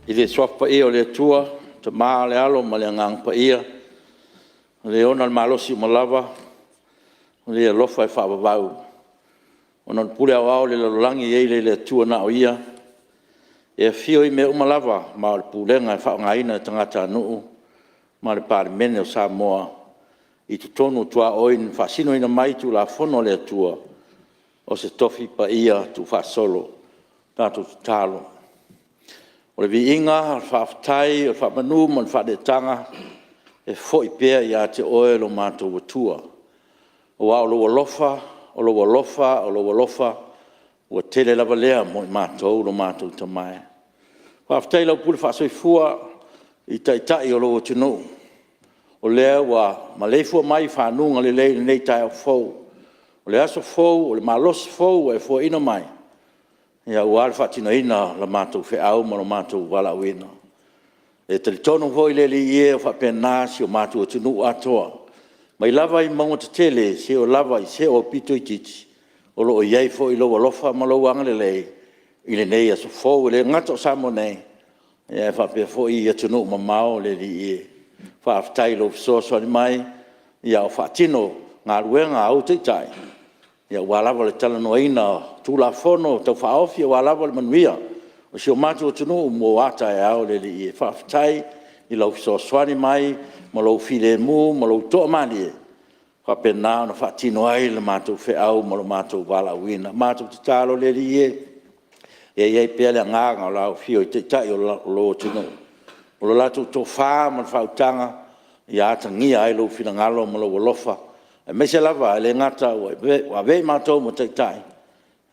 I le soafa pa ia o le tua, te maa le alo ma le ngang pa ia, le ona le malosi o malava, le alofa e whaabavau. Ona pule au au le lalulangi eile le tua na o ia, e fio I me umalava ma o le pulenga e whaangaina tangata anuu, ma le Palemene o Samoa, I tu tonu tua oin whasino ina mai tu la fono le tua, o se Tofi pa ia tu whasolo, tātou tu talo. O le vi inga, o le whaafatai, o le whaamanu, o le whaadetanga, e foi pea ia te oe lo mātou watua. O au lo walofa, o lo walofa, o lo walofa, ua tele lava lea mo I mātou lo mātou tamai. Whaafatai lau pule whaasoifua, I taitai o lo tunu. O lea wa maleifua mai whanunga le lei nei tai au fau. O le aso fau, o le malos fau, e fua ina mai. Ia ua alfa tina ina la mātou whi au ma la mātou wala uina. E tali tono hoi le li ie o whapena si o mātou o tunu atoa. Mai lava I maunga te tele, se o lava I se o pito I titi. O lo o iei fo I lo walofa ma lo wanga le lei. I le nei aso fau, le ngata o samo nei. Ia whapea fo I atunu ma mao le li ie. Whaafitai lo fisoso ni mai. Ia o whaatino ngā ruenga au te tai. Ia walawa le tala no ina tu la fono tau whaofi walawa le manuia o si o mātua tunu mo ata e au le li e whaafitai I lau so swani mai ma lau file mu ma lau toa mani e whapena na whaatino ai le mātua whi au ma lau mātua wala wina mātua te talo le li e iei pele a ngāga o lau fio I te tai o lo tunu o lo latu to wha ma whautanga I ata ngia ai lau fina ngalo ma lau walofa e me se lava le ngata wa ve mātou mo te tai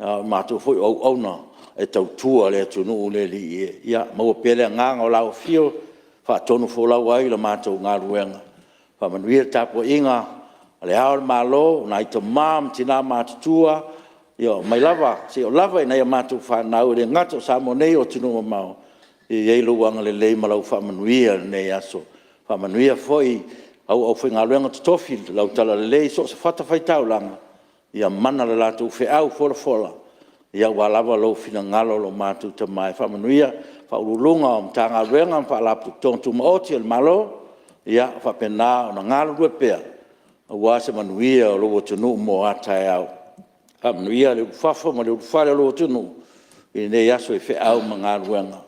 mātou foi au auna e tau tua le tunu le li e ia mau pele nganga o lau fio fa tonu fo lau ai la mātou ngā ruenga fa manuia tapo inga le hao le malo na I to mam tina mātutua ia mai lava se o lava ina ia mātou whanau le ngata o samo nei o tunu mau I eilu wanga le lei malau fa manuia nei aso fa manuia foi au foi ngā luenga te Tofi lau tala le lei so se whata whaitau langa ia mana le lātou whi au fola ia walawa lau fina ngalo lo mātou te mai whamanuia whaurulunga o mta ngā luenga whaalapu tontu maoti al malo ia whapena o na ngalo rue pea ua se manuia o lo tunu mo atai au whamanuia le ufafa ma le ufale lo tunu I ne yaso I whi au ma ngā luenga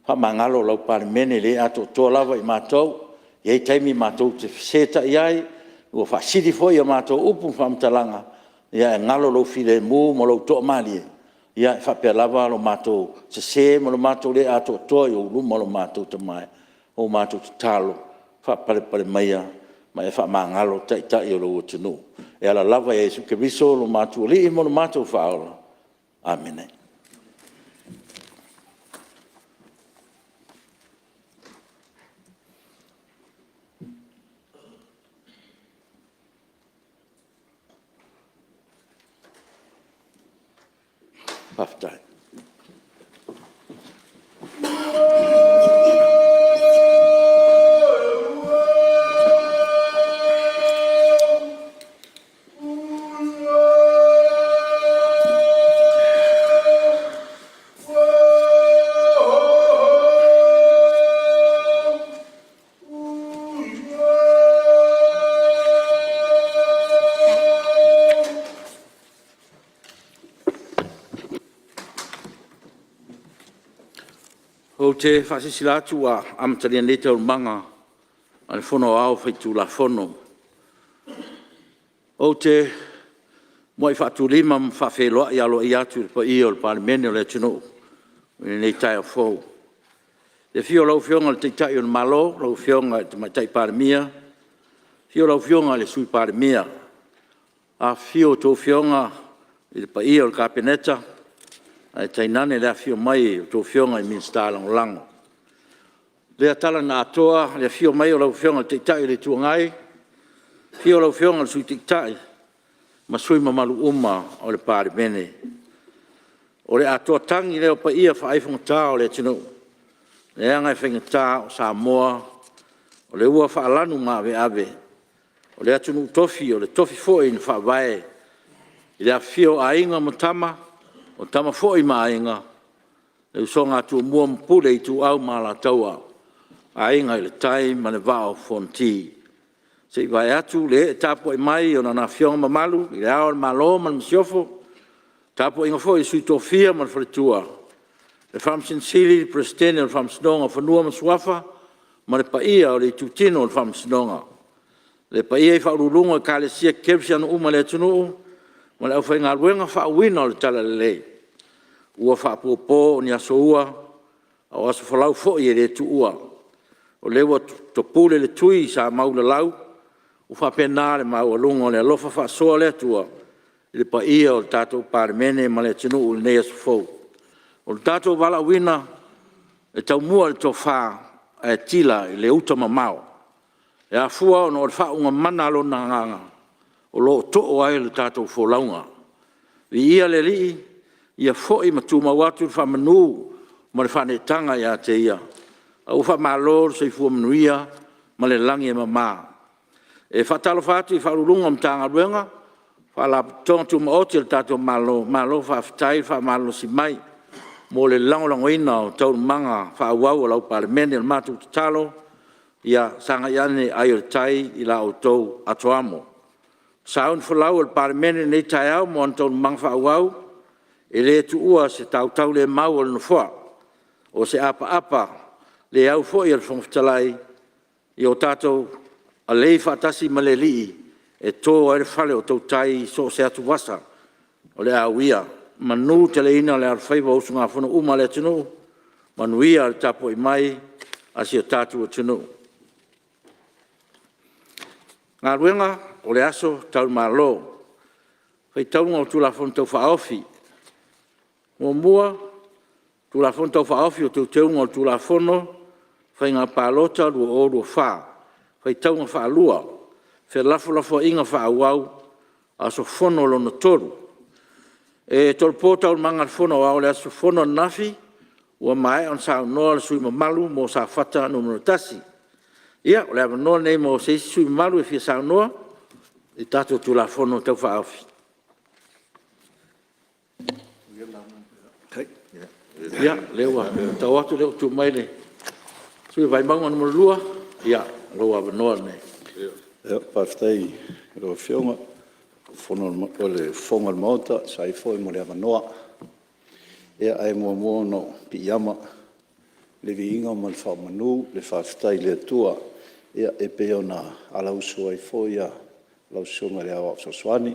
whamangalo lau Palemene le ato tō lava I mātou Iei taimi mātou te seta iai, ua whaasiri foi a mātou upu whamtalanga, ia e ngalo lau file mu mo lau toa mali e. Ia e whapea lava lo mātou te se mo lo mātou le ato toa I o luma lo mātou te mai, o mātou te talo, whapare maia, ma e whamangalo tai o lo tunu. E ala lava e Jesu Keriso lo mātou li mo lo mātou whaola. Amen. Whaftai. O te whasisilatu a amataria nei tau manga a le whono au whaitu la whono. O te moi whatu lima mwhawheloa I alo I atu le pa I o le Palemene o le tunu nei tai o whou. Le fio lau fionga le teitai o le malo, lau fionga te maitai Palemia, fio lau fionga le sui Palemia, a fio tō fionga I le pa I o le kapeneta, ai tainane le fio mai o tō fionga I Ministerial o lango. Le atala na atoa, le fio mai o lau fionga te tai le tuangai, fio lau fionga le sui te tai, ma sui mamalu uma o le Palemene. O le atoa tangi leo pa ia whaai whangata o le tino, le anga e whangata o Samoa, o le ua whaalanu ma ave, o le atunu Tofi, o le Tofi foi in whaavae, I le a fio a inga mo tama, o tama foi ma inga, Le songa tu mua mpule i tu au mala taua. A inga i le tai ma le vao fonti. Se i vai atu le tapo i mai o na fionga mamalu, i le ao le malo ma le msiofo, tapo inga fo i sui Tofia ma le fretua. Le whamsinsili, le presidente le whamsinonga whanua ma suafa, ma le paia o le tutino le whamsinonga. Le paia i whaurulunga ka le sia kevsi anu uma le atunuu, ma le au whainga ruenga whauina o le tala le lei. Ua whaapuopo ni aso ua, au aso whalau fo i le tu ua. O lewa topule le tui sa maula lau, u whapena le maua lunga le alofa whaasoa le atua, le paia o le tātou Palemene ma le atunuu le nei aso fau. O le tātou wala wina, e tau mua le tōwha e tila i le uta mamao. E a fua o no le whaunga mana alo na nganga, o lo to'o ai le tātou wholaunga. Vi ia le li, ia fo'i matuma watu le whamanu, ma le whanetanga ia te ia. A uwha malo se fua manuia, ma le langi e mama. E whatalo whatu i wharurunga mtanga ruenga, whala tonga tu maoti le tātou malo, malo whawhitai, whamalo si mai, mo le langolangoina o tau manga whaawau o lau Palemene le mātou te talo, ia sanga iane ai o tai i la o tau atoamo. Saun whalau o Palemene nei tai au mo antau manga whaawau, e le tu ua se tau le mau o le nofua, o se apa le au fo i al whangwhitalai, i o tātou a lei whaatasi ma le lii, e tō aere whale o tau tai so se atu wasa, o le au ia. Manu te le ina le arwhaiva o sunga whana uma le tunu, manuia le tapo i mai, asi o tātu o tunu. Ngā ruenga o le aso tau malo, whai taunga o tula whana tau whaofi. Mua, tula whana tau whaofi o tau teunga o tula whana, whai ngā pālota rua o rua whā, whai taunga whaalua, whai lafo inga whaawau, aso whana o lona toru. E tolpota o manga whana o au le aso whana nafi, ua mai on sa noa le sui mamalu mo sa whata no monotasi. Ia, o le awa noa nei mo se isi sui mamalu e fia sa noa, i tato tu la whana tau whaafi. Ia, lewa, tau atu leo tu mai le. Sui vai maunga no lua, ia, loa awa noa nei. Ia, pāwhtai, roa whionga. O le whonga mauta, sa i fwoi mo le awanoa. Ea ai mua no pi iama, le viinga ma le whamanu, le whawhitai le atua. Ea e peo na alausu ai fwoi a lausunga le awa soswani.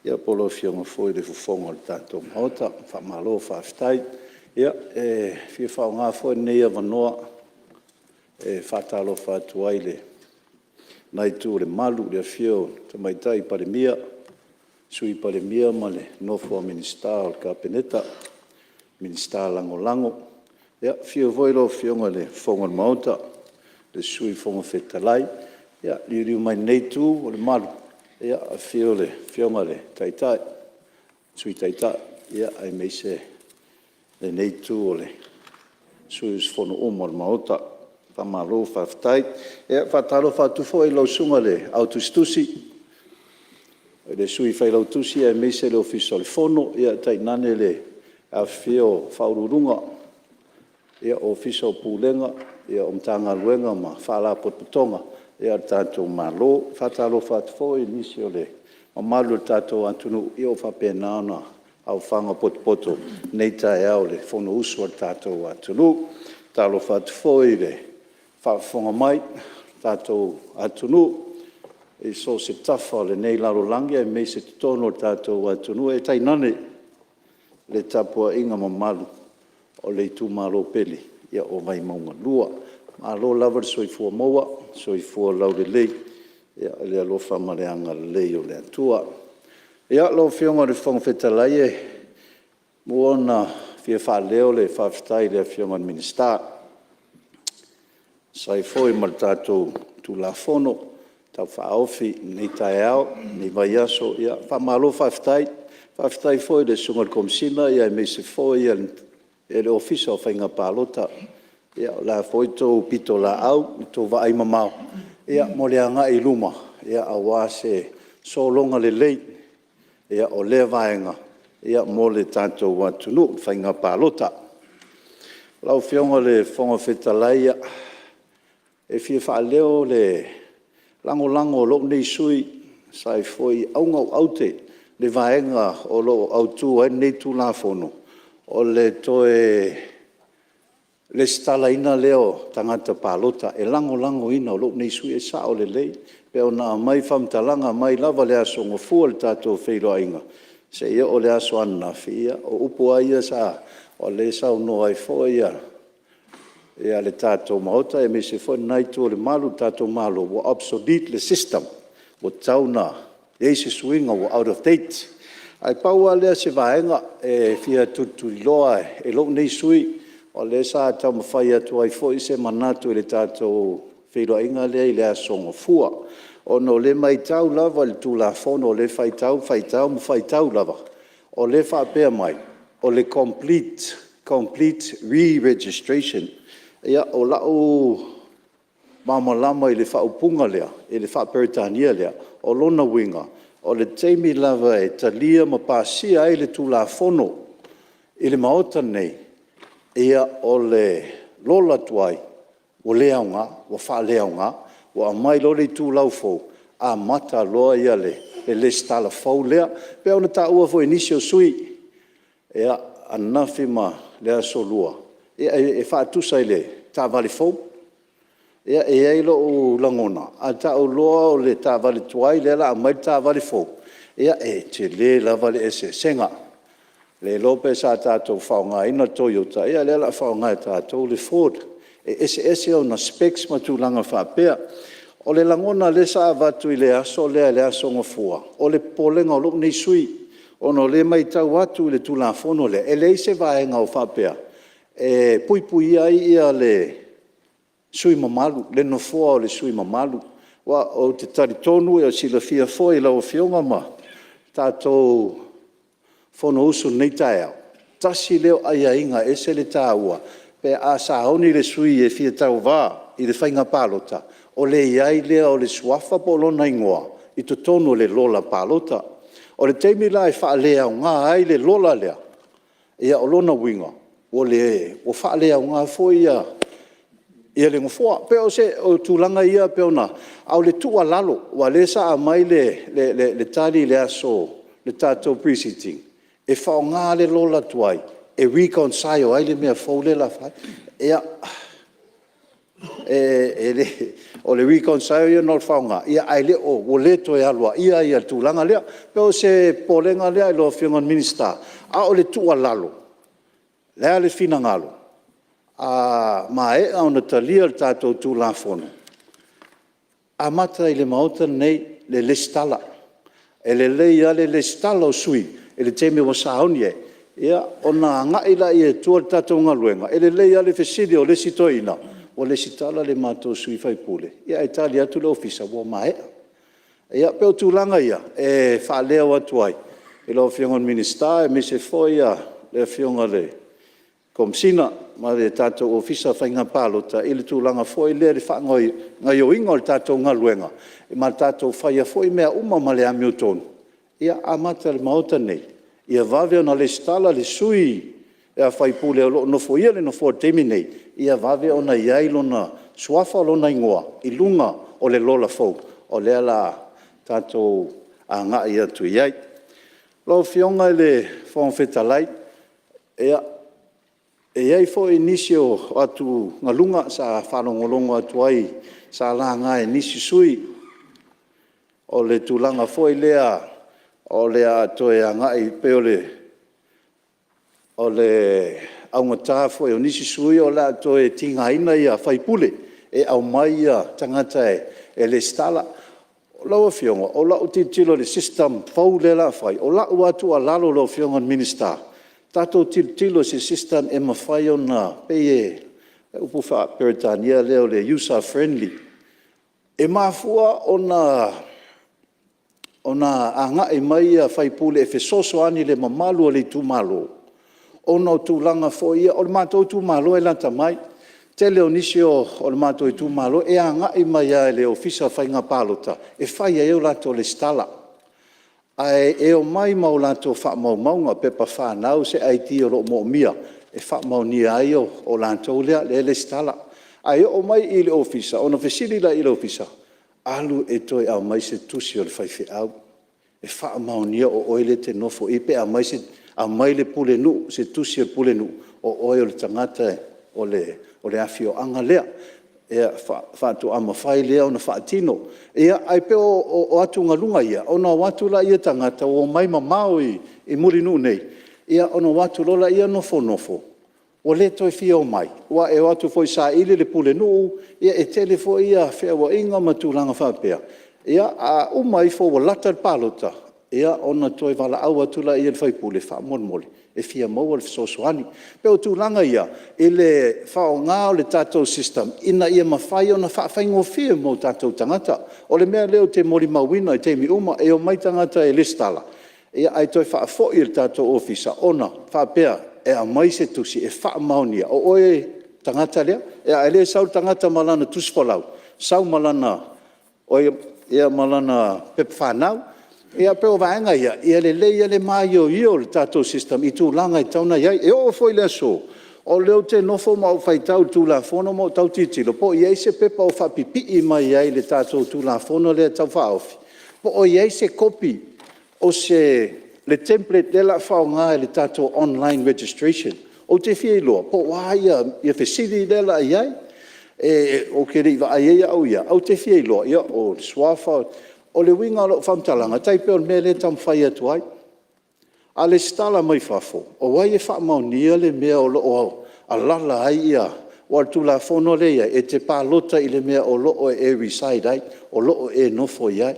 Ea polo whionga fwoi le whonga le tātou mauta, whamalo whawhitai. Ea e whia whaunga fwoi nei awanoa, e whatalo whatuai le. Nai tu le malu le whio, te maitai Palemia, sui Palemia ma le nofo a Ministerial ka peneta, Ministerial lango. Ia, whio voilo whionga le whonga mauta, le sui whonga whetalai. Ia, li riu mai nei tu o le malu. Ia, a whio le whionga le taitai, sui taitai. Ia, ai meise le nei tu o le sui whono o le mauta, whamalo whawhitai. Ia, whatalo whatufo e lausunga le autostusi, le sui whailau tusi e meise le ofiso le fono, ia tai nane le a whio whaururunga, ia ofiso pūlenga, ia omtanga luenga ma whala potpotonga, ia tātou malo, whatalo whatfo e nisi o le mamalu tātou antunu, ia o whapena ana au whanga potpoto, nei tai au le fono usu al tātou antunu, talo whatfo e le whafonga mai, tātou antunu, e so se tafa le nei laro langia e mei se tono tātou atunu e tainane le tapua inga mamalu o le tu malo peli ia o mai maunga lua. Malo lavar soifua moa, soifua lau le lei, ia le alofa mareanga le lei o le atua. Ia lo whionga le whangwhetalai e muona fia whaleo le whawhitai le whionga minister. Sai foi mal tātou tu la fono, tau whaofi, ni tai au, ni vai aso, ia, whamalo whawhitai foi le sunga komsina, ia me se foi, ia le ofisa o whainga pālota, ia la foi tō pito la au, tō vai mamau, ia mo le anga i luma, ia awa se so longa le lei, ia o le vaenga, ia mo le tātou watunu, whainga pālota. Lau whionga le whonga whetalaia, e fia whaaleo le lango lo nei sui, sai foi aunga aute, le vaenga o lo autu ai nei tu la fono, o le toe le stala ina leo tangata palota, e lango ina o lo nei sui e sa o le lei, pe o na mai whamtalanga mai lava le aso ngofua le tātou wheiroa inga, se ia o le aso ana fia, o upo aia sa, o le sau no ai fo ia, ia le tātou maota, e me se fo nai tu o le malu tātou malu, wa obsolete le system, wa tauna, eise swinga, wa out of date. Ai paua lea se vaenga, e fia tutuiloa, e lo nei sui, o le sa tau mawhai atu ai fo i se manatu e le tātou wheiroa inga lea i le asonga fua. O no le mai tau lava le tū la fono, o le whai tau lava, o le whapea mai, o le complete re-registration. Ia o lau mamalama i le whaupunga lea, i le whaperitania lea, o lona winga, o le teimi lava e talia ma pāsia ai le tū la fono, i le maota nei, ia o le lola tuai, o leaunga, o whaaleaunga, o a mai lo le tū lau fau, a mata loa ia le stala fau lea, pe ona ta ua fo inisio sui, ia anafi ma lea solua, ia e whaatusa i le tā vale fau, ia e eilo o langona, a ta o loa o le tā vale tuai lea la a mai tā vale fau, ia e te le la vale ese senga, le lope sa tātou whaonga ina Toyota, ia lea la whaonga e tātou le Ford, e ese o na specs matulanga whapea, o le langona le sa avatu i le aso ngofua, o le polenga o lo nei sui, o no le mai tau atu i le tulafono le, e le ise vaenga o whapea, e pui ai ia le sui mamalu, le nofua o le sui mamalu, wa o te taritonu e o sila fia foi lau fionga ma, tātou fono usu nei tae au, tasi leo aia inga e se le tāua, pe a sa honi le sui e fia tau vā, i le whainga pālota, o le iai lea o le suafa po lona ingoa, i to tonu le lola pālota, o le teimi la e wha lea o ngā ai le lola lea, ia o lona winga, o wha lea o ngā foi ia le ngofua, pe o se o tūlanga ia pe ona, au le tua lalo, wa le sa a mai le tali le aso, le tātou preceding, e wha o ngā le lola tuai, e reconcile ai le mea fau le la fai, ia, o le reconcile ia nol whaunga, ia ai le o le toe alua, ia tūlanga lea, pe o se polenga lea i lo whiongan minister, a o le tua lalo, lea le fina ngalo, a mae au na talia le tātou tūlafono, a mata i le maota nei le lestala, e le leia le lestala o sui, e le teme wa saoni e, ia ona ngai la i e tua le tātou ngaluenga, e le leia le fesili o le sitoina, o le sitala le mātou sui fai pule. Ia e tali atu le ofisa, wa maea. Ia peo tūlanga ia, e whaalea watu ai. E lau whiongan minister, e me se foia le whionga le komsina, ma le tātou ofisa whainga pālota, e le tūlanga foi le whaangoi ngai o inga o le tātou ngaluenga. E ma tātou whaia foi mea uma ma le amiotonu. Ia amata le maota nei. Ia vavea na le stala le sui, e a whai pule o lo nofo ia le nofo temi nei. Ia vave o na iai lona suafa o lona ingoa, i lunga o le lola fau, o le ala tātou a ngā ia tu iai. Lau whionga le whangwhetalai, e iai fo inisio atu ngalunga sa whanongolongo atu ai, sa la ngā inisi sui, o le tūlanga fo i lea, o le a toe a ngā pe o le aunga tāfo e o nisi sui o la to e tinga ina ia whaipule e au mai ia tangata e le stala. O lau a whionga, o lau tilo le system fau le la whai, o lau atu a lalo lau whionga minister. Tato tilo se system e mawhai o na peye, upu wha Peritania leo le user friendly. E mafua o na anga e mai a whaipule e fesoso ani le mamalu o le tūmalo. Ono tūlanga fo ia, o le mātou tūmalo e lanta mai, te leo nisio o le mātou e tūmalo, e anga i mai a le ofisa whainga pālota, e whai e o lato le stala. E o mai mau lato wha mau maunga pepa whanau se aiti o lo mo mia, e whaamaunia ai o lātou lea le stala. Ai o mai i le ofisa, ona fesili la i le ofisa. Alu e toi au mai se tusi o le whaiwhi au. E whaamaunia o oile te nofo i pe a mai le pule nu, se tusi o pule nu, o oi o le tangata o le awhio anga lea. Ea whaatu ama whai lea ona whaatino. Ea ai pe o atu ngalunga ia, ona watu la ia tangata o mai mamau i Mulinu'u nei. Ea ona watu lola ia nofo. O le toi fia o mai. Wa e watu foi sa ili le pule nu'u, ia e tele fo ia whea wa inga matulanga whapea. Ia a umai fo wa lata palota. Ia ona toi wala au atula ia le whaipule, wha monmole. E fia maua le fisosoani. Peo tūlanga ia, e le whao ngā o le tātou system, ina ia mawhai ona whaingo fia mo tātou tangata. O le mea leo te mori mawina i te mi uma, e o mai tangata e listala. Ia ai toi whaafo i le tātou ofisa, ona whapea, e a mai se tusi, e wha maunia. O oe tangata lea, e a ele sau tangata malana tusfolau. Sau malana, oe ea malana pep whanau, ia peo vaenga ia le mai o le tātou system i tūlanga i tauna iai, e o foi le so. O leo te nofo mau whaitau tūlafono mau tau titilo, po iai se pepa o whapipi i mai iai le tātou tūlafono le tau whaofi. Po o iai se kopi o se le template le la whao ngā le tātou online registration. O te fia iloa, po waia ia fesiri le la iai, o ke riva ai au ia, au te fia iloa, ia o swafa, o le winga lo whamtalanga, taipe o mea le tam whai atu ai. A le stala mai whafo, o wai e whamaunia le mea o loo a lala ai ia, o al tula whono le ia, e te pālota i le mea o loo e reside ai, o loo e nofo iai,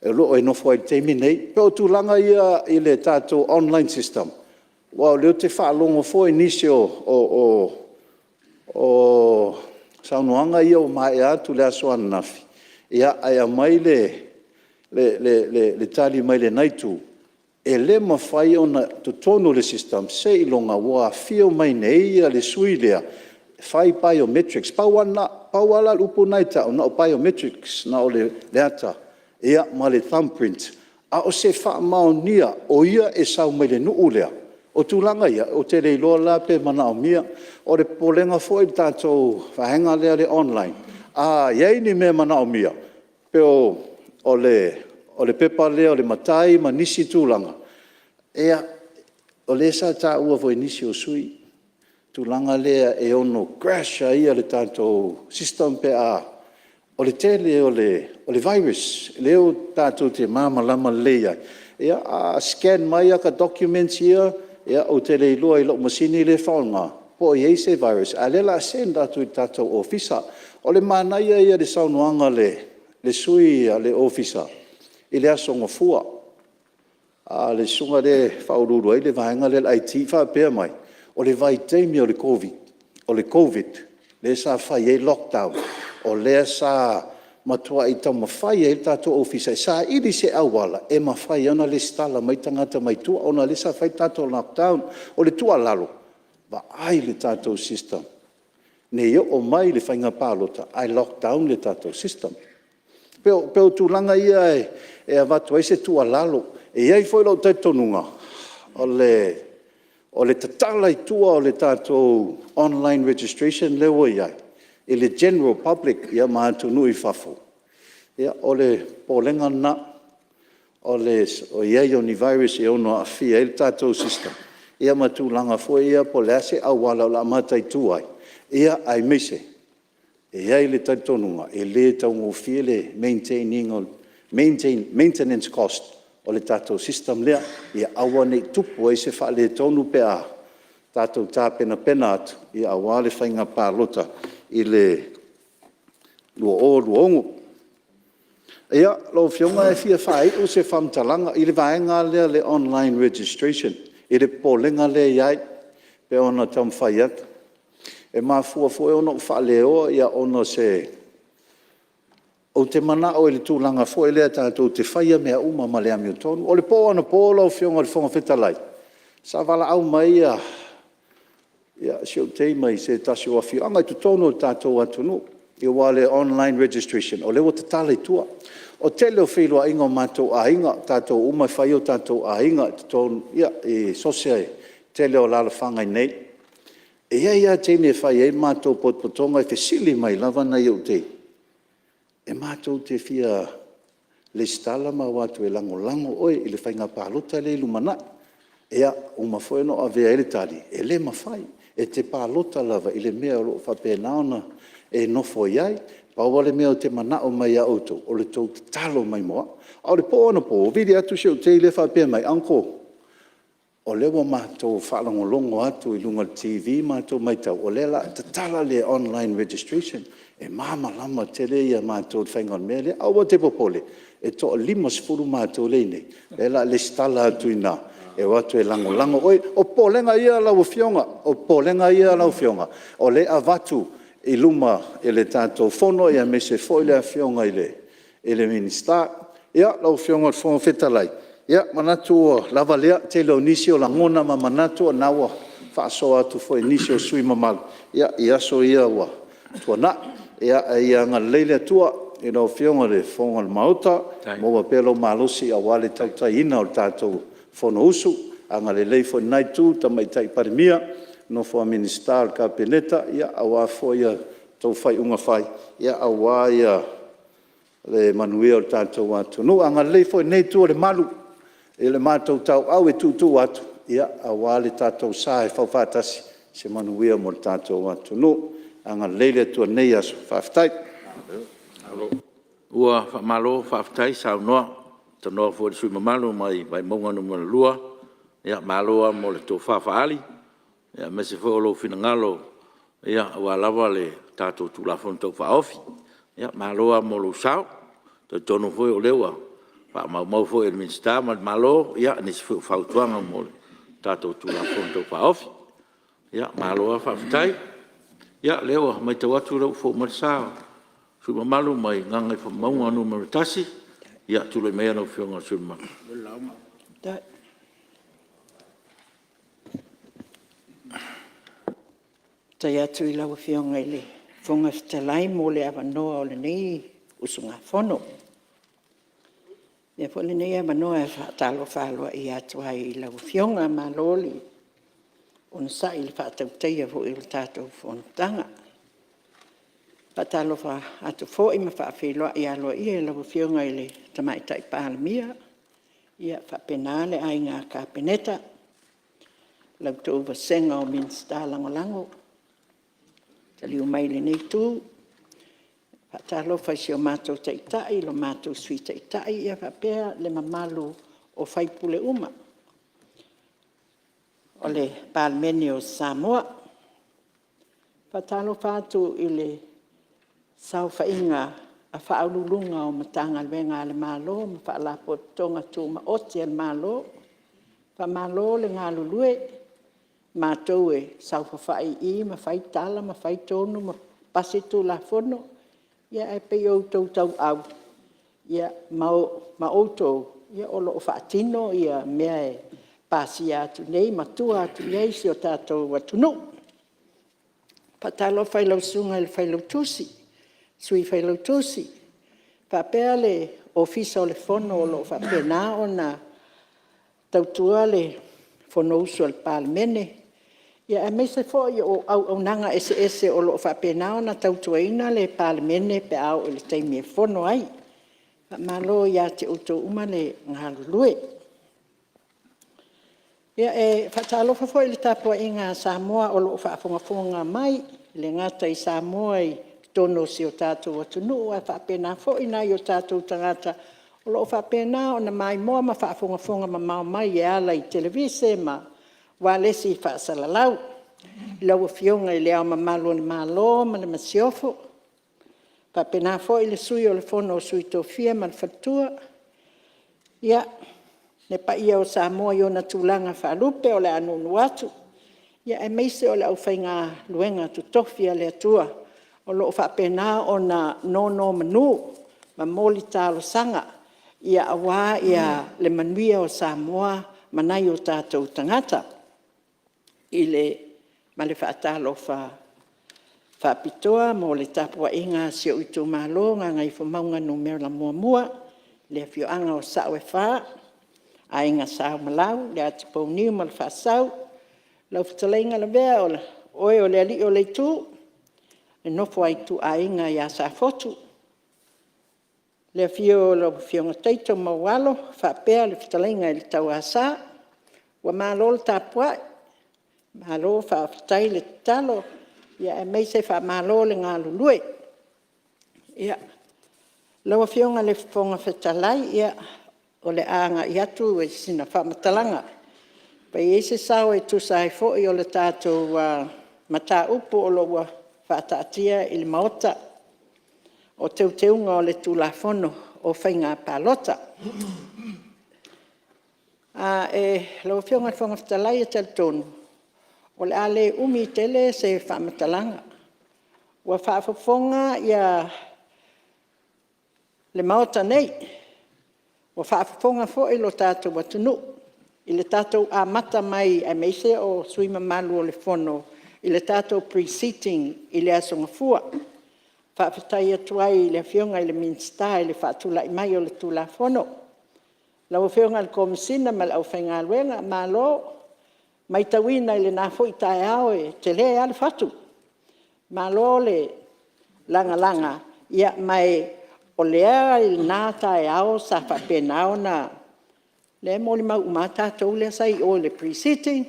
e loo e nofo ai teimi nei, pe o tūlanga ia i le tātou online system. Wao leo te whaalongo fo inisi o saunoanga ia o mai atu le asoana nafi. Ia ai a mai le tali mai le naitu, e le mawhai ona tutono le system, se ilonga wa fio mai nei a le sui lea, whai biometrics, pauala upo naita o na o biometrics na o le ata, ia ma le thumbprint, a o se wha maonia o ia e sau mai le nuu lea, o tūlanga ia, o te leiloa la pe mana o mia, o le polenga fo i tātou whahenga lea le online, a iei ni me mana o mia, peo o le pepa lea, o le matai, ma nisi tūlanga. Ea, o le sa tā ua voi nisi o sui, tūlanga lea e ono crasha ia le tātou system pe a, o le tele o le virus, leo tātou te māmalama lea. Ea, a scan mai aka documents ia, ea, o te leiloa i lo masini le whaonga, po i eise virus, a le la sen tātou i tātou ofisa, o le mānaia ia le saunoanga le sui a le ofisa, i le asonga fua. A le sunga le whaururu ai, le vahenga le IT whapea mai. O le vai teimi o le COVID, le sa whai e lockdown, o le sa matua i tau mawhai e tātou ofisa, sa ili se awala, e mawhai ona le stala mai tangata mai tua, ona le sa whai tātou lockdown, o le tua lalo, va ai le tātou system. Ne yo o mai le whainga pālota, ai lockdown le tātou system. Peo tūlanga ia e a watu ai se tua lalo. E iai foi lau tai tonunga. O le tatala i tua o le tātou online registration leo iai. E le general public ia mātu nui whafo. Ia o le pōlenga na. O iai o ni virus e ono a fia e le tātou system. Ia matūlanga foi ia po le ase awala o la matai tuai. Ia ai meise. E iai le taitonunga, e le taungo fie le maintenance cost o le tātou system lea, i awa nei tupu e se wha le tonu pe a tātou tāpena pena atu, i awa le whainga pālota i le luongo. Ia, lo fionga e fia whai o se whamtalanga, i le vaenga lea le online registration, i le polenga lea iai, pe ona tam whai atu. E mā fua ono whaleo ia ono se o te mana o le tūlanga fo e lea tātou te whaia mea uma ma le amio tonu. O le pō ana pōla o whionga le whonga whetalai. Sa wala au mai ia siau tei mai se tasi o awhio. Angai tu tonu o tātou atunu i wale online registration. O lewa te tala i tua. O te leo whiloa inga o mātou a inga, tātou umai whai o tātou a inga, tonu, ia, e sosea te leo lala whangai nei. ia te ne whai e mātou potpotonga e te sili mai lava na iau te. E mātou te fia le stala ma watu e lango oe i le whainga pālota le lumana. Ea o mafoe no a vea ele tali. E le mawhai. E te pālota lava i le mea o loo whapenaona e nofo iai. Paua le mea o te mana o mai a auto. O le tau te talo mai moa. Au le po ana po. O vidi atu se o te i le whapea mai. Anko. O lewa mātou whaalongolongo atu i lunga TV mātou mai tau. O lela te tala le online registration. E māma lama te le ia mātou whaingon mea le. Aua te popole. E toa 5 mātou le nei. Lela le stala atu i nā. E watu e lango. Oi, o polenga ia lau fionga. O polenga ia lau fionga. O le avatu i luma e le tātou fono ia me se foi le fionga i le. E le minister. Ia lau fionga fonga fetalai. Ia manatu o lava lea te leo nisi o langona ma manatu o nawa. Whaaso atu foi nisi o sui mamalu. Ia so ia wa. Tua na. Ia ngā leile tua. I lau fionga le fonga le mauta. Moa pelo malosi a wale tautai ina o tātou fono usu, anga le lei foi nai tu, tamai tai parimia, no fo a Ministerial ka peneta, ia awa fo ia tau fai unga fai, ia awa ia le manuia o tātou atu. No, anga lei foi nei tu le malu, e le mātou tau au e tu atu, ia awa le tātou sa e whawhatasi, se manuia mo le tātou atu. No, anga leile tua nei aso, whawhatai. Ua whamalo, whawhatai, sao noa. Tanoa fo le sui mamalu mai maunga no mona lua. Ia maloa mo le tō whawhaali. Ia me se fo lo fina ngalo. Ia ua lava le tātou tūlafon tau whaofi. Ia maloa mo lo sao. Tau tono fo o lewa. Wha mau fo e minsta ma malo. Ia ni se fo whautuanga mo le tātou tūlafon tau whaofi. Ia maloa whawhatai. Ia lewa mai tau atu rau fo marisao. Sui mamalu mai ngangai wha maunga no maritasi. Ia tule mea no whionga surma. Tai atu I lau whionga I le whonga whetalai mo le awanoa o le nei usunga whono. Ia po le nei awanoa e whaatalo whaloa I atu ai I lau whionga ma loli. Ona sa I le whaatauteia fo I le tātou Fonotaga. Patalo fa atu fo I ma whaawhiloa I aloa I lau whionga I le tamai tai Palemene. Ia whapenale ai ngā kāpeneta. Lau tō wasenga o Ministerial lango. Tali o mai le nei tū. Patalo fa si o mātou taitai, lo mātou sui taitai. Ia whapea le mamalu o whaipule uma. O le Palemene o Samoa. Patalo whātu I le sau whainga a whaaululunga o matanga wenga le malo, ma whaalapo tonga tū ma oti al malo, wha malo le ngā lulue, mātou e sau whawhai I, ma whai tala, ma whai tonu, ma pase tū la whono, ia e pei o tau au, ia ma outou, ia olo o whaatino, ia mea e pasi atu nei, ma tua atu nei si o tātou atunu. Patalo whailau sunga le whailau tusi, sui whailau tusi. Whapea le ofisa o le whono o lo whapena o na tautua le whono usu al Palemene. Ia e meise fo I o au nanga ese o lo whapena o na tautua ina le Palemene pe au le teimi e whono ai. Malo ia te uto uma le ngalulue. Ia e whatalofa fo I le tapua I ngā Samoa o lo whaafongafonga mai. Le ngata I Samoa I tono si o tātou atunu, a whapena fo ina I o tātou tangata. O lo whapena o na mai moa ma whaafongafonga ma mau mai e ala I televise ma walesi I whaasalalau. Lau whionga I le au ma malo ni malo ma le masiofo. Whapena fo I le sui o le fono o sui Tofi ma le whatua. Ia, ne pa ia o Samoa I ona tūlanga whaalupe o le anunu atu. Ia e meise o le au whainga luenga tu Tofi a le atua. O lo whapena o na nono manu, ma moli tālo sanga, ia awa ia le manuia o Samoa, manai o tātou tangata. I le, ma le whaatalo whapitoa, mo le tapua inga si o itu malo, ngā ngai whamaunga no mea la mua, le fio anga o sao e wha, a inga sao malau, le ati pouniu ma le whaasau, lau whatalenga la vea oe o le ali o le tū, e nofo ai tu ainga ia sa fotu. Le fio lo fionga teito mawalo, whapea le fitalinga i le tau asa, wa malo le tapua, malo whaafitai le talo, ia e meise wha malo le ngā lulue. Ia, lawa fionga le fonga fitalai, ia, o le anga i atu e sina whamatalanga. Pai e se sao e tu sai fo i o le tātou mata upo o lo wa whaataatia i le maota o teuteunga o le tulafono o whainga palota. E lau whionga whangafitalai e taltonu. O le ale umi tele se whamatalanga. Wa whaafafonga ia le maota nei. Wa whaafafonga fo i lo tātou watunu. I le tātou a mata mai a meise o suima malu o le fono. I le tātou preceding i le asonga fua. Whaafitai atuai i le whionga i le Ministerial i le whaatula i mai o le tula fono. Lau whionga le komisina ma lau whainga luenga ma lo mai tawina i le nafo i tae ao e te le ale whatu. Ma lo le langa langa ia mai o lea i le nā tae ao sa whapenao na le moli mau umata tau le sai o le preceding,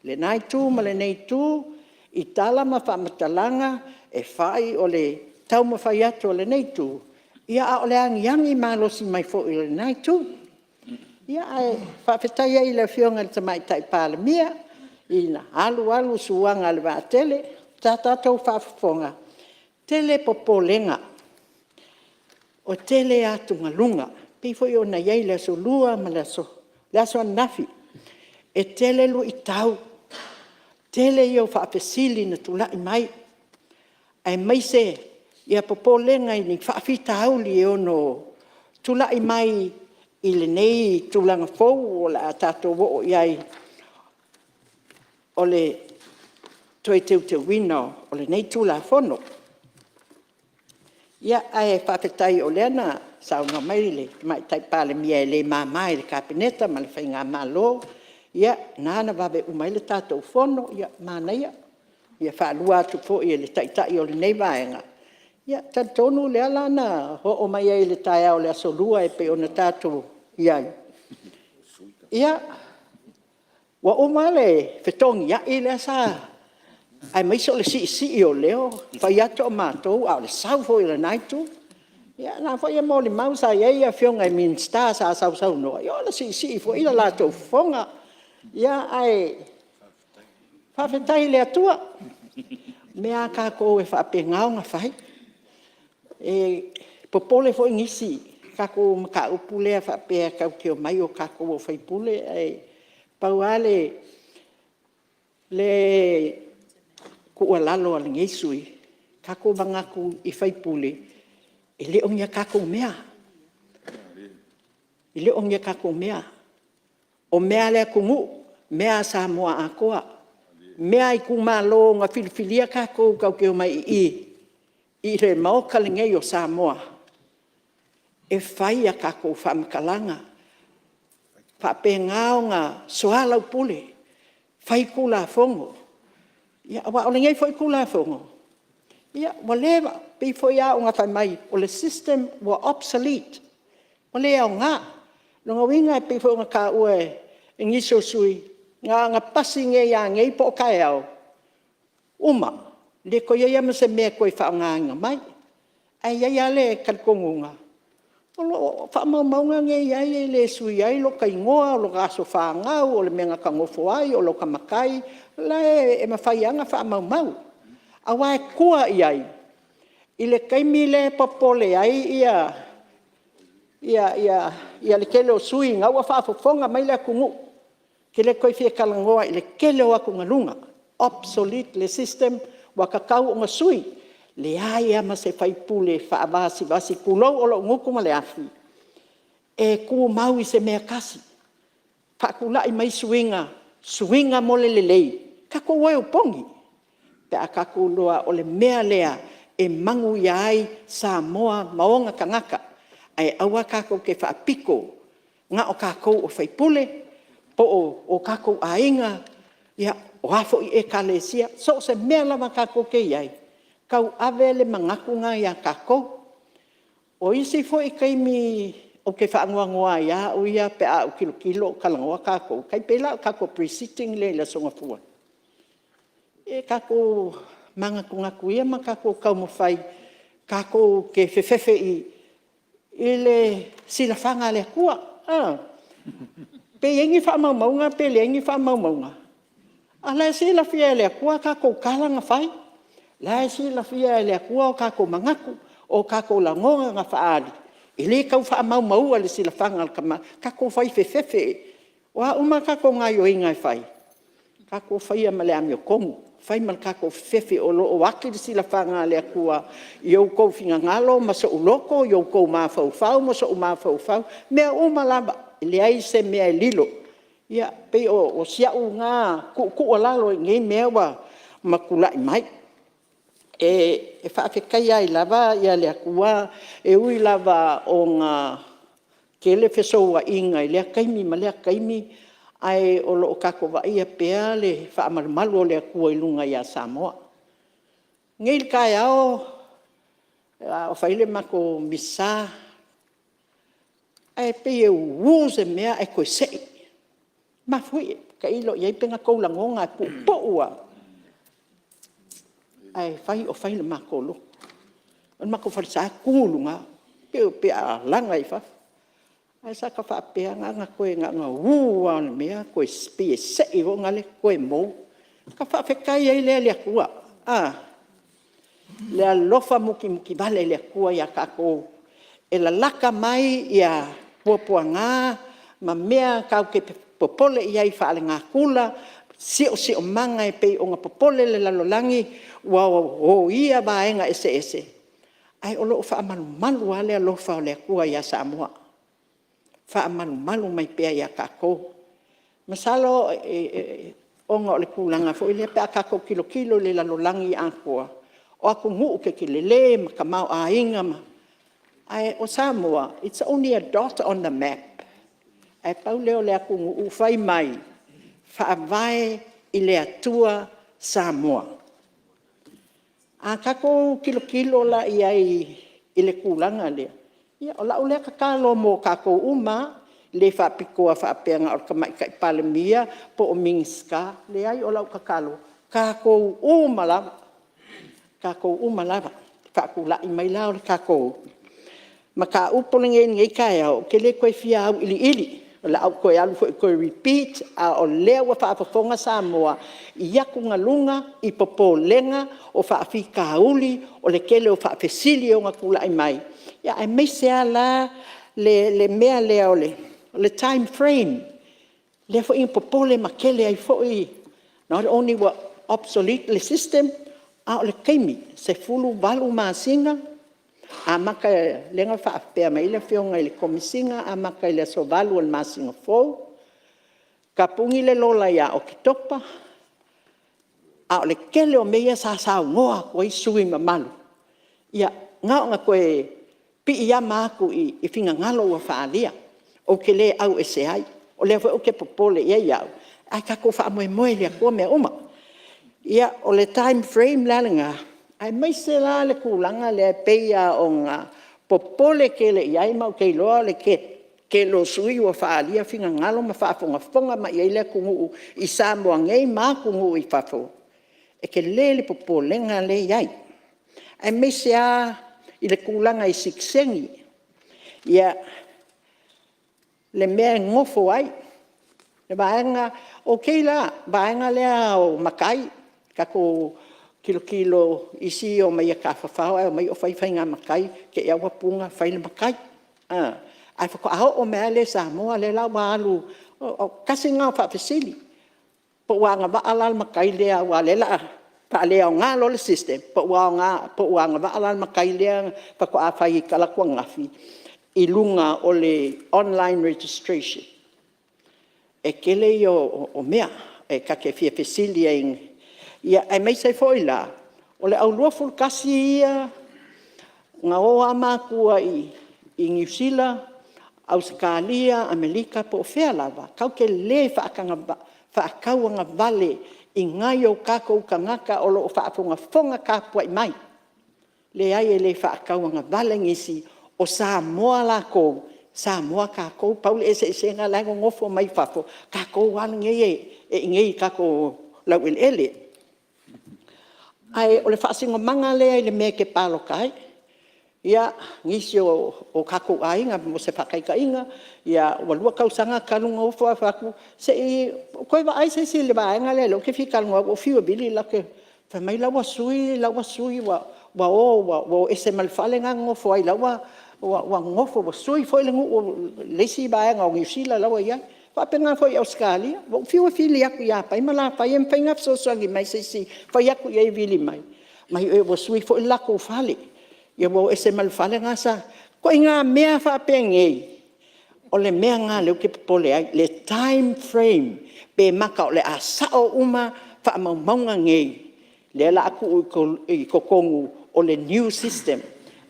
le nai tū ma le nei tū, i tala ma whamatalanga e whai o le tau ma whai atu o le nei tū. Ia a o le angiangi malosi mai fo i le nai tū. Ia e whawhetai ai le whionga le tamai tai Palemene, i na alu suanga le vātele, tātātou whawhawhonga. Tele popolenga, o tele atunga lunga, pifo i o na iei le so lua ma le so nafi. E tele lu i tau, tele i o whaapesili na tula i mai. Ai mai se, ia popolenga i ni whaafita auli e ono tula i mai i le nei tulanga fou o la tātou wo iai o le toi te wino o le nei tula fono. Ia ai whawhetai o leana saunga mai le mai tai Palemene le mamai le kabineta ma le whainga malo. Ia nana wawe umai le tātou fono, ia mānaia. Ia whaalua atu po i le taitai o le nei vaenga. Ia tantonu le alana ho o mai ai le tai au le asolua e pe o na tātou iai. Ia wa oma le whetongi ia i le asa. Ai maiso le si o leo, whai ato o mātou, au le sau fo i le naitu. Ia nā whai e mōli mausa i a whionga i Ministerial sa sau noa. Ia le si fo i la lātou whonga. Ia ai whawhetai le atua. Mea kako e whapengao ngā whai. E popole fo ingisi. Kako maka upule a whapea kau keo mai o kako o whaipule. Pauale le kua lalo ala ngeisui. Kako mangaku i whaipule. E le ongia kako mea. E le ongia kako mea. O mea lea kungu. Mea Samoa a koa. Mea i kumalo ngā whiliwhilia kako kau keo mai i. I re maoka le ngei o Samoa. E whai a kako whamakalanga. Whapengao ngā soalau pule. Whai kula fongo. Ia, wa o le ngei whai kula fongo. Ia, wa lewa, pi whai a o ngā whai mai. O le system wa obsolete. Wa lea o ngā. Longa winga e pi whai ngā ka ue e ngiso sui. Ngā pasi nge ia ngei po kai au. Uma, le ko ia ma se mea koe wha ngā inga mai. Ai ia le kalkongunga. O wha maunga nge ia le sui ai lo kai ngoa, lo gaso wha ngau, o le menga ka ngofo ai, o lo ka makai. La e mawhaianga wha mau. Awa e kua iai. I le kaimi le popole ai ia le kele o sui ngau a wha fofonga mai le kungu. Ke le koe fia kalangoa i le kele o aku ngalunga. Obsolete le system wa kakau o ngā sui. Le aia ma se whaipule whaavasi kulou o lo nguku ma le afi. E ku mau i se mea kasi. Whakula i mai suinga mo le lei. Kako wai o pongi. Pe a kako loa o le mea lea e mangu iai Samoa maonga kangaka. Ai awa kako ke whaapiko. Nga o kako o whaipule. Po o kako ainga, ia o hafo I ekalesia, so se mea lava kako ke iai. Kau ave le mangaku ngā ia kako. O isi fo I kaimi o ke whaangoa ia, o ia pe a o kilo kalangoa kako. Kai pela kako preceding le songa fua. E kako mangaku ngaku ia ma kako kaumawhai, kako ke whewhewe I le silafanga le kua. Pe yengi whaamaumaunga, pe le yengi whaamaumaunga. A la silafia le kua kako kalanga whai. La silafia le kua o kako mangaku, o kako langonga ngā whaali. I le kau whaamaumaua le silafanga le kama, kako whai whewhewe. Wa uma kako ngā yo ingai whai. Kako whai a male amio kongu. Whai mal kako whewhe o loo waki le silafanga le kua. Iau kou whinga ngalo, masa uloko, iau kou mawhauwhau, masa u mawhauwhau. Mea uma laba, le ai se mea lilo. Ia, pe o siau ngā kua lalo ngei mea wa makulai mai. E whaafekai ai lava, ia le kua, e ui lava o ngā kele whesoua inga, lea kaimi, ma lea kaimi, ai o loo kako wa ia pea le whaamarumalu o lea kua I lunga ia Samoa. Ngei kai ao, o whaile mako misa, ai pe e uuse mea e koe sei. Ma fui, ka ilo iai penga koulangonga e pupoua. Ai whai o whaile mako lo. On mako whalisa kūlunga, pe a langa I whafu. Ai sa ka whaapea ngā koe ngā ua o mea, koe spie sei o ngale koe mou. Ka whaafekai ai lea kua. Lea lofa muki vale lea kua ia kako. E la laka mai ia puapua ngā, ma mea kau ke popole iai whaale ngā kula, sio manga e pei o ngā popole le lalolangi, wa o ia vaenga ese. Ai o loo whaamalu a lea lofa o lea kua ia Samoa. Whaamalu mai pea ia kako. Masalo onga o le kulanga fo ile pea kako kilo le lalolangi a kua. O aku nguu ke le makamau a inga ma. Ai o Samoa, it's only a dot on the map. Ai pau leo le aku nguu whai mai. Whaavae I le atua Samoa. A kako kilo la I le kulanga lea. Ia, o lau lea kakalo mo kako uma, le whaapikoa whaapeanga o kamai kai Palemene, po o mingiska, le ai o lau kakalo. Kako uma lava. Kako uma lava. Whaakulai mai lao le kako. Ma ka upolinge ngei kai au, ke le koe fia au ili. O la au koe alu koe repeat, a o lea wa whaapafonga Samoa, I yaku ngalunga, I popo lenga, o whaafika uli, o le kele o whaafesili o ngā kulai mai. Ia, ai meisea la le mea lea le time frame. Le fo in popole makele ai fo I. Not only wa obsolete le system, a o le keimi, se fulu valu maasinga, a maka lenga whaapea mai le whionga I le komisinga, a maka le so valu al maasinga fo. Ka pungi le lola ia o ki topa, a o le kele o meia sa ngoa ko I sui mamalu. Ia, ngā koe pi ia māku I whinga ngalo ua whaalia. O ke le au ese ai. O le o ke popole ia iau. Ai kako whaamoe lea kua mea uma. Ia o le time frame lalinga. Ai maise la le kulanga le peia o ngā popole ke le iai mau kei loa le ke lo sui ua whaalia whinga ngalo ma whaafonga ma iai le kungu I Samoa ngei mākungu I whafo. E ke le popole ngā le iai. Ai maise I le kulanga I siksengi. Ia, le mea ngofo ai. Le vaenga, okay la, vaenga lea o makai. Kako kilo isi o mai a ka whawhau, o mai o whaiwhainga makai, ke ea wapunga whaile makai. Ai whako aho o mea le Samoa, le lau maalu, o kasi ngā whawhesili. Po wanga wa alal makai lea wa le la. Pa lea o ngā lo le system, po wanga wa alal makai lea, pa ko a whai kalakua ngafi, I lunga o le online registration. E kele o mea, e kake fia fesilia ingi. Ia, ai mai sai foi la, o le au lua fulkasi ia, ngā oa mākua I New Zealand, Australia, Amerika, po o whea lava, kau ke le whaakauanga vale I ngai o kākou kangaka o loo whaafonga kāpua i mai. Le ai e le whaakauanga valengisi o Samoa lako, Samoa kākou, paule e se ngā lango ngofo mai whafo, kākou wāngi e ngei kākou lau ele. Ai, o le whaasingo manga lea i le mea ke pālo kai, ia ngisi o kākou ainga, mo se whakaika inga, ia walua kausanga kalunga o whaku, se i, koe wa ai se le waenga lea, lo ke fi kalunga o fiwa bili lake, whamai lawa sui, wa ese malfale nga ngofo ai lawa, wa ngofo wa sui foi le ngu lesi waenga o ngiusila lawa ia, whapenga foi Australia, wa fiwa fili aku ia, pai mala, pai em pai ngap sosangi mai se si, pai aku ia i vili mai, mai wa sui foi lako fale, ia wa ese malfale nga sa, ko inga mea whapengei, o le mea ngā leo ke pole ai, le time frame, pe maka o le asao uma whaamaumaunga ngei, le la aku i kokongu o le new system,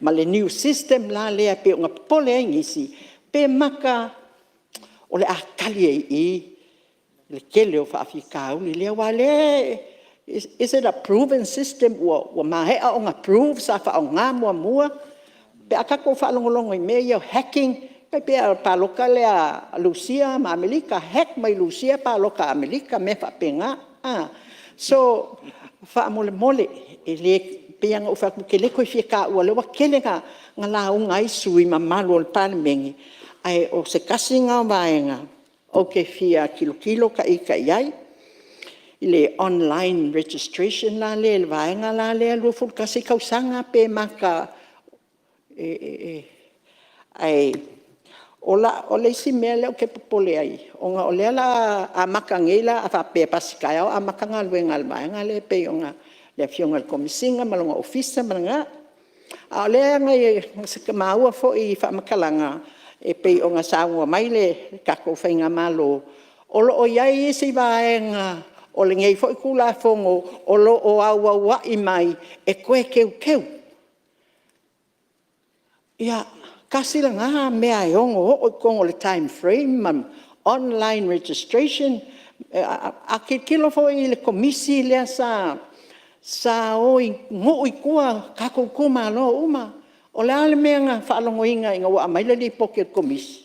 ma le new system la lea pe o ngā pole ai ngisi, pe maka o le akali i, le kele o whaafika uli, lea wale, is it a proven system, ua mahea o ngā prove sa wha o ngā mua, pe akako whaalongolongo i mea iau hacking, kai pe paloka lea Lucia ma Amerika, hack mai Lucia paloka Amerika me whapenga. So, whaamole mole, e le peanga uwha ke le koe whiaka ua lewa kele ngā launga i sui ma malu o le Palemene. Ai o se kasi ngā waenga, o ke whia kilo ka ika iai, i le online registration la le waenga la le lua fulkasi kausanga pe maka ai o le isi mea leo ke popole ai. O nga o lea la a maka ngela a whapea pasikai au a maka ngā luenga alwaenga le pe o nga le fionga komisinga malonga ofisa malanga. A o lea ngai se ka maua fo i whamakalanga e pe o nga saunga mai le kako whainga malo. O lo o iai isi waenga o le ngei fo i kula fongo o lo o aua i mai e koe keu. Ia, kasi la ngā mea e ongo o kongo le time frame, online registration, a ke kilo fo i le komisi lea sa oi ngō i kua kako kuma lo uma, o le ale mea ngā whaalongo inga inga wa amaila li poke komisi.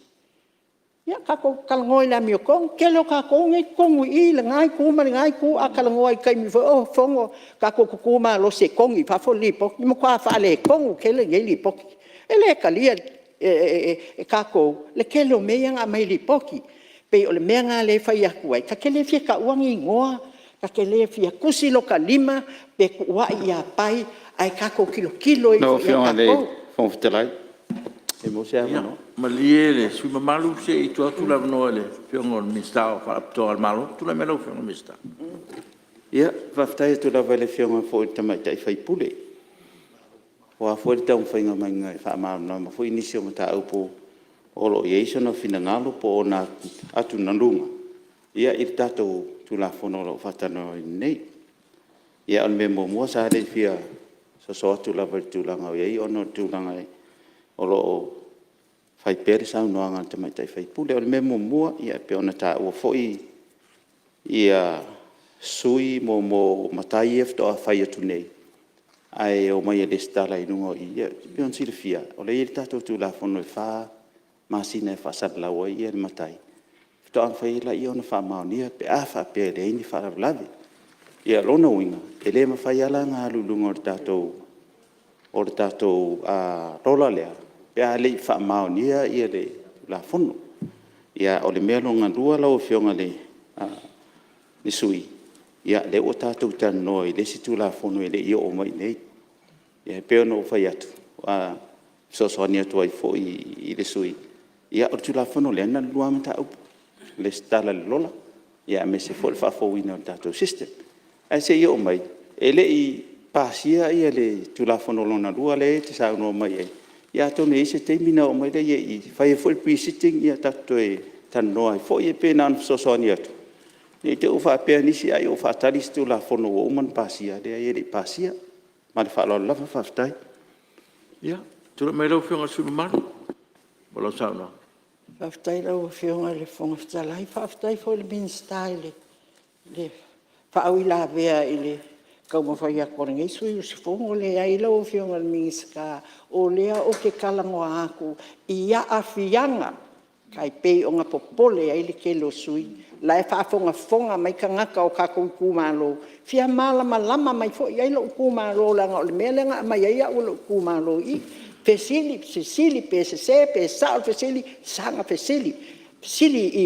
Ia, kako kalangoi la mio kong, kelo kako ngai kongu i le ngai kuma, le ngai ku a kalangoi kai mi fo, fongo kako kukuma lo se kongi, pafo li poke, mo kwa whaale kongu kele ngai li poke. E le kalia e kako, le kelo mea ngā mai li poki, pe o le mea ngā le whai aku ai, ka kele fia ka uangi ngoa, ka kele fia kusi lo ka lima, pe kua i a pai, ai kako kilo i no, fia kako. le fonfitelai. E mo se ama no? Ma liele, sui mamalu se i tua tula no ele, fiongo el Ministerial, whaapitoa al malo, tula melo fiongo el Ministerial. Ia, whaftai tu lava le fionga fo i tamaitai whai pule. Wa fo i tau whainga mai ngai whaamaro na ma fo inisi o mata au po olo i eiso na fina ngalo po o na atu na lunga. Ia i tatou tu la fono lo whatano i nei. Ia on me mo mua sa le fia so atu lava i tūlanga o iei ono tūlanga i olo o whai pere sau noa ngā tamaitai whai pule. On me mo mua ia pe ona ta ua fo i ia sui mo matai efto a whai atu nei. Ai o mai le stala i nungo i ia pion sile fia o le tatou tu la fono e fa masina e fa sabla o ia le matai to an fa ila i ona fa maonia pe a fa pe le ni fa lavi ia lona winga ele ma fa yala nga lulungo o tatou a rola le pe a le fa maonia ia le la fono ia o le melo nga dua la o fionga le ni sui ia le o tatou tano i le situ la fono ele i o mai nei ia pe no fa yatu a so ni atu ai fo i le sui ia o tu la fono le na lua mata le stala le lola ia me se fo fa fo wina tatou system ai se i o mai ele i pasia ia le tu la fono lona lua le te sa no mai ia to nei se te mina o mai le i fa i fo il pre sitting ia tatou e tano ai fo i pe na so ni atu ni te ufa pe ni si ai ufa talis tu la fono o man pasia de ai le pasia ma fa lo la fa stai Ia, tula mai lau fionga sui mamalu, wala sauna. Whaftai lau fionga le fonga whtalai, whaftai fo le Ministerial, le whaau la vea ile kau mawhai a kore ngai sui usi whongo le ai lau whionga le mingiska o lea o ke kalangoa aku i a whianga kai pei o ngā popole ai le ke lo sui la e whaafonga mai ka ngaka o kako kumalo fia malama lama mai fo i ai lo kumalo langa o le mea lenga mai ai au lo kumalo i pesili pe se pe sao pesili sanga pesili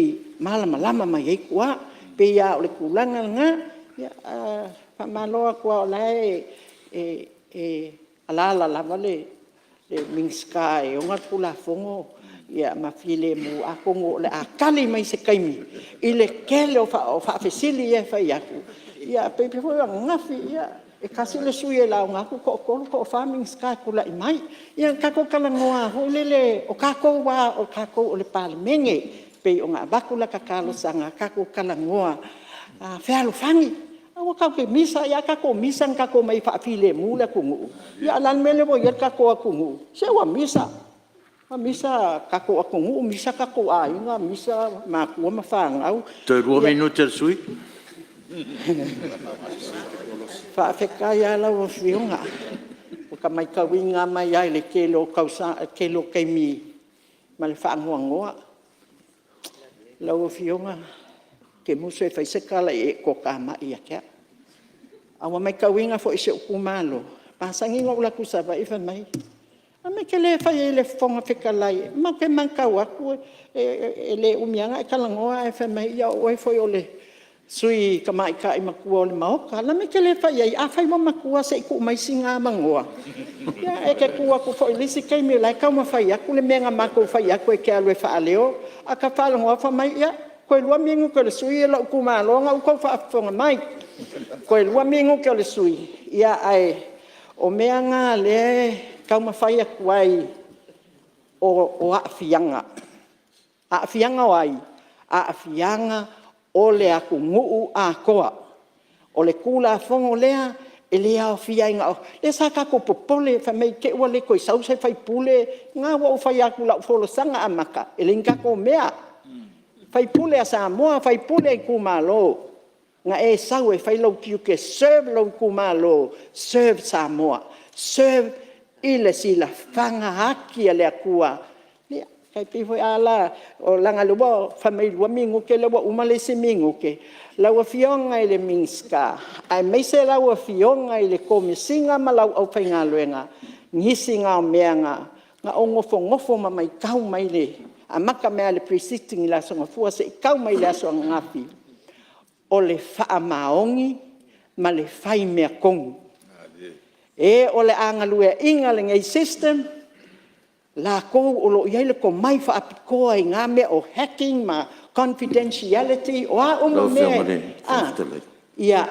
i malama lama mai ai kua pe ia o le kulanga nga ya maloa kua o lai alala lava le mingska e o ngā kula fongo ia mafile mu akongo le akali mai se kaimi i le kele o fa fesili e fa iaku ia pepe foi ngafi ia e kasi le sui e la ngaku ko farming ska kula i mai ia kako kalangoa ho lele o kako wa o kako o le Palemene pe o ngā bakula kakalo sanga kako kalangoa fealo fangi awa kako misa ia kako misa kako mai fa file mu le kungu ia lan mele bo ia kako kungu se wa misa misa kako akungu misa kako ainga misa makua mafangau te 2 minutos sui fa feka ia la o fionga o ka mai kawinga mai ai le kelo kausa kelo kaimi mal fa ngoa la o fionga ke muso e faise kala e ko kama ia kia awa mai kawinga fo ise kumalo pasangi ngola kusaba ifa mai me ke le fai le fonga fekalai ma ke manka wa ku le umianga e kalangoa e fa mai ia o foi ole sui ka mai ka i makua le maoka la me ke le fai ai a fai mo makua se ku mai singa mangoa ya e ke ku ku foi lisi kai me lai ka ma fai aku le menga mako fai aku e ke alwe fa leo a ka fa ngoa fa mai ia ko lua mingu ke le sui la ku ma longa ko fa fonga mai ko lua mingu ke le sui ia ai o meanga le kau mawhai aku ai o aafianga wai, aafianga o le aku nguu a koa. O le kula fongo lea, e lea o fiainga o. Le sa kako popole, fa mei ke ua le koi sau se fai pule, ngā wa o fai aku lau folo sanga a maka, e le ngako mea. Fai pule a Samoa, fai pule i kumalo. Ngā e sau e fai lau kiuke, serve lau kumalo, serve Samoa, serve ile sila fanga haki le akua le kai pifo ala o langa lubo family wa mingu ke le wa umale se mingu ke la wa fionga ile minska ai me se la wa fionga ile komisinga malau au fainga luenga ngisinga meanga nga ongo ngofo mai kau mai le amaka me le preceding la songa fua se kau mai la songa ngafi o le fa maongi ma le fai me kongu e o le angalue inga le ngai system la ko o lo ia le ko mai fa apikoa i ngā mea o hacking ma confidentiality o a umo me ia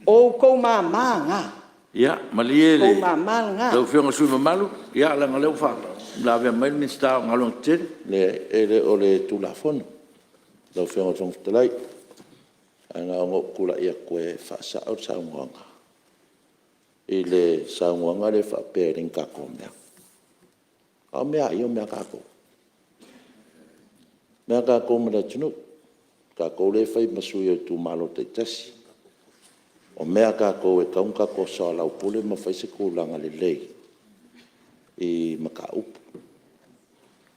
o ko ma nga ia malie le ko ma nga lo fionga sui malu ia la ngale fa la ve mai minsta ngalong tin le ele o le tu la fon lo fionga tong telai anga ngo kula ia ko fa sa o sa nganga ile Samoa le fa pering kako mea. Ka mea io mea kako. Mea kako mea tunu. Kako le fai masui o tu malo te tasi. O mea kako e kaun kako sa lau pule ma fai se kulanga le lei. I maka upu.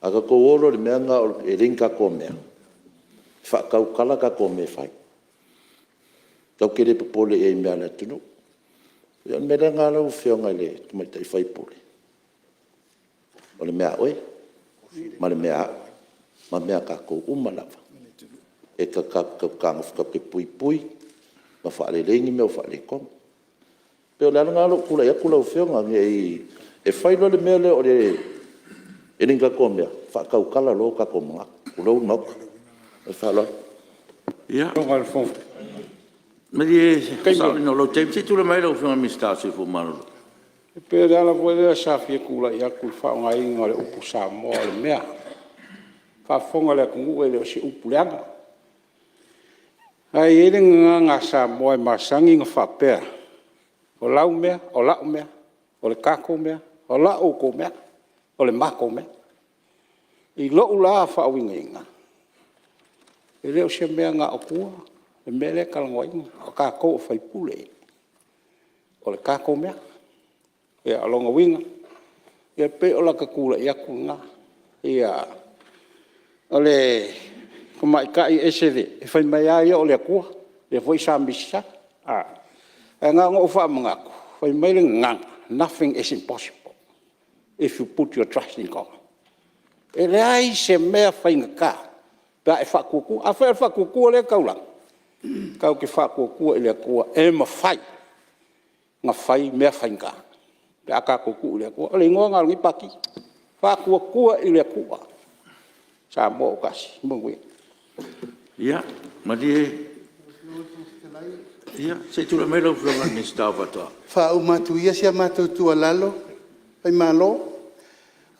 A kako oro le mea nga e ring kako mea. Fa kau kala kako me fai. Kau kere papole e mea na tunu. Yon me renga lau whionga le tumai tai whai pule. O le mea oe, ma le mea kako umalawa. E ka kanga whakape pui pui, ma whaale lengi mea o whaale kong. Peo le alanga alo kula ia kula o whionga e whailo le mea le o le e ringa ko mea, whakau kala lo kako mga, kula u mauka. E whaalo. Ia. Mari sa no lo tempi tu le mai lo fuma mista se fu malo. Pe ala pode sa fi kula ia ku fa ngai ngale upu Samoa le mea. Fa fonga le ku ele si upu langa. Ai ele nga Samoa masangi nga fa pe. O lau mea, o lau mea, o le kako mea, o lau ko mea, o le mako mea. I lo ula fa winga. Ele o se mea nga o kua. Le mele kalangoinga o kako fai pule. O le kako mea. Ia alonga winga. Ia pe o la kakula ia kunga. Ia ole kumaikai eseve. E fai mai ia o le akua. Le foi sa misa. E ngā ngō wha mangaku. Fai mai le ngang. Nothing is impossible. If you put your trust in God. E le ai se mea fai ngaka. Pea e whakuku. A whai whakuku le kaulang. Kau ke whakuku e le akua. E ma fai. Ngā whai mea whai ngā. Pea ka kuku le akua. Ole ingoa ngā rungi paki. Whakuku e le akua. Sa mo o kasi. Mungwe. Ia. Madi ia. Se tula mai lau whanga ni stawa toa. Whau matu ia sia matu tua lalo. Pai malo.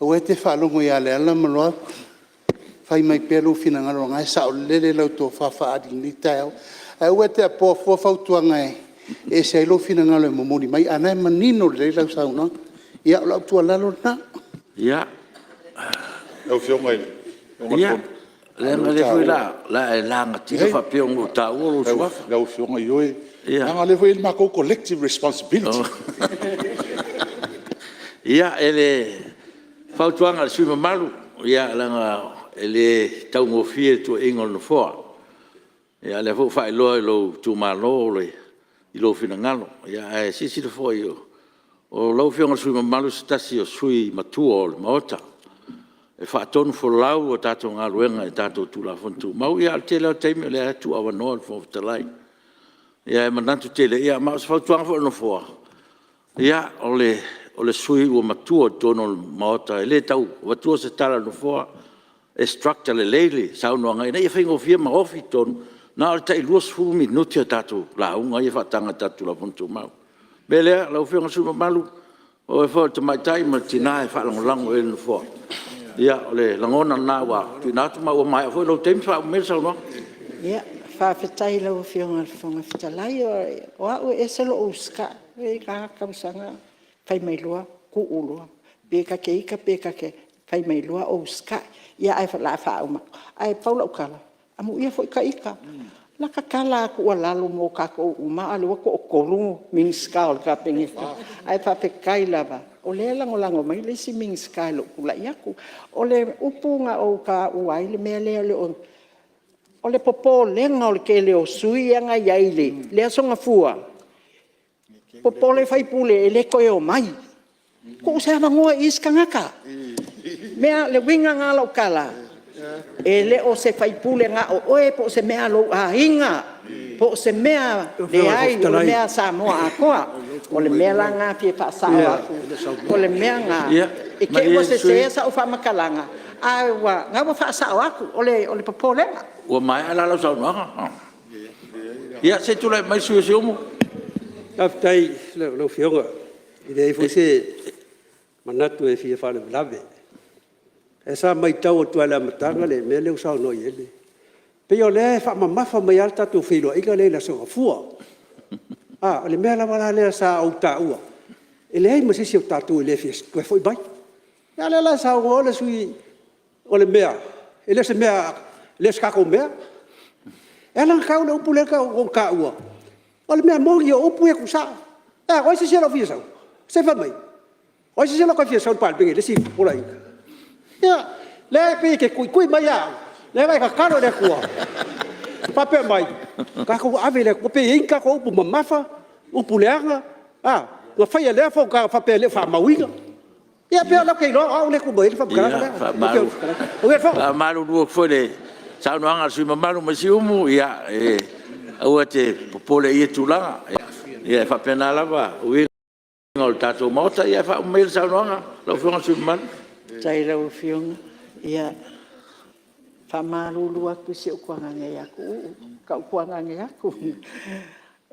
O e te whalongo ia le ala maloa. Whai mai pēlu whina ngaro ngai. Sa o lele lau tō whawha adi ni tau. O e te apoa whawhau tua ngai. E se ilo whina ngaro e momoni mai. Anai manino le lau sauna. Ia o lau tua lalo na. Ia. Au whionga i. Ia. Le ngale fui la e langa tika whapeo ngō tā uro suafa. Au whionga i oe. Ia. Nga le fui mako collective responsibility. Ia, ele whautuanga le sui mamalu. Ia, langa ele tau ngofie tu ingol no foa. Ia, le fo whai loa i lo tu malo le i lo fina ngalo. Ia, e sisi le foa i o lau whionga sui mamalu stasi o sui matua o le maota. E whaatonu fo lau o tātou ngā ruenga e tātou tūla fontu. Mau ia al te leo teime le atu awa noa le fo talai. Ia, e manantu tele. Ia, mau se whautuanga fo no foa. Ia, o le sui ua matua tono maota. E le tau, watua se tala no foa. E structure le leile, saunoa ngai. Nei e whaingo fia ma ofi tono. Nā o le tai luas fulu mi nutia tātou la unga. Ia whaatanga tātou la fontu mau. Me lea, lau whionga sui mamalu. O e whao te maitai ma tina e whaalango lango e no foa. Ia, ole langona nā wa. Tui nātu ma ua mai. Fo lau teimi wha umere saunoa. Ia, whawhetai lau whionga whonga whitalai o au e salo uska. E ka kausanga. Whai mai loa, ku uloa. Peka ke ika, peka ke whai mai loa o uska. Ia ai whala whauma. Ai paula ukala. Amu ia fo ika ika. Laka kala ku ua lalo mo kako uma. Ale wako o korungu mingska o ka pengita. Ai whapekai lava. O le lango mai le si mingska lo kula iaku. O le upunga o ka uai le mea lea le on. O le popo lenga o le ke le o sui anga iaile. Le asonga fua. Popo le whai pule e le koe o mai. Ko se hama ngoa iska ngaka. Mea le winga ngā lau kala. E le o se whai pule ngā o oe po se mea lau a hinga. Po se mea le ai o le mea Samoa a koa. O le mea la ngā pie pa sao aku. O le mea ngā. E ke ua se se sa o whamakalanga. Ai wa ngā wa wha sao aku. O le popo lenga. Ua mai ala lau sau noanga. Ia, se tula mai sui se umu. Aftai lo whionga. I rei fo se manatu e fia whale mlawe. E sa mai tau o tuala matanga le me leo sao noi ele. Pe o le wha mamafa mai alta tu whilo ika le la songa fua. Le mea la wala le sa au ta ua. E le hei masisi au tatu e le fia koe foi bai. Ia le la sa o le sui o le mea. E le se mea le skako mea. E lang kau le upu le ka o ka ua. O le mea mongi o upu e kusa. Oi se selo fia sau. Se fa mai. Oi se selo ka fia sau pal pingi le si pula ika. Ia, le pe ke kui mai au. Le vai ka karo le kua. Pape mai. Ka ko ave le ko pe inka ko upu mamafa, upu leanga. Nga fai le fo ka pape le fa mawinga. Ia pe la ke lo au le ku mai fa kala. O e fa. Malu du fo le. Sa no anga sui mamalu ma si umu ia e au te popole ia tulanga. Ia fa pena lava. Ui ngol tato mota ia fa umel sa no anga. Lo fo sui mamalu. Tai lau whionga. Ia. Whamarulu aku se o kuangange aku. Ka o kuangange aku.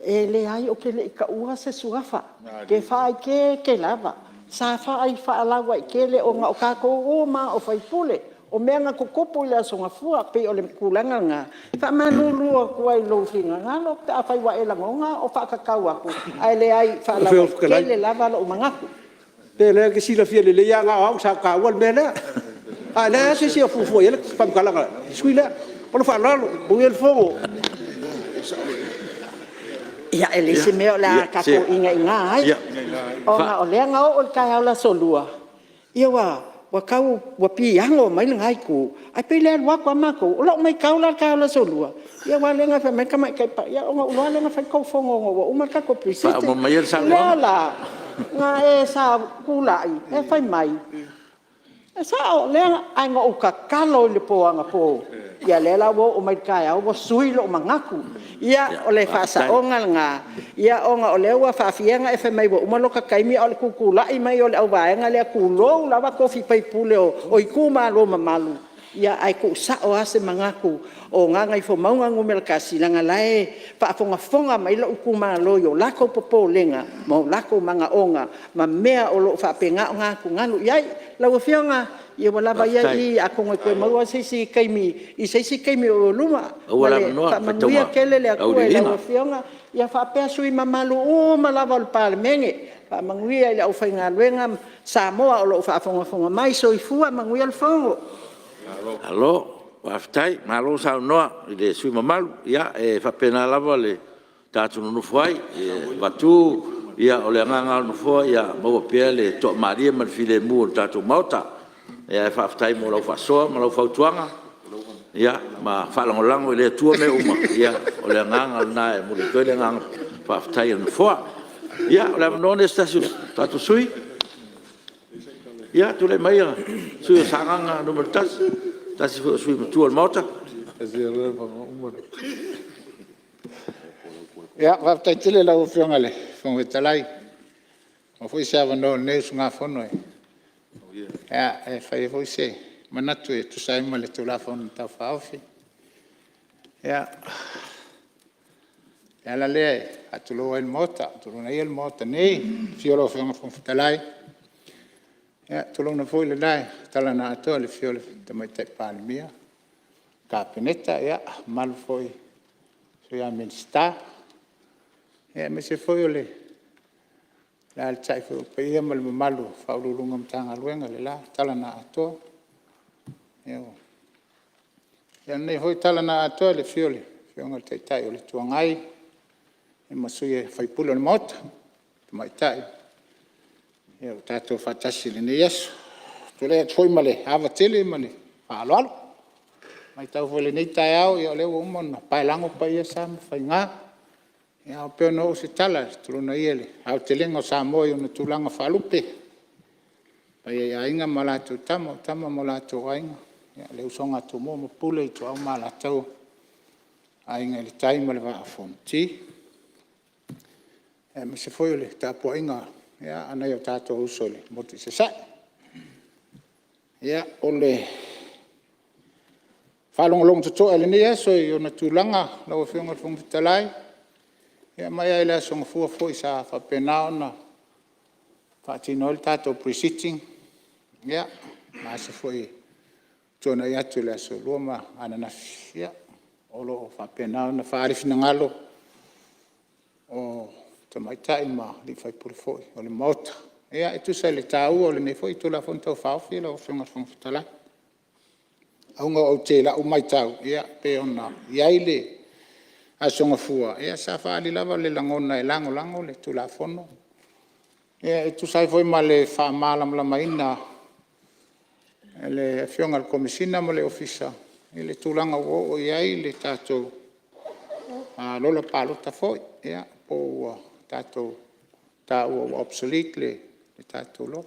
E le ai o ke le ka ua se suafa. Ke whaai ke lava. Sa whaai whaalawa i ke le o ngā o kako o ma o whaipule. O mea ngā kukopo i le asonga fua. Pe o le kulanga ngā. Whamarulu aku ai lo whinga ngalo. Pe a whai wa e langonga o whaakakau aku. Ai le ai whaalawa ke le lava lo o mangaku. Pe le ke sila fia le ia ngā au sa ka ua me le. Le se se fufu ele pam kalanga. Sui le. Polo fa lalo, buel fongo. Ia e lisi mea o la kako inga ai. O nga o lea ngau o kai au la solua. Ia wa kau wa piango mai ngai ku. Ai pe le wa kwa mako. O la mai kau la kai au la solua. Ia wa lenga fa mai kamai kai pa. Ia o nga ua lenga fa kau fongo ngo. O uma kako prisiti. Lea la. Nga e sa kulai. E fai mai. E sa o lea ai nga o kakalo le poanga po. Ia lela wo o mai kai au wo sui lo mangaku. Ia o le fasa onga nga. Ia onga o le ua fafienga e fe mai wo umalo ka kaimi o le kukula i mai o le au vaenga le kulo lava kofi pai pule o iku malo mamalu. Ia ai ku sa o ase mangaku o nga ngai fo maunga ngumel kasi langa lae pa fonga fonga mai lo iku malo yo lako popo lenga mo lako manga onga ma mea o lo fa penga nga ku ngalu iai la wo fionga ia wala ba ia i ako ngoi koe maua seisi kaimi i seisi kaimi o luma pa manuia kele le aku e la wo fionga ia fa pea sui mamalu o malava o Palemene pa manguia le au whainga luenga Samoa o lo fa fonga mai so i fua manguia le fongo. Alo, waftai, malo sa noa, le sui mamalu, ia e fa pena lava le tatu no fuai, batu ia o le nganga no fuai ia mo pea le to Maria mal file mu tatu mauta. Ia fa waftai mo lau fa soa, mo lau fa tuanga. Ia ma fa langolango le tua me uma, ia o le nganga na e mo le koe le nganga fa waftai no fuai. Ia o le manone stasius tatu sui. Ia tu le mai sui sanganga no tas tas sui tu al mota. Ia va taitile la ofionga le fonga talai. O foi sa no ne sunga fono e. Ia e fai foi se manatu e tu sai male tu la fon ta faufi. Ia ia la le atulo el mota, tu no el mota nei fiolo fonga fonga talai. Ja, tulong na foi le dai tala na ato le fiole te mai te Palemene ka peneta ja mal foi so ja minsta ja me se foi le la tsai foi pe ia mal malu fa lungam tanga luenga le la tala na ato ja nei foi tala na ato le fiole fionga te tai o le tuangai e masuye fai pulo le mot te mai tai. Ia tato fatasi le nei aso. Tole foi male, hava tele male. Alo. Mai tau foi le nei tai au ia le umon pai lango pai ia sam fai nga. Ia o pe no se tala truna ile. Au telengo Samoa no tulanga falupe. Pai ia inga malato tama malato ainga. Ia le usonga tu mo pule tu au malato. Ainga le tai male va fonti. Me se foi le tapo inga. Ja, ana yo tato usole moti se sa. Ja, ole falong long to ele ni so yo na tulanga la o fionga fong talai. Ja, mai ele so fu foi sa fa penao na. Fa tinol tato proceedings. Ja, ma se foi tona ya tula so loma ana na ya. Olo fa penao na fa arif ngalo. O te mai tai ma li fai puri foi o le mota. Ea e tu sai le tau o le ne foi tu la fon tau faufi la o whenga whangwhatala. Aunga o te la o mai tau. Ea pe ona iaile a songa fua. Ea sa whaali lava le langona e lango le tu la fono. Ea e tu sai foi ma le wha malam la maina le whionga le komisina ma le ofisa. E le tūlanga o iaile tātou lola pālota foi. Ea po tātou tāua obsolete le tātou lo.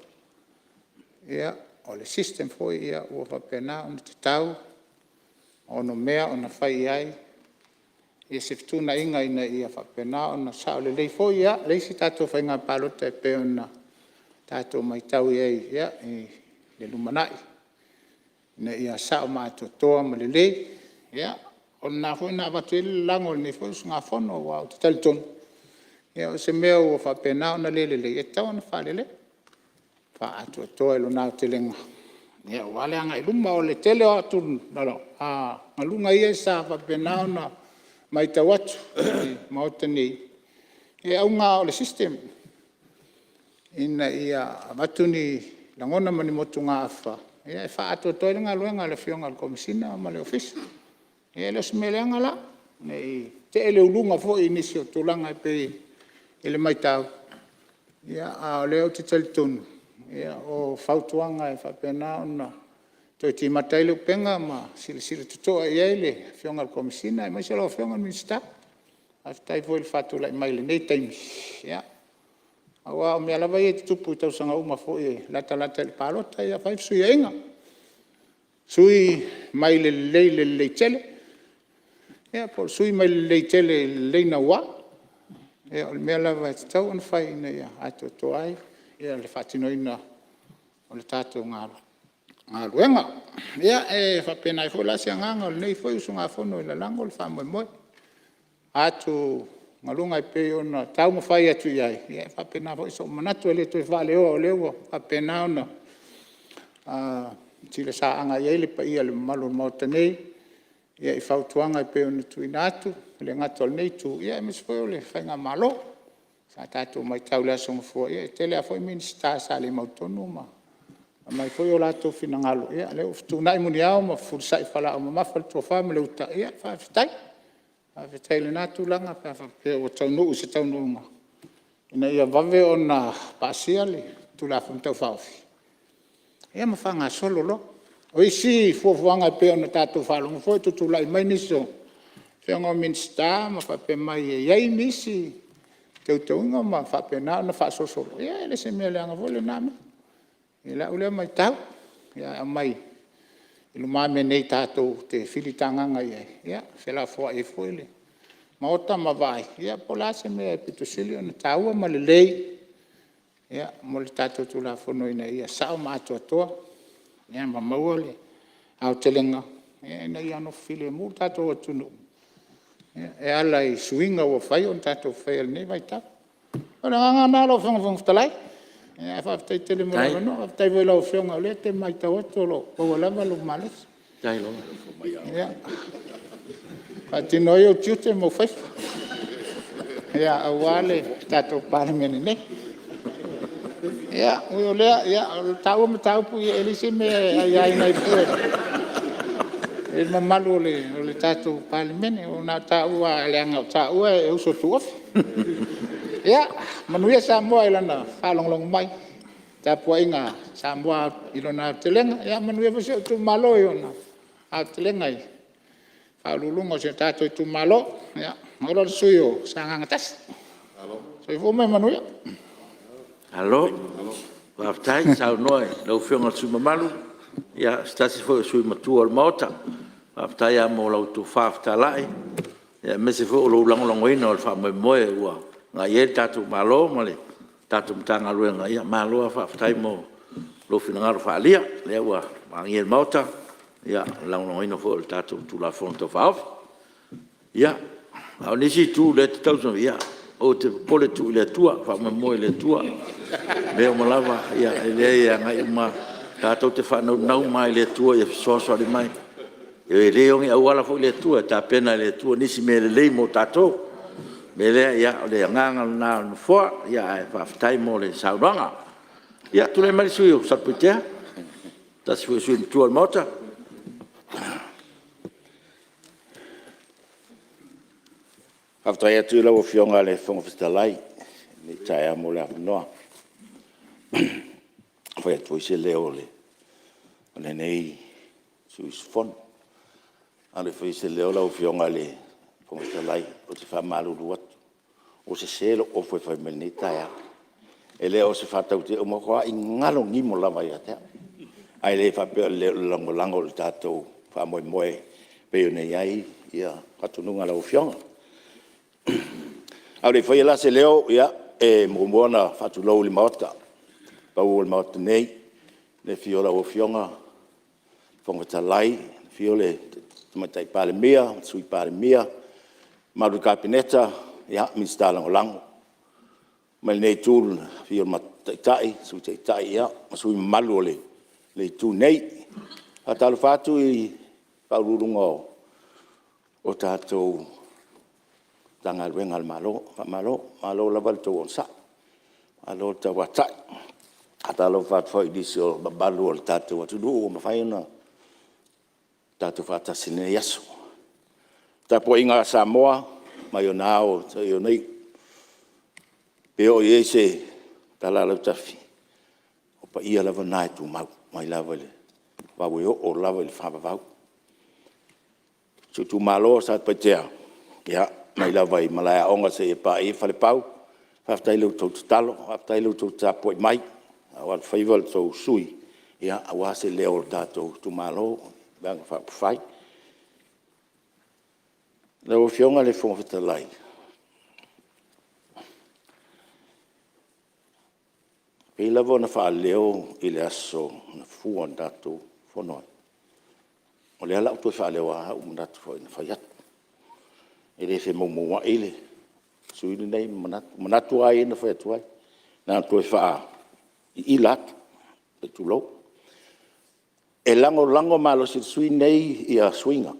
Ia, o le system foi ia ua whapena o te tau, o no mea o na whai ai, ia se fituna inga ina ia whapena o na sao le lei foi ia, leisi tātou whainga pālota e pe o na tātou mai tau iai ia, i le lumanai. Na ia sao mātua toa ma le lei, ia, o na foi na watu ele lango le foi sunga fono wa o te talitonu. Ia o se mea ua whapena o na lele, e tau na whalele. Wha atua toa ilo nao te lenga. Ia wale anga i luma o le tele o atu, nalo, ngalunga ia sa whapena o na mai tau atu, maota nei. Ia aunga o le system. Ina ia watu ni langona mani motu ngā awha. Ia e wha atua toa ilo ngā luenga le whionga le komisina ma le ofisa. Ia le smele anga la. Nei te ele ulunga fo inisi o tolanga pe ele mai tau. Ia a leo te talitonu. Ia o fautuanga e whapena ona. Toi ti mataile upenga ma sila tutoa i eile fionga komisina e mai se lo fionga minista. Aftai fo il fatu lai mai le nei taimi. Ia. Awa o mea lava e tupu i tau sanga uma fo e lata le palota ia fai sui ainga. Sui mai le tele. Ia po sui mai le tele le na wa. Ia o mea lava e tau on fai na ia ato to ai. Ia le fatino ina o le tato ngalo. Ngalo ia e whapena i fo lasi anganga o le nei fo usunga fono i la lango le whamoe moe. Atu ngalunga i pe ona tau mo fai atu iai. Ia whapena fo iso manatu e le toi whale o leo whapena ona. Tila sa anga iai le pa ia le malo mauta nei. Ia i whautuanga i pe ona tuina atu. Le ngato le nei tu. Ia e misfo le whainga malo. Sa tatu mai tau le asonga fua. Ia tele a foi minista sa le mautonu ma. Mai foi o lato fina ngalo. Ia le uftu nai muni au ma fursai whala o ma mafal tua whama le uta. Ia whaafitai. Whaafitai le natu langa pa whapea o taunuu se taunuu. Ina ia vave o na pasia le tula whamtau whaufi. Ia ma whanga solo lo. O isi fuafuanga pe o na tātou whalonga. Foi tutulai mai niso. Whianga o minsta ma whapea mai e iei nisi. Tautaunga ma whapea nao na whaasosolo. Ia ele se mea leanga vole nami. Ia ule mai tau. Ia mai. Ilu mame nei tātou te whiritanganga iai. Ia whela fua e fuile. Maota ma vai. Ia pola se mea pitusili o na taua ma le lei. Ia mo le tātou tula whono ina ia sao ma atua toa. Ia ma maua le. Au telenga. Ia ina ia no while mu tātou atunu. E ala i suinga o whai o tātou whai al nei vai tau. Ora nganga nalo whangafonga talai. Ia whaftai tele mo lava no. Whaftai voi lau whionga o le te mai tau atu lo. Paua lava lo malas. Tai lo. Ia. Patino eu tiute mo whai. Ia awale tātou Parliamentary nei. Ia, o lea, ia, tau me tau pu ia elisi me ai nei pue. E mamalu o le tātou Parliamentary, o nā tau a leanga o tau e uso tuofi. Ia, manuia Samoa ilana whalonglong mai. Tāpua inga Samoa ilona telenga, ia manuia vase o tu malo i ona. A telenga i. Whalulunga o se tātou i tu malo, ia, ora sui o sanganga tas. So i fume manuia. Alo. Waftai sau noe, lau whionga tu mamalu. Ia, stasi fo sui matua al maota. Waftai a mo lau tu whafta lai. Ia, mese fo lau langolongo ina o le whamoe moe ua. Nga ie tātou malo, male. Tātou mtanga luenga ia, malo a whaftai mo lo whinangaro whaalia. Lea ua, mangi el maota. Ia, langolongo ina fo le tātou tu la whono tau whaof. Ia, au nisi tu le te tausan, ia. O te pole tu le tua, whamoe moe le tua. Leo malava, ia, ia ngai uma tātou te whanau nau mai le tua, ia soa le mai. E leo ngi au ala fo le tua, tā pena le tua, nisi me le lei mo tātou. Me lea, ia, le nganga nā nufua, ia, e whaftai mo le sauranga. Ia, tule mali sui o sarpuitea. Tasi fo sui tua le mota. Whaftai atu ila o fionga le whonga whistalai. Ni tae mo le awanoa. Foi atu i se leo le. Ale nei suis fon. Ale foi se leo la o fionga le whonga whistalai. O te whamalu ruatu. O se selo o foi fai mel nei tae. E leo se whatau te umakoa i ngalo ngimo lava i atea. Ai le whapea le lango le tātou whamoe moe. Peo nei ai ia katununga la o fionga. Au le foi la se leo ia e mumona fatu lo li maota. Pau le maota nei le fiola o fionga fonga talai fiole matai Palemene sui Palemene maru kabineta ia ministerial lango. Mal nei tul fiol matai sui tai ia sui malu le tu nei. Atalu fatu i paulungo o tatou tangal wengal malo laval to sa alo ta wata atalo fat foi disio babalu al tatu watu do ma faina tatu fata sine yaso po inga Samoa, mai o nao, o nei, pe o ie se tala lau tafi. O pa ia lava nai tu mau, mai lava le, wawe o lava le whapapau. So tu malo sa pa tea, ia, mai lava i Malae onga se e pa e whale pau, whaftai lau tau talo, whaftai lau tau tapo i mai, awal whaival tau sui, ia, awa se leo tato tu malo, bang whapawhai. Lau fionga le whongwhita lai. Pei lavo na wha leo i le aso na fuan dato whanoi. O le ala upo wha leo a umanatu fo ina whaiat. E le whi maumua ele. Suini nei manatu ai ina whaiatu ai. Nā toi wha i ilat e tulou. E lango malo si sui nei i a suinga.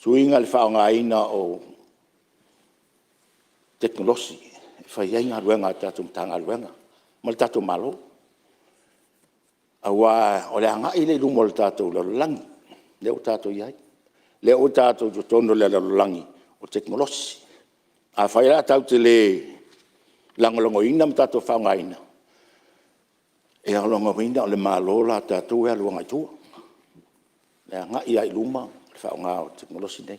Suinga le wha ngā ina o teknolosi. E whai ngā ruenga tātum tanga ruenga. Ma le tātou malo. Awa, o le anga i le lumo le tātou lalolangi. Leo tātou iai. Leo tātou jo tono le lalolangi o teknolosi. A whai la tau te le langolongo ina ma tātou whaunga ina. E alongo ina o le malo la tātou e aluanga i tua. Le anga i ai luma le whaunga o teknolosi nei.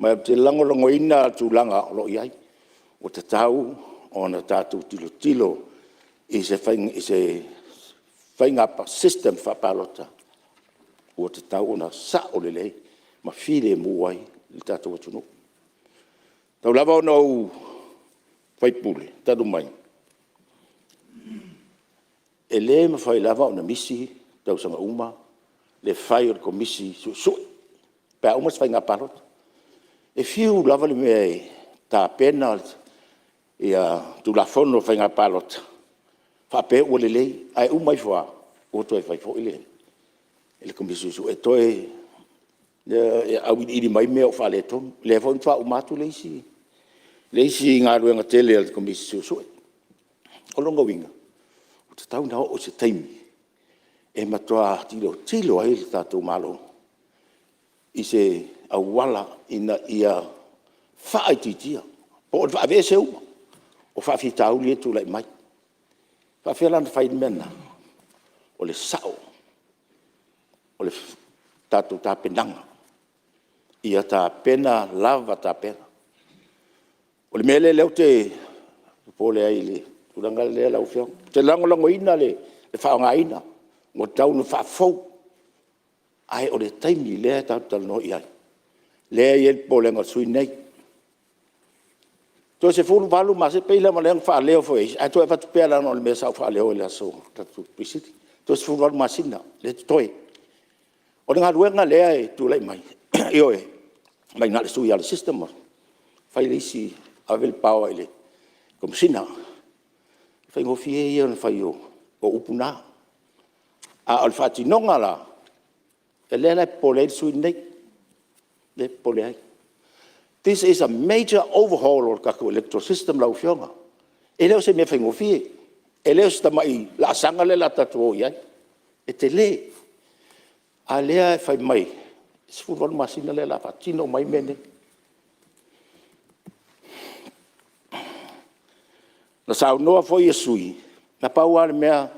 Ma te langolongo ina tu langa o lo iai. O te tau o na tātou tilo i se whaingapa system whapalota. O te tau o na sa o le lei, ma while muai i tātou atunu. Tau lava o nau whaipule, tadu mai. E le ma whai lava o na misi, tau sanga uma, le whai o ko misi sui. Pea umas whaingapa palota. E whiu lava le mea tā pena i a tulafono whaingapa palota. Whape o le lei, ai umai wha, o toi whai fo i le. E le komisusu, e toi, e au iri mai mea o whale tonu. Le fo intua umatu leisi. Leisi ngā ruenga tele al komisusu. O longa winga. O te tau nao o se taimi. E matua tilo ai le tātou malo. I se awala ina ia whaititia. Po o whawe se uma. O whawhitau li etu lai mai. Whawhialan whaid mena, o le sao, o le tātou tāpenanga, ia tāpena lava tāpena. O le mele leo te pole ai le, turanga lea lau whiau. Te lango ina le whaonga ina, mo tau no whafou. Ai o le taimi lea tātou no iai. Lea i el pole ngā sui nei. To se fulu valu ma se peila ma leng fa leo fo ai to fa pela no le mesa fa leo le so tatu pisiti to se fulu valu ma sina le toi o nga ruenga le ai tu lai mai io e mai na le su ya le system fa le si avel power ile kom sina fa ngo fie ia fa yo o upuna a al fati no ngala e le pole su nei le pole ai. This is a major overhaul of the electoral system lau fionga. E leo se me whaingo fie. E leo se tamai la sanga le la tatu o iai. E te le. A lea e whai mai. Se furon masina le la patino mai mene. Na sao noa foi e sui. Na pau ale mea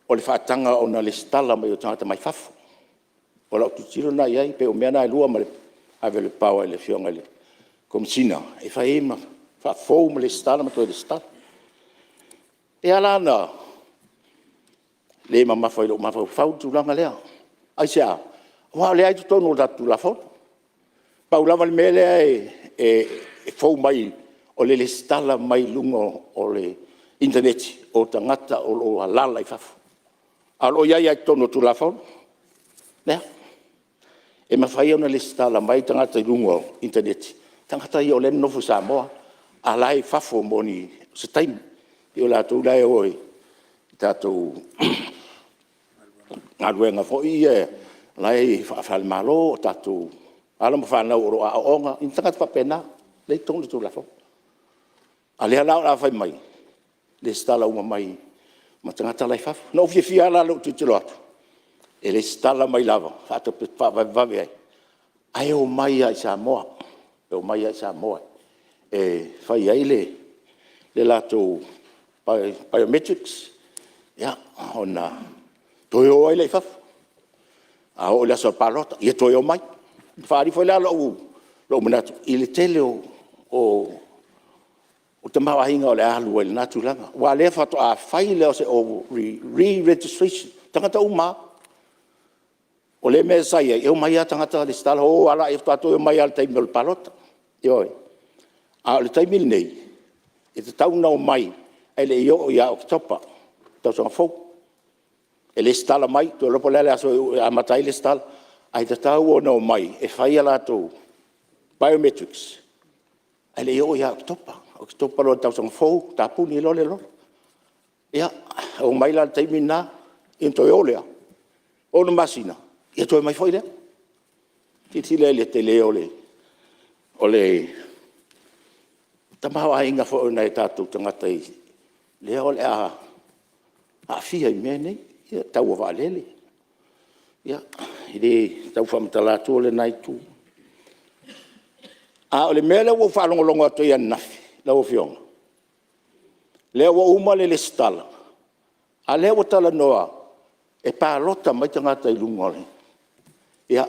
o le whaatanga o na le stala mai o tangata mai fafu. O lau tutiro na iai pe o mea na lua ma le ave le pau le fionga le komsina e fa ema fa fo me le stala ma to le stala e ala na le mama fa lo ma fa tu langa le ai sia wa le ai tu no da tu la fo pa ula mal mele e fo mai o le stala mai lungo o le internet o tangata o la la fa alo ya ya to no tu la fo ne e mawhai ona le stala mai tangata i lungo internet. Tangata i o le nofu Samoa, a lai fafo moni se taimi. I o la tau lai oi, tātou ngā ruenga fo i e, lai whawhale malo, tātou ala mo whanau oro a onga, in tangata whapena, le tonga tu la fo. A lea lau la whai mai, le stala uma mai, ma tangata lai fafo. No fia ala lo tu tilo atu. E le stala mai lava, whata pe whawai ai. ai o mai ai Samoa. O mai ai Samoa. Fai ai le lato biometrics. Ya, ona toi o ai le fafu. A o le aso palota, ia toi o mai. Whaari foi la lo manatu. I le tele o te mawahinga o le alu e le natu langa. Wa le fato a whai leo se o re-registration. Tangata uma. O le mea saia, e o mai a tangata le stala. O ala e fato e mai al taimi o le palota. Ioi. A o le taimi nei. E te tauna o mai. E le io o ia o topa. Tau songa fau. E le stala mai. Tu lopo lele aso a matai le stala. Ai te tau o no mai. E whai ala tau. Biometrics. E le io o ia o topa. O topa lo tau songa fau. Tapu ni lo le lo. Ia. O mai la taimi na. Into e olea. O no masina. Ia toi mai foi lea. Titi le te le ole. Ole. Tamawa inga fo na e tatu tangata i. Le ole a fia i mea nei. Ia tau wa lele. Ia. Ile tau whamatala tu le nai tu. A ole mea le wo whalongolongo atu i anafi. La wo fionga. Le wo uma le stala. A le wo tala noa. E pālota mai tangata i lungole. Ia.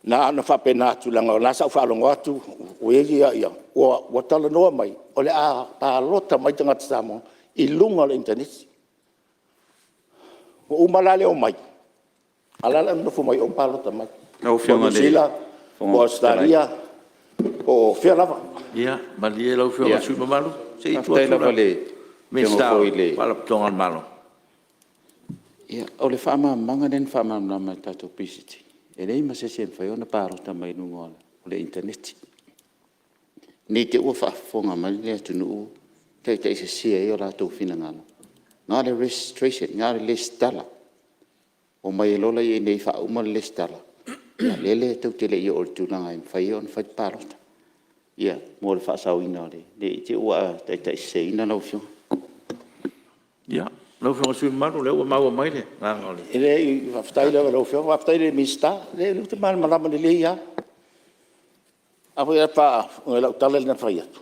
Na ana whapena atu langa. Na sa whalongo atu. Uegi ia. Wa tala noa mai. Ole a pālota mai tangata Samoa. I lungole internet. O umalale o mai. Alala no fu mai o pālota mai. O whionga le. O Australia. O Whialava. Ia, mali e lau whionga sui mamalu. Se i tua Taila tura. vale. Ministerial. Pala tonga malo. Ia, o le whaamamanga nen whaamamanga mai tātou pisiti. E rei masese whai ona pārota mai nungoala. O le interneti. Nei te ua whaafonga mai le atunu. Te se sia e o rātou whina ngalo. Ngā le registration, ngā le stala. O mai lola i nei whauma le stala. Ia lele tau te le i o le tūnanga i whai on whai pārota. Ia, mō le whaasau ina le. Nei te ua te se ina lau whio. Ia, lau whionga sui mamalu, leo maua mai le. Nganga ole. E le i whaftai le lau whio. Whaftai le mista. Le te mana malama le ia. Apo ia paa, ngai lau tala le na whai atu.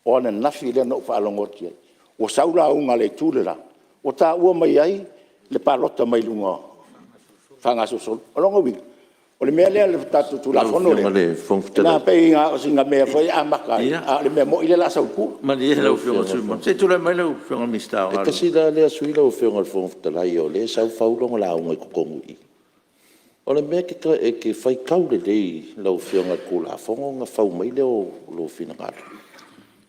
O ana nafi le no whaalongoti ai. O saura unga le tūlera. O tā ua mai ai, le pālota mai lunga. Whanga susol. O longa winga. O le mea lea le tatu tu la fono le. Nā pei ngā o singa mea whai a maka. A le mea mo ile la sau ku. Mali e lau whionga sui mamalu. Se tula mai lau whionga mista o E kasi la lea sui lau whionga le whongwhitalai o le sau whaulonga la unga i kukongu i. O le mea ke whai kaure lei lau whionga ku la whonga ngā whau mai leo lo whina ngātu.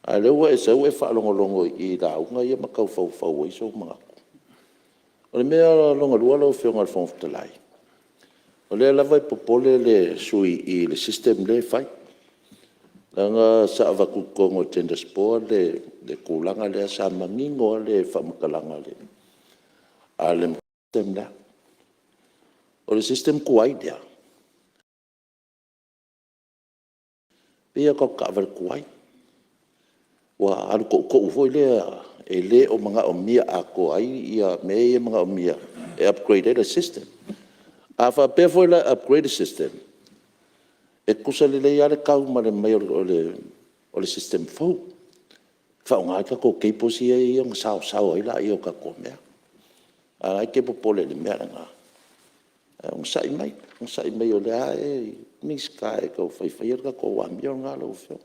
A lewa e sau e whaalongolongo i la unga ia makau whau i so mga. O le mea longa lua lau whionga le whongwhitalai. O le lava i popole le sui i le system le whai. Langa sa avaku kongo tenda spoa le kulanga le sa mangingo le whamakalanga le. A le system le. O le system kuai dea. Pia ko kaver kuai. Wa alu ko ufoi le e le o mga o mia a ko ai ia me e mga o mia e upgrade the system. A fa pe foi la upgrade the system. E kusa le ia le kau ma le mai o le system fo. Fa unga ka ko ke posi e ang sao ai la io ka ko mea. A ke popole le mea nga. Un sai mai o le a e miska e ko fai ka ko wa mia nga lo fo.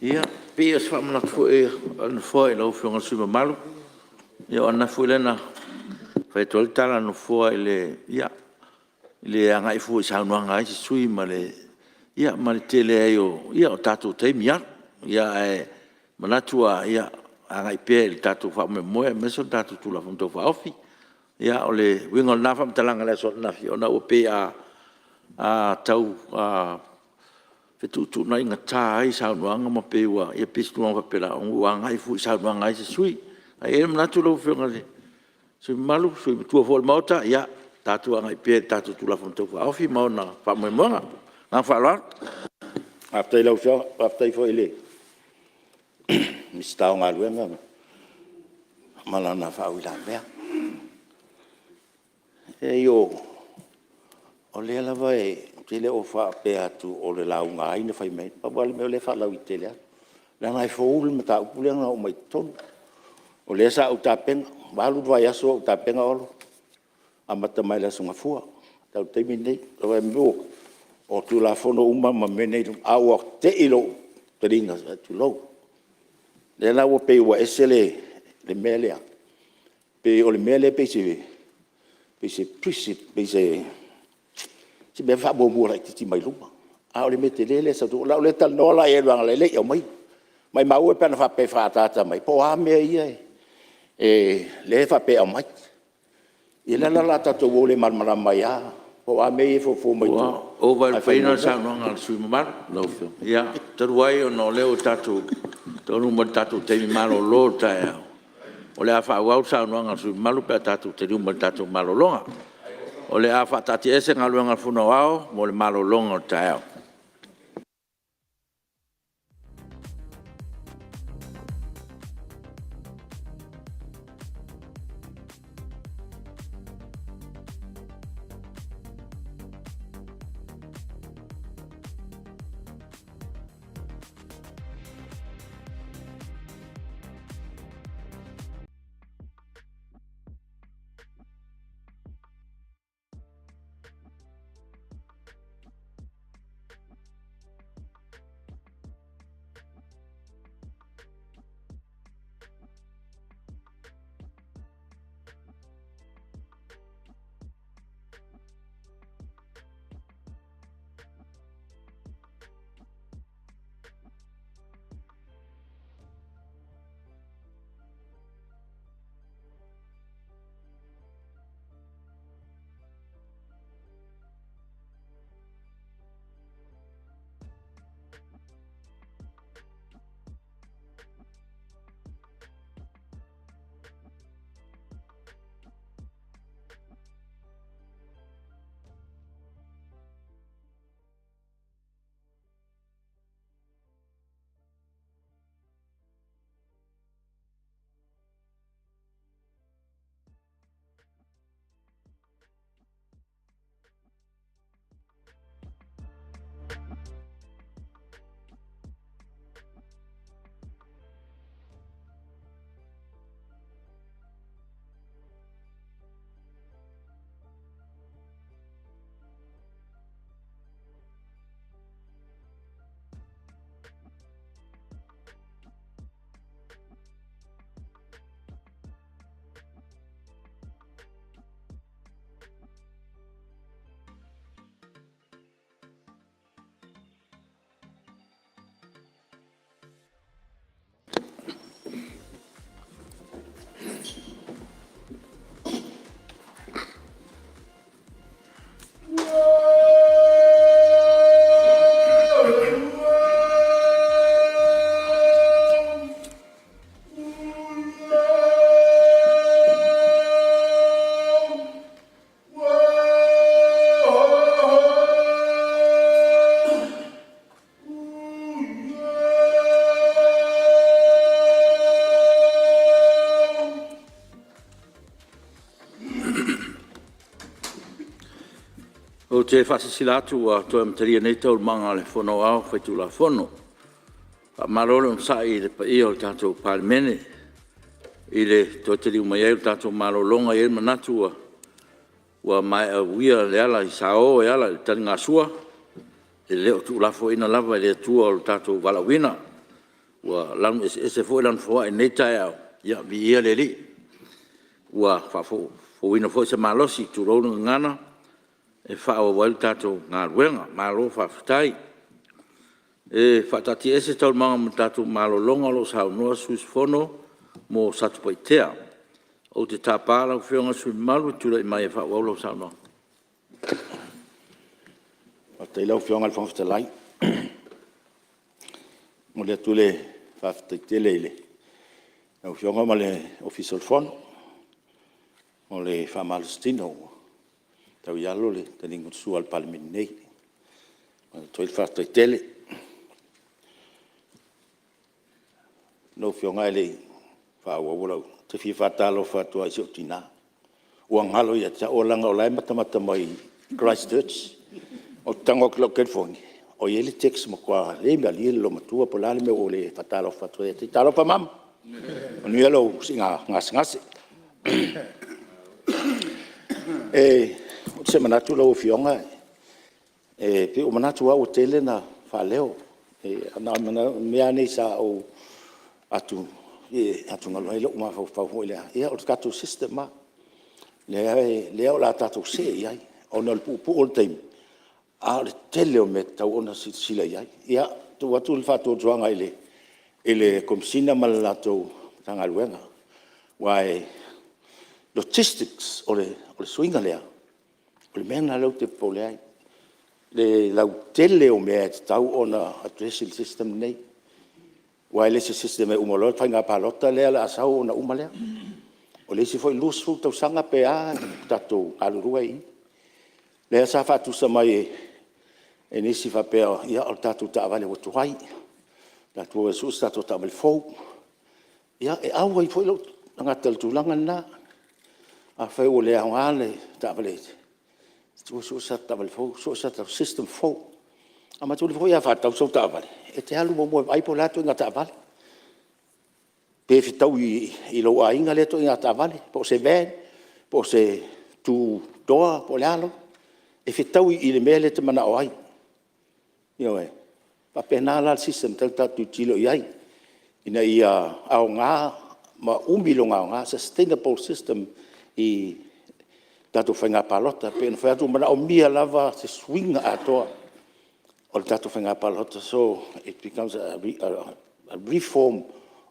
Ia, pia sa whamana fwoi, anu fwoi lau whionga sui mamalu. Ia, ana fwoi lena, whai tole tala anu fwoi le anga i fwoi sa anuanga i sui ma le, ia, ma le tele ai o, ia, o tātou teimi ar. Ia, manatua, ia, anga i pē, le tātou whao me moe, meso tātou tula whamtau whaofi. Ia, o le, wingo na whamtalanga le so nafi, o na ua pē a tau, tu na inga tai sa nuanga ma pewa e pistu ma pela uanga i fu sa nuanga i sui ai e mna tu lo fenga le sui malu sui tu fo mota ya tatu anga i pe tatu tu la fonto fa ofi ma na fa mo mo na fa la apta lo fo apta fo ile mi sta nga luenga mala na fa ula bea e yo O le lava e te le o wha pe atu o le lau ngā ina whai mei. Pa wale meo le wha lau I te lea. La ngai whaulu me ta upulenga o mai tonu. O le sa au tāpenga. Walu vai aso au tāpenga olo. A mata mai la sunga fua. Tau teimi nei. Tau e meo. O tu la fono uma ma menei. Au o te ilo. Te ringa tu lau. Le la o pe ua esele. Le melea. Pe o le mele pe se. Pe se prisit. Pe se. Si me fa bo mo ti mai luma. A o le mete lele sa tu la o le tal no la e wanga le o mai. Mai mau e pena fa pe fa tata mai. Po a me ia e le fa pe o mai. I la tatu o le marmara mai a. Po a me e fo mai tu. O vai peina sa no ngal sui mar no fio. Ya, terwai o no leo tatu. Tonu mo tatu te mi malo lo ta. O le afa wa sa no ngal sui malu pe tatu te mo tatu malo longa. O le afa tati ese ngaluanga funo ao mo le malo longa ta. O te whasisilatu a toa mtaria nei tau manga le whono au whaitu la whono. Pa marole un sa I le pa ia o tātou Palemene. I le toa te riu mai au tātou marolonga I manatu ua mai a uia le ala I sao e ala le tani ngā sua. E leo tu lafo ina lava le tua o tātou walawina. Ua lang ese fo ilan foa e nei tai au. Ia vi ia le li. Ua whafo ina fo se malosi tu ronu ngana. E whao wau tātou ngā ruenga, mālo whawhitai. E whatati ese tau manga mo tātou mālo longa lo sao noa suis fono mo satupai tea. O te tāpālau whionga sui malu tula I mai e whao lo sao noa. O te ilau whionga le whawhitalai. Mo le tule whawhitai tele ile. Au whionga ma le official phone. Mo le whamalistino. Tau ialo le taningu sua al Palemene nei. Toi whātai tele. No whionga le whāwawarau. Te whi whātalo whātua I sio tina. Ua ngalo ia tia o langa o lai matamata mai Christchurch. O tango kilo kelfongi. O yele text mo kwa le me ali lo matua po la me o le fatalo fatwe te talo pa mam. O ni lo singa ngas. O se manatu lo fionga. Pe o manatu wa o tele na fa leo. Ana me ani sa o atu atu ngalo ele uma fa ele. Ia o katu system ma. Le o la tatu se ia. O no pu o time. A le tele o me tau ona sila ia. Ia tu watu le fatu joanga ele komsina malato tanga luenga. Wai logistics o le swinga lea. O le mena lau te poleai. Le lau tele o mea te tau ona addressing system nei. Wai le se system e umolo whainga palota lea la asau ona umalea. O le si foi lusfu tau sanga pe a tatou alurua i. Lea sa fatu sa mai e nisi whapea ia o tatou ta avale o tuai. Tatou e sus tatou ta avale fau. Ia e aua i foi lau ngata tulanga na. A whai o lea ngale ta avale. So ta avale fau, so ta system fau. A matuli foi a fatau so ta avale. E te halu mo ai po lato ngata avale. Pe fitau i lo a inga le to ngata avale, po se ven, po se tu doa po lalo. E fitau i le mele te mana o ai. Io e. Pa pena la system ta tu tilo iai. Ina ia au nga ma umilo nga sustainable system i tatu whainga palota. Pe na whaatu mana o mia lava se swinga atoa. O le tatu whainga palota. So it becomes a reform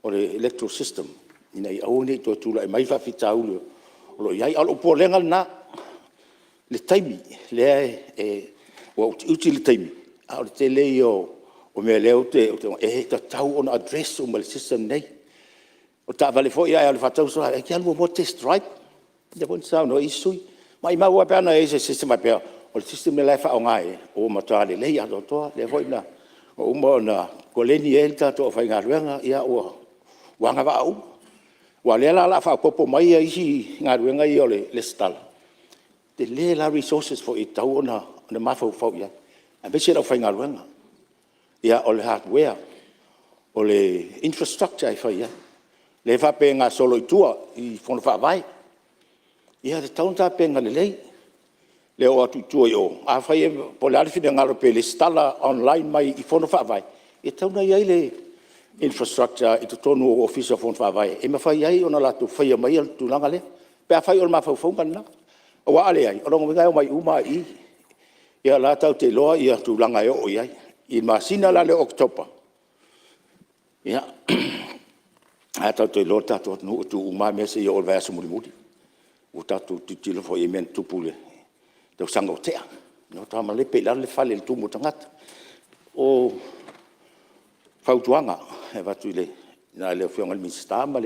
o le electoral system. Ina i au nei to tula e mai whawhita ulu. O lo iai alo po lenga na le taimi. Le o uti le taimi. A o te lei o mea leo te ta tau ona address o ma le system nei. O ta vale fo ia le fatau so e ki alu mo test drive. Ia bon sa no isui. Mai mau a pena e se system a pea. O le system le fa o ngai o mata le lei a to le foi na o mo na koleni el ta to fa ngaruanga ia o wanga va u. Wa le la fa popo mai ai si ngaruanga i o le stal. Te le la resources for it tau ona na mafo fo ia. A bese la fa ngaruanga. Ia o le hardware o le infrastructure ai fa ia. Le fa pe nga solo tua i fona fa vai. Ia te taunta pe nga le lei. Le o atu tua yo. A fa ia po le alfi ngalo pe le stala online mai i fona fa vai. E tauna ia le infrastructure i tonu o office fona fa vai. E ma fa ia ona la tu fa ia mai al tu langa le. Pe a fa o ma fa fonga na. O wa ale ai. O longo ngai mai uma i. Ia la tau te loa ia tu langa yo o ia. I masina la le Oktober. Ia. A tau te loa tatu no tu uma me se o verso mulimuli. O tatu titilo fo i men tupule. Tau sanga o tea. No tama le pe la le fale le tumu tangata. O fautuanga e watu le na le fionga le minsta ma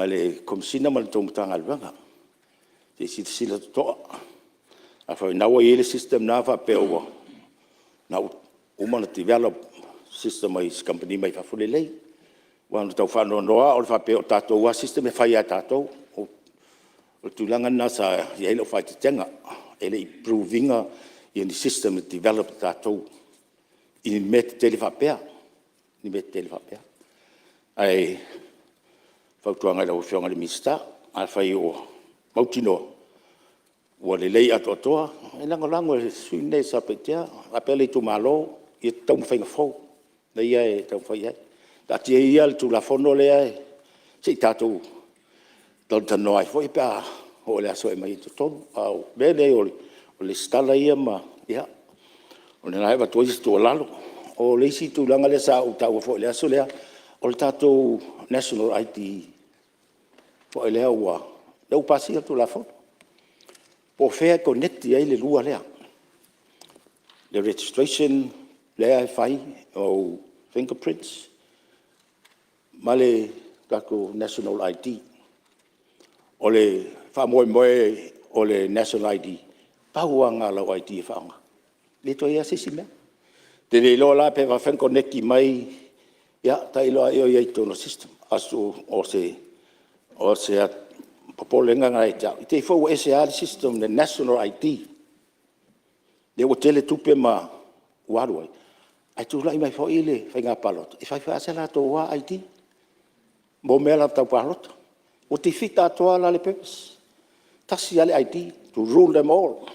le komsina ma le tumu tanga luanga. Te sila toa. A fa na wa ile system na fa pe o. Na uma na develop system ai company mai fa fule lei. Wan tau fa no o fa pe o tato wa system e fa ia tato. O tulanga na sa ia lo fa tenga. Ele improving in the system develop tato. In met telefapea. Ni met telefapea. Ai fa tuanga lo fionga le mista. Al fa o mautino. Wa le lei atoa. E lango suine sa petea. Apele tu malo. I tau whainga fau. Na ia e tau whai ai. Ta tia ia tu la fono lea e. Si tātou. Tau tano ai fwoi pia. O le aso e mai tu tonu. Au. Bene o le stala ia ma. Ia. O le nai watu isi tu o lalo. O le isi tu langa le sa u tau fwoi le aso lea. O le tātou national ID. Fwoi lea ua. Leu pasi tu la fono. Po fea connecti ai le lua lea. Le registration lea e fai o fingerprints. Male kako national ID. O le whamoe o le national ID. Pauanga lau ID e whaanga. Le toi ea sisi mea. Te le loa la pe wa whankoneki mai. Ia, tai loa eo iei tono system. Asu o se papolenga ngai tau. I te fau SR system, the national ID. Le o tele tupe ma waru ai. Ai tu lai mai fo ile fai ngā palota. E fai fai asela to wa ai ti. Mo mela tau palota. O te fita atoa la le pepes. Tasi ale ai ti. To rule them all.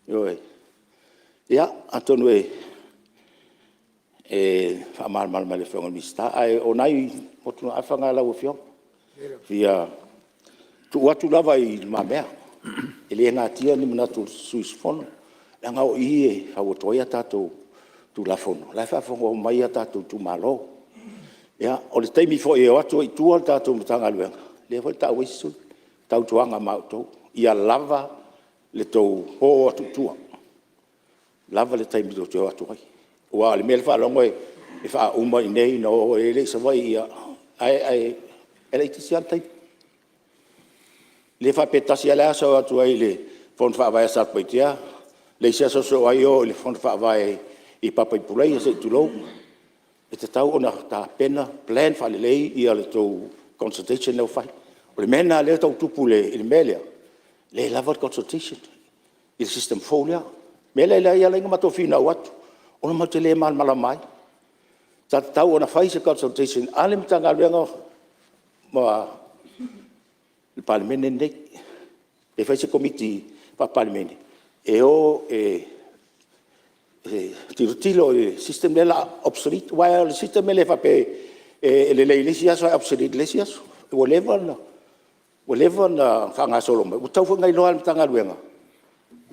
Yoi. Ia, atonu fa mal le fionga mista. Ai o nai o tu afanga la o fiong. Via tu watu lava I mamea. Ele ngā tia ni mana tu suis fono. La ngau I fa o toia tatou tu la fono. La fa fongo mai tatou tu malo. Ia, o le taimi fo e watu I tua tatou mutanga luenga. Le fo tau isu tau tuanga mautou. Ia lava le tau ho atu tua. Lava le taimi do te watu ai. Wa le mele fa longo e fa uma I nei no e le sa vai ia ai ele tisi antai. Le fa petasi ala so atu ai le fon fa vai sa poitia. Le sia so ai o le fon fa vai I papa I pulai se tu lo. E te tau ona ta pena plan fa le lei ia le tau consultation no fai. O le mena le tau tupu le melia. Le lava consultation. Il system folia. Mele le ia le ngama tofina watu. Ona mau te le mala mai. Ta tau ona fai se consultation. Ale mtanga luenga ma le Palemene nei. E fai se committee pa Palemene. E o tilo e system le la obsolete. Wai le system le fa pe le le sia so obsolete le sia. Whatever na whanga solo mai. O tau whangai loa mtanga luenga.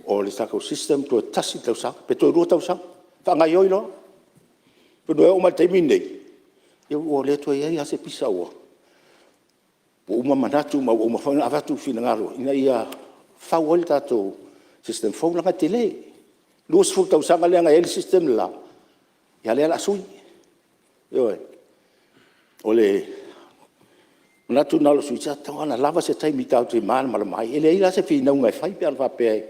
O le sako system to tasi tau sang. Pe to rua tau sang. Whangai oi loa. Pe noe o mai teimi nei. Ia o le tua iai ase pisa ua. O uma manatu ma o uma whanga avatu fina ngaro. Ina ia whau oli tato system whau langa te le. Luas fu tau sanga leanga ele system la. Ia lea la sui. Ioi. O le na tu na lo suita tanga na lava se tai mitau te man mala mai ele ila se fina ngai fai pe alfa pe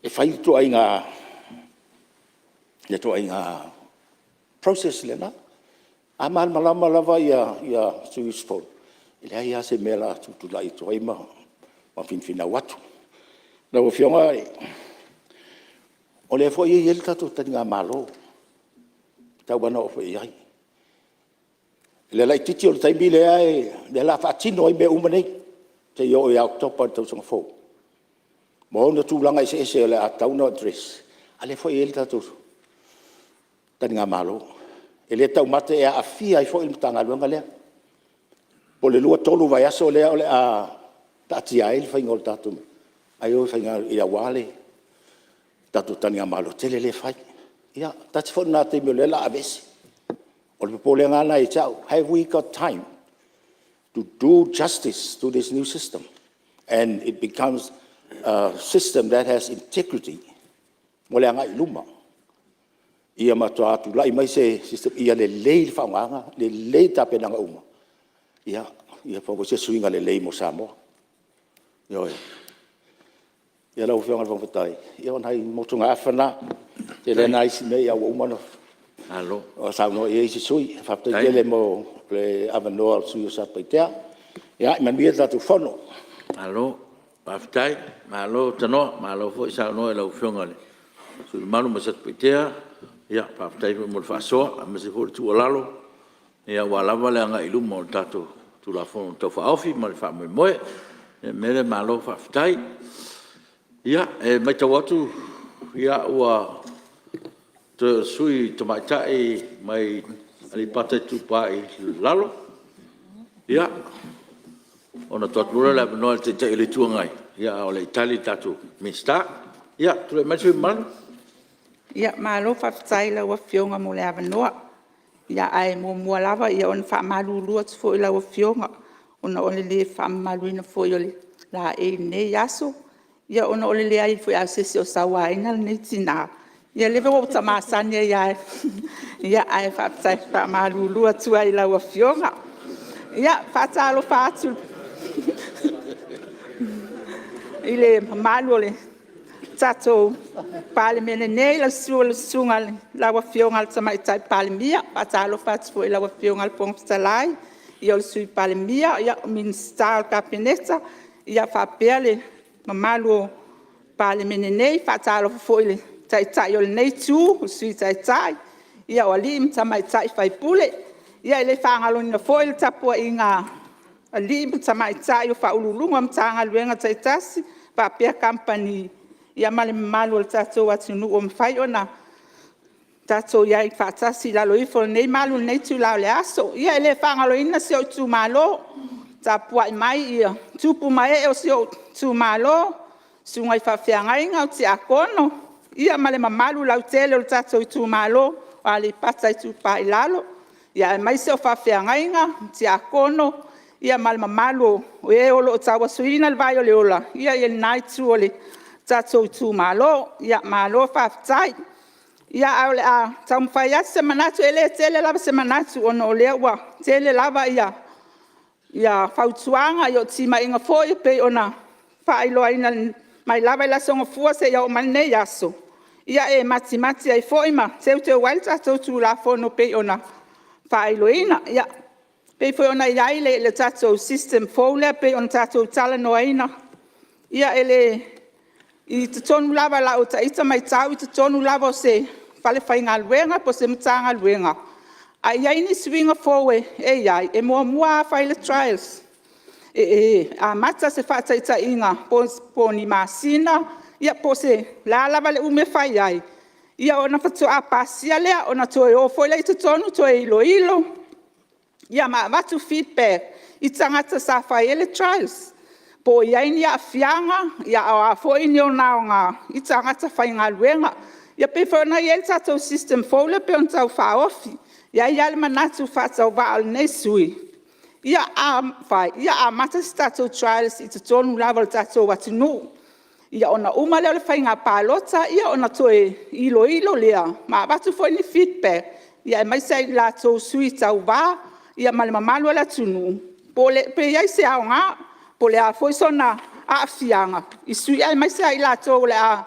fai to ai nga to ai nga process le na amal mala lava ia suisful ele ia se mela tu lai to ai ma fina watu na o fionga o le foi ele tato tanga malo tau bana o foi ai le lai titi o tai bile ai le la fatino I me umane te yo ya october to song fo mo no tu langa se le atau no address ale foi ele tato tanga malo ele tau mate e afia I foi il tanga luanga le po le lua tolu vai aso le a tatia il fai ngol tato ai o fai ngal ia wale tato tanga malo tele le fai ia tati fo na te me le la avesi. Have we got time to do justice to this new system? And it becomes a system that has integrity. Mole anga iluma. Ia matua tu lai mai se system ia le lei whaunganga, le lei tape nanga uma. Ia whango se suinga le lei mo Samoa. Ioi. Ia lau whianga whangwhatai. Ia onhai motunga awhana. Te le naisi mei au umano. Alo. O sa no e si sui, fa te le mo le avanoa sui sa paitea. Ya, man bia ta tu fono. Alo. Paftai, malo tano, malo fo sa no la ufionga le. Su malu ma sat pitea. Ya, paftai mo fa so, ma se fo tu lalo. Ya wala wala nga ilu mo tato tu la fono to fa ofi ma fa mo mo. Mele malo paftai. Ya, mai tawatu ya wa te sui te maitai mai alipata tupai lalo. Ya. Ona totlura la no te te le tuangai. Ya ole Itali tatu. Mista. Ya, tu le mai man. Ya malo fa tsaila wa fionga mo le avanoa. Ya ai mo lava ya on fa malu luat fo la wa fionga. Ona ole le fa malu ina fo yo la e ne yaso. Ya ona ole le ai fo asesi o sawa ina ne tina. Ya leve o tama sanya ya. Ya ai fa tsai fa malu luat tu ai la wa fionga. Ya fa tsalo fa tu. Ile malu le tato Palemene nei la sungal la wa fiongal sama itai Palemia patalo fats foi la wa fiongal pong salai yo sui Palemia ya Ministerial kabineta ya fa pele mamalu Palemene nei whaatalo fo ile tai o le nei tū, sui tai. Ia o alim tamai tai whai pule. Ia ele whangalo ina fo ile tapua i ngā alim tamai tai o whaululunga mtanga luenga tai tasi, Apia company. Ia male malu le tatou atunu o mwhai ona tatou iai whaatasi lalo ifo nei malu nei tu lao le aso. Ia ele whangalo ina seo tu malo, tapua i mai ia tupu mai o seo tu malo, sungai whawhiangai ngau te akono. Ia male mamalu lau tele o tatou tu malo, o ale patai tu pa i lalo. Ia e mai seo whawhiangai ngau te akono, ia male mamalu o e olo o tawa suina le vai o le ola. Ia e nai tu o le tatou tu malo, ia malo whawhitai. Ia au le a tau mwhai ati se manatu ele tele lava se manatu ono o lea ua tele lava ia whautuanga i o tima inga fōi pe ona whaailoa ina mai lava i la songa fua se ia o mani nei aso. Ia e mati ai fōi ma teu teu wail tatou tu la fono pe ona whaailoa ina. Ia pe fōi ona iai le tatou system fōlea pe ona tatou tala noa ina. Ia ele i te tonu lava la o ta ita mai tau i te tonu lava o se whale whainga luenga po se mtanga luenga. A iai ni swinga fōwe e iai e mua whaile trials. A mata se whaataita inga po ni masina ia po se la lava le ume whai ai. Ia ona whatua pasia lea ona toe o fōile i te tonu toe ilo. Ia ma watu feedback i tangata sa whaile trials. Po iai ni a fianga, ia a fōi ni o nao ngā, i tangata whai ngā luenga. Ia pe whaona i el tatou system fōle pe on tau whaofi. Ia i ale manatu whatau waal nei sui. Ia a mata si tatou trials i te tonu lava le tatou atunu. Ia ona uma leo le whai ngā pālota, ia ona toe ilo lea. Ma watu fōi ni feedback. Ia e mai sei la tau sui tau wā, ia male mamalu ala tunu. Pe iai se ao ngā, po le a foi sona a fianga i sui ai mai sai la to le a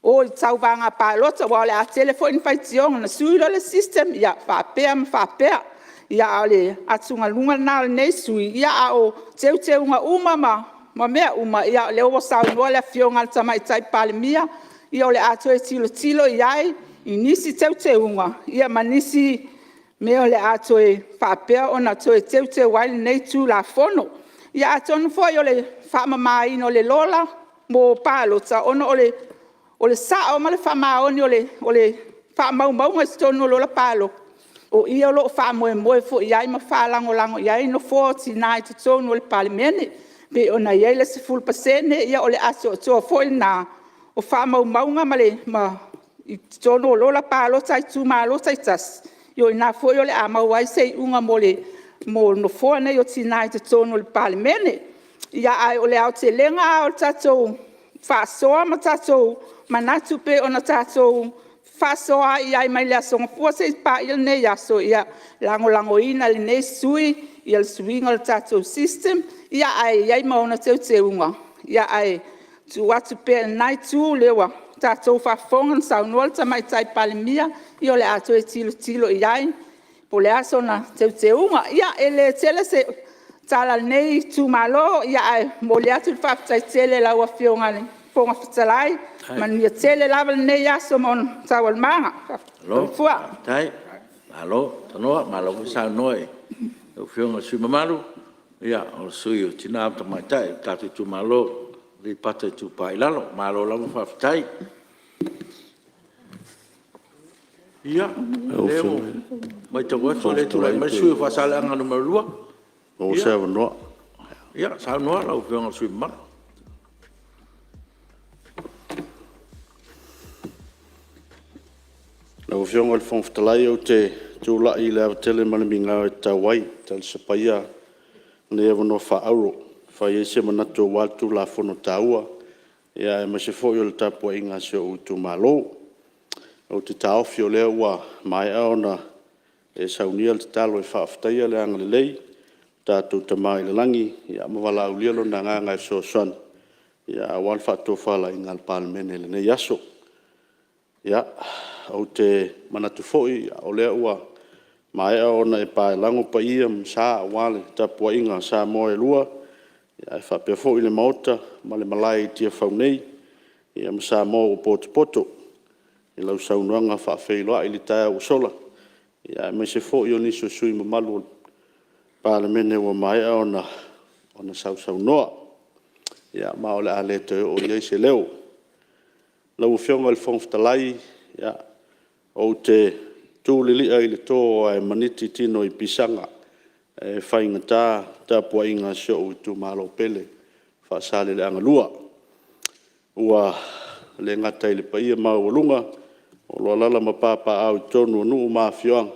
o tau vanga pa lota wa le a telefone fai tion na sui le system ia fa pea ia ale atunga lunga na nei sui ia o teu nga ma mea ia le o sa no le fionga tamai tai palemia ia le a to tilo ia i nisi teu nga ia manisi me le a to fa pea ona to teu wai nei tu la fono. Ia atonu foi o le whaamamai no le lola mo pālota ono o le sao ma le whaamaoni o le whaamau ngai tonu lola pālo. O ia lo whaamoe fo iai ma whaalango iai no 49 te tonu o le Palemene. Pe ona iai le 10% ia o le aso o toa foi na o whaamau ma le i tonu o lola pālota i tūmālota i tas. Io ina foi o le amau ai sei unga mo no fo nei o tinai te tonu le Palemene. Ia ai o le au te lenga o tatou whasoa ma tatou manatu pe o na tatou whasoa i ai mai lea songa fua se pa il nei aso ia lango ina le nei sui ia le suinga le tatou system ia ai maona te unga. Ia ai tu atu pe nai tu lewa tatou whafongan saunua le tamai tai Palemia i o le ato e tilo i ai. Po le aso na te unga. Ia ele tele se tala nei tu malo. Ia ai mo le atu whaftai tele lau a fionga ni. Fonga whatalai. Man ia tele lava nei aso mon tawal manga. Alo. Tai. Alo. Tanoa. Malo kusau noe. O fionga sui mamalu. Ia o sui o tina apta mai tai. Tatu tu malo. Li pata tu pai lalo. Malo lava whaftai. Ia, leo, mai tau atu le tu lai, mai sui whasale anga numero lua. O sewa noa. Ia, sa noa lau whionga sui mara. Lau whionga le whongwhitalai au te tūla i lea tele manami ngā e tau wai, tali sapaia, ne ewa no wha auro, whai e se manatu o watu la Fonotaga, ia e mase fo i o le tapua i ngā seo utu malo. O te taofi o lea ua mai aona e saunia le talo e whaaftaia le anga le lei, tātou tamai le langi, ia mawala au lialo na nganga e soasan, ia awan whaatofala i ngā Palemene le nei aso. Ia, o te manatu foi, o lea ua mai aona e pae lango pa ia msa wale tapua inga Samoa e lua, ia e whapea foi le maota, ma le Malae i Tiafau nei, ia ma Samoa o poto i lau saunuanga whaafeiloa i li tae o sola. Ia me se fo i o niso sui mamalu Palemene wa mai ona sau noa. Ia ma ole a le te o iei se leo. Lau whionga le whongwhtalai, ia o te tūlilia i le tō ai maniti tino i pisanga. E whaingata ta pua inga sio o tu malo pele. Whaasale le angalua. Ua le ngata i le paia maulunga. O loa lala mapapa au tonu nuu maa whioanga.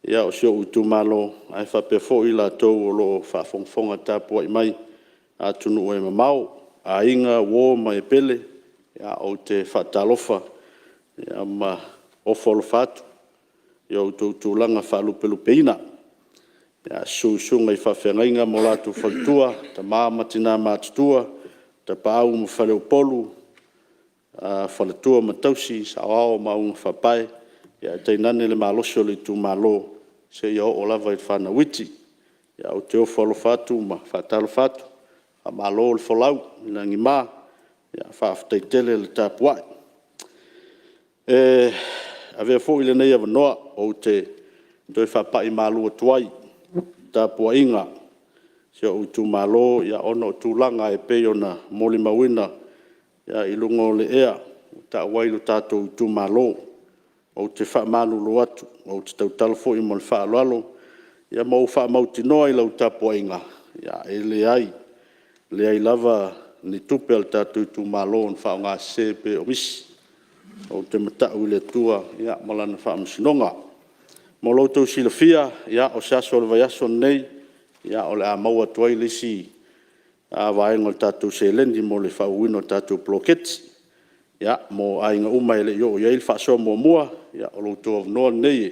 Ia o sio o tu malo. Ai whapefo i la tau o lo whafongfonga ta pua i mai. A tunu e mamau. A inga wo mai pele. Ia o te whatalofa. Ia ma ofolo fatu. Ia o tūlanga whalupelupeina. Ia susunga i whawhengainga mo latu whautua. Ta māmatina mātutua. Ta pāu mo whaleu polu. Whaletua matausi. Sawao maunga whapai. Ia teinane le malosio le tu malo. Se ia o lava i whana witi. Ia o te ofolo fatu ma whatalo fatu. A malo le wholau. Ina ngi maa. Ia whaafteitele le tāpuai. A vea fo i le nei avanoa o te doi whapai malua tuai. Tāpua inga. Se o tu malo, ia ono o tūlanga e peo na moli mawina. Ia ilungo le ea. Ta wailu tātou tu malo. O te wha malu lo atu. O te tau talafo i mo le wha aloalo. Ia mau wha mauti noa i lau tāpua inga. Ia e le ai. Le ai lava ni tupe al tātou tu malo on wha o ngā sepe o misi. O te matau le tua, ia malana wha amsinonga. Mo loutou silafia, ia o saso le vaiaso nei, ia o le a maua tuai lisi a vaenga le tātou selendi mo le whauwino tātou ploketi. Ia, mo ainga umai le yo, ia il whaasoa mua, ia o loutou avnoa nei,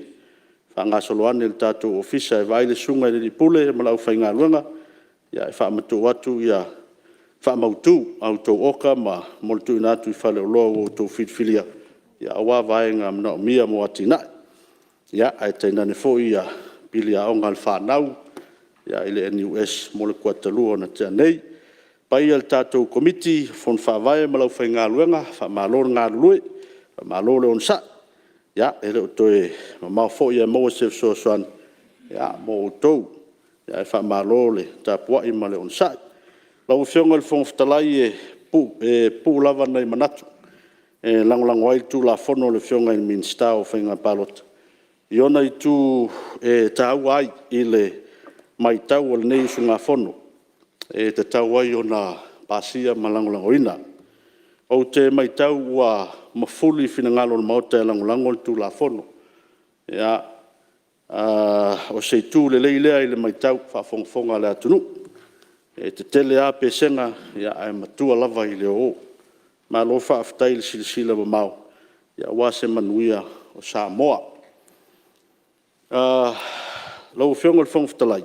wha ngā soloane le tātou ofisa e vai le sunga le li pule, e malau whainga luenga, ia e whaamatu watu, ia whaamautu, au tau oka, ma molitu inatu I whale o loa o tau whitwhilia. Ia awa vaenga mna o mia mo ati nai. Ia, ai teinane fo ia pili a onga le whanau, ia ile NUS mo le kuatalua na tea nei. Pai al tātou komiti, fon whawai malau whai ngā luenga, wha mālo ngā lue, wha mālo le onsa. Ia, ele o toe, ma mau fo ia maua sef soa soan, ia, mo o tou, ia, wha mālo le tāpua I ma le onsa. Lau whionga le whongwhtalai e pu lava nei manatu. E langolango ai tu la fono le whionga I Ministerial o whainga palota. Iona I tu tau ai I le mai tau al nei usu ngā fono. E te tau ai o na pasia ma langolango ina. O te mai tau ua mafuli fina ngalo na maota e langolango le tu la fono. Ia, o se tu le leilea I le mai tau whaafongafonga le atunu. E te tele a pesenga, ia ai matua lava I le o. Ma lo whaaftai le silisila wa mau. Ia wase manuia o Samoa. Lau whionga le whongwhtalai.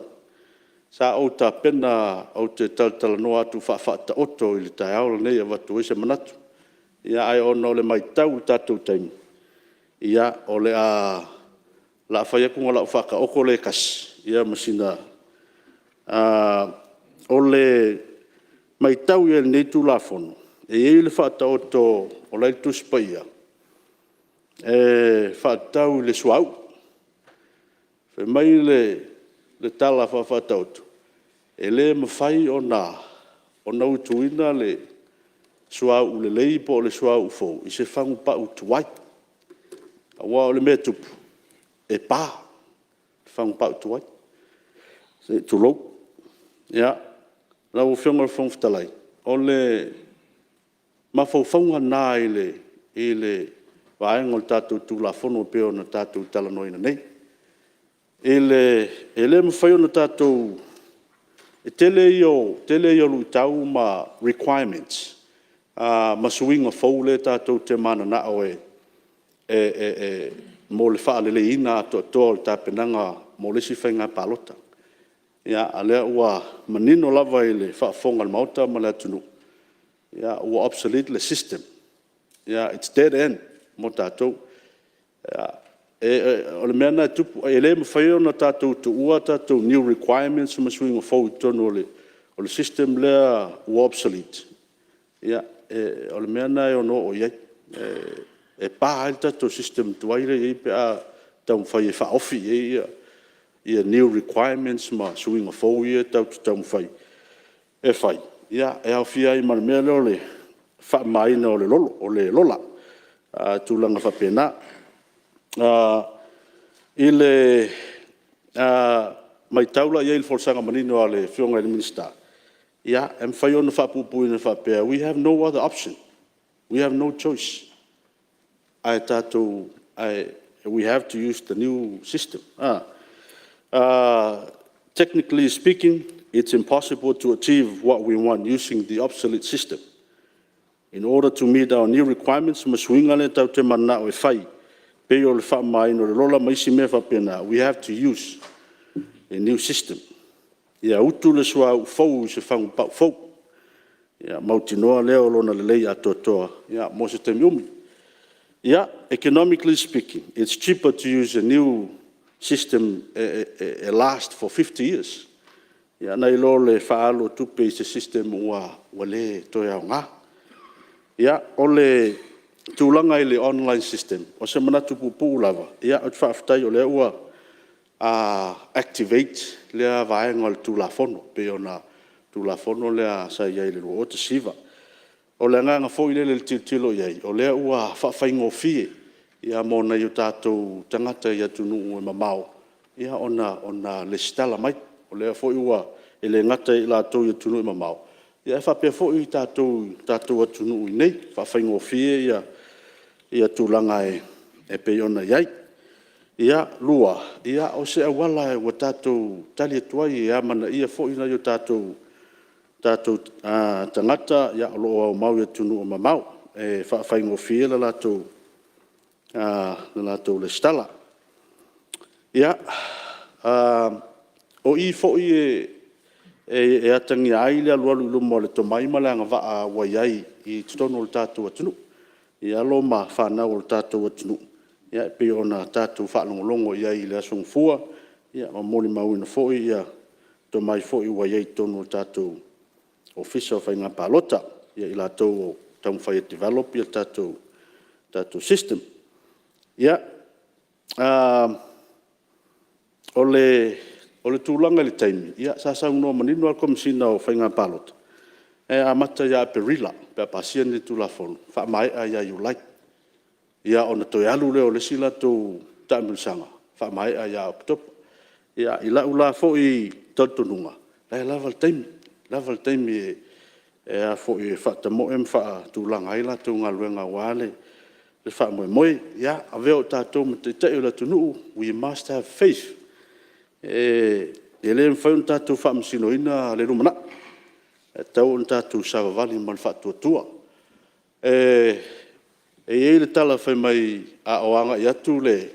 Sa au ta pena au te talatala noa atu whaafata oto I le tai aula nei a watu ese manatu. Ia ai ono le mai tau tātou taimi. Ia o le a la whaiakunga la whaka oko le kas. Ia masina o le mai tau ia nei tu la fono. E le whaata oto o lai tu spaia. E whaatau le suau. Fe mai le tala whaata oto. E le mawhai o na utuina le suau le lei po le suau fo. I se whangu pa utuai. A wā o le mea tupu. E pā. Whangu pa utuai. Se tulou. Ia. Lau whionga whongwhtalai. O le mawhauwhaunga nā I le vaenga o tātou tūla whono peo na tātou talanoina nei. E le mawhai o na tātou e tele I o lui tau ma requirements. Masuinga whau le tātou te mana na o mo le wha le ina ato le tāpenanga mo le si whainga palota. Ia, alea ua manino lava I le whaafonga le mauta ma le atunu. Ia, ua obsolete le system. Ia, it's dead end, mo tātou. Ia, o le mea nai tupu, e le mawhaio na tātou tu ua tātou new requirements ma swinga fau tono o le system lea ua obsolete. ia o le mea na e ono o iai e pā ai tatou system tuai le i pe a tau whai e whaofi ia new requirements ma suinga fau ia tau whai e whai ia e au fia i mana mea leo le wha maina o le lolo o le lola tūlanga whapena i le mai taula ia il forsanga manino ale fionga le minister ia em whai ona whapupu ina whapea we have no other option we have no choice ai tatou we have to use the new system technically speaking it's impossible to achieve what we want using the obsolete system in order to meet our new requirements maswinga le tau te mana o e whai pe o le wha mai no le lola maisi me whapena we have to use a new system. Ia utu le sua u fau se whangu pau fau. Ia mautinoa leo lona le lei atotoa. Ia mo se te miumi. Ia economically speaking, it's cheaper to use a new system last for 50 years. Ia nei lo le whaalo tupe se system ua le toi au ngā. Ia o le tūlanga i le online system. O se manatu pupu lava. Ia o te whaaftai o le ua activate lea vaenga le tulafono pe ona tulafono lea sa iai le o te siva o le nganga fo ile le tilo iai o lea ua whawhaingo fie ia mona i o tātou tangata ia tunu e mamao ia ona le stala mai o lea fo ua e le ngata i la tau ia tunu e mamao ia whapea fo i tātou atunu i nei whawhaingo fie ia tūlanga e pe ona iai ia lua ia o se awala e wa tātou tali atuai e amana ia fo ina yo tātou tangata ia o loa o mau ia tunu o mamau e whaingo fie la lātou le stala ia o i fo i e atangi ai le alualu lumo le tomai malanga waa waiai i tutono le tātou atunu ia lo ma whanau le tātou atunu ia pe ona tātou whaalongolongo ia i le asong fua, ia ma moli mauina foi ia to mai foi wa ia tonu tātou official whai ngā pālota ia i la tau tau whai develop ia tātou system. Ia o le tūlanga le taimi, ia sa unua manino al komisina o whai ngā pālota. E amata ia perila, pe apasia ni tūlafonu, wha mai a ia iulai. Ia ona toi alu leo le sila tō tāmilisanga. Wha mai a ia optopa. Ia i lau la fo i tautonunga. Lai lava le taimi e a fo i whata moem wha tūlanga ai la tō ngā luenga wale. Le wha moe. Ia a veo tātou me te teo la tunu. We must have faith. E le mwhaun tātou wha msino ina le rumana. E tau on tātou savavali man wha tua. E le tala whai mai a oanga i atu le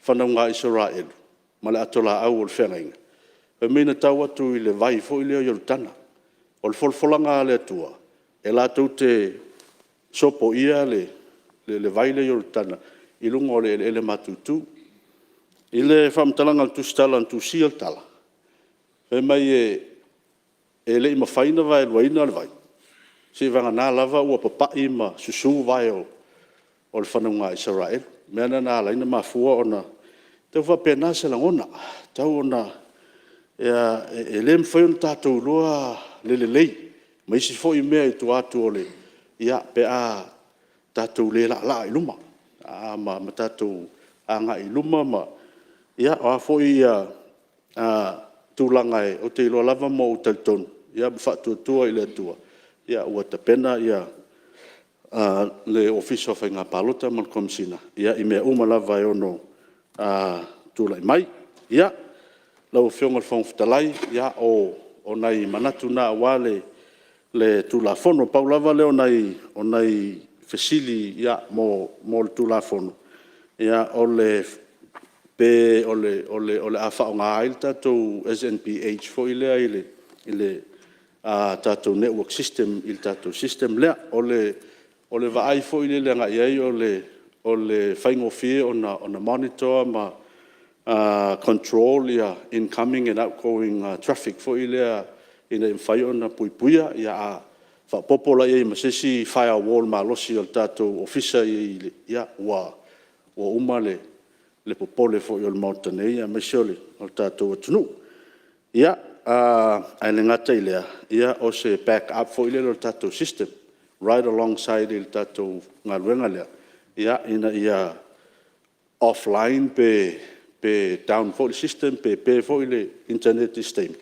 whanaunga Israel, ma le atola au o le whengainga. E meina tau atu i le vai fo i leo Yorutana, o le folfolanga le atua, e la tau te sopo ia le vai le Yorutana, i lunga o le ele matutu, i le whamtalanga tu stala tu sia tala. E mai e le ima whaina vai luaina le vai. Se vanga nā lava ua papai ma susu vai o le whanunga Israel. Mea nā laina mafua ona. Tau whapena se langona. Tau ona e le mwhai on tātou roa lei. Ma isi fo i mea i tu atu o le. Ia pe a tātou le la i luma. Ma tātou anga i luma ma. Ia o a fo i tūlanga e o te iloa lava mo o tautonu. Ia mwhatu atua i le atua. Ia ua ta pena ia le official whai ngā pālota man komisina. Ia i mea umalava e ono tūlai mai. Ia lau whionga le whangwhitalai. Ia o nei manatu nā wale le tūlafono. Paulava le o nei fesili ia mo le tūlafono. Ia o le a whao ngā aile tātou SNPH fo i lea i le tātou network system i tātou system lea o le vaai fo i le ngai ai o le whaingofie on a monitor ma control ia incoming and outgoing traffic fo i lea ina i mwhai o na puipuia ia a whapopola i masisi firewall malosi o le tātou ofisa i ia ua uma le popole fo i o le mautane ia mesiole o le tātou atunu. Ia, ai le ngata i lea, ia o se back up fo i le tātou system, right alongside i le tātou ngaluenga lea. Ia, ina ia offline pe down fo i system, pe fo i le internet system.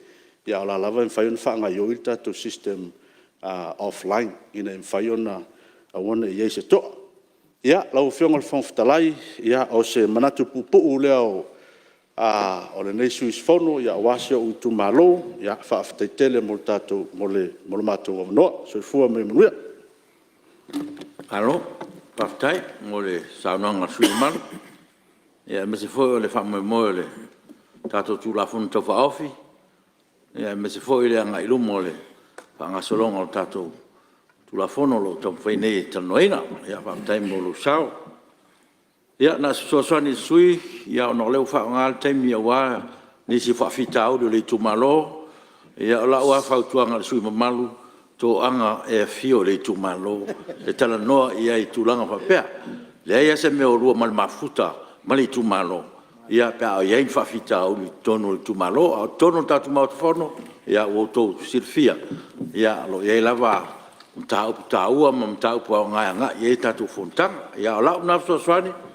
Ia, la lava in whaiona whaanga i o i le tātou system offline, ina in whaiona a wana i eise toa. Ia, lau whionga le whangwhitalai, ia o se manatu pupu lea o le nei suis fono, ia wasi o utu malo, ia whaaftaitele mo le tātou, mo le mātou o manoa, so fua me manuia. Alo, paftai, mo le saunanga sui manu. Ia me se foi o le whamoe le tātou tūlafunu tau whaofi. Ia me se foi le anga ilumo le whangasolonga o tātou tūlafunu lo tau whainei tanoina. Ia paftai mo lo sao. Ia na soaswani sui, ia ono leo whaonga taimi ia wā, nisi whaafitau le tumalo. Ia la ua whautuanga le sui mamalu, tō anga e fio le tumalo. Le tala noa ia i tūlanga whapea. Le ia se mea o rua mal mafuta, mali tumalo. Ia pea o iain whaafitau le tono le tumalo, a tono tātu mautofono, ia o tō sirfia. Ia lo ia lava mtau putaua, ma mtau pua ngai anga, ia tātu fontanga. Ia o lau na soaswani,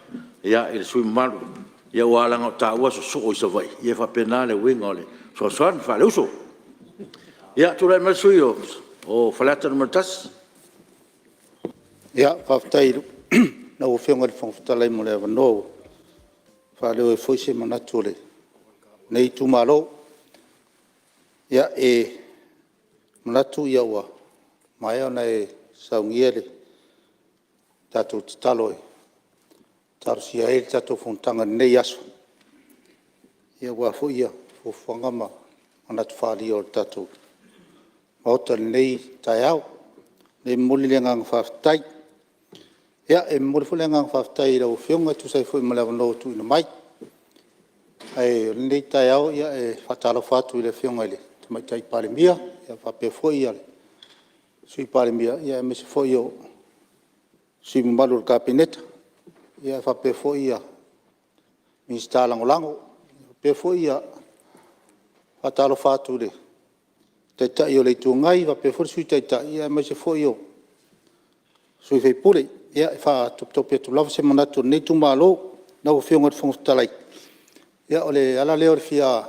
ia il sui malu ia walanga ta wa so o so vai ia fa penale wingole so son fa le uso ia tu le mal sui o falata no tas ia fa tai na o fenga le fonta le mo le no fa le foi se manatule nei tu malo ia manatu ia wa mai ona saungiele tatu taloi tarsia e tato fontanga nei aso. Ia wa fo ia, fo whangama, anat whaali o tato. Mauta nei tai au, nei muli le ngang whaftai. Ia e muli fo le ngang whaftai rau whionga tu sai fo i malawa no tu ina mai. Ai nei tai au ia e whatalo whatu i le whionga le. Tu mai tai Palemene, ia whape fo ia le. Sui Palemene, ia e mesi fo i o sui malu le kabineta. Ia fa pe fo ia Ministerial lango pe fo ia atalo fatu le te io le tu ngai va pe fo sui te ia ma se fo io sui fe pule ia fa top tu lava se manatu nei tu malo na o fionga fo talai ia ole ala le orfia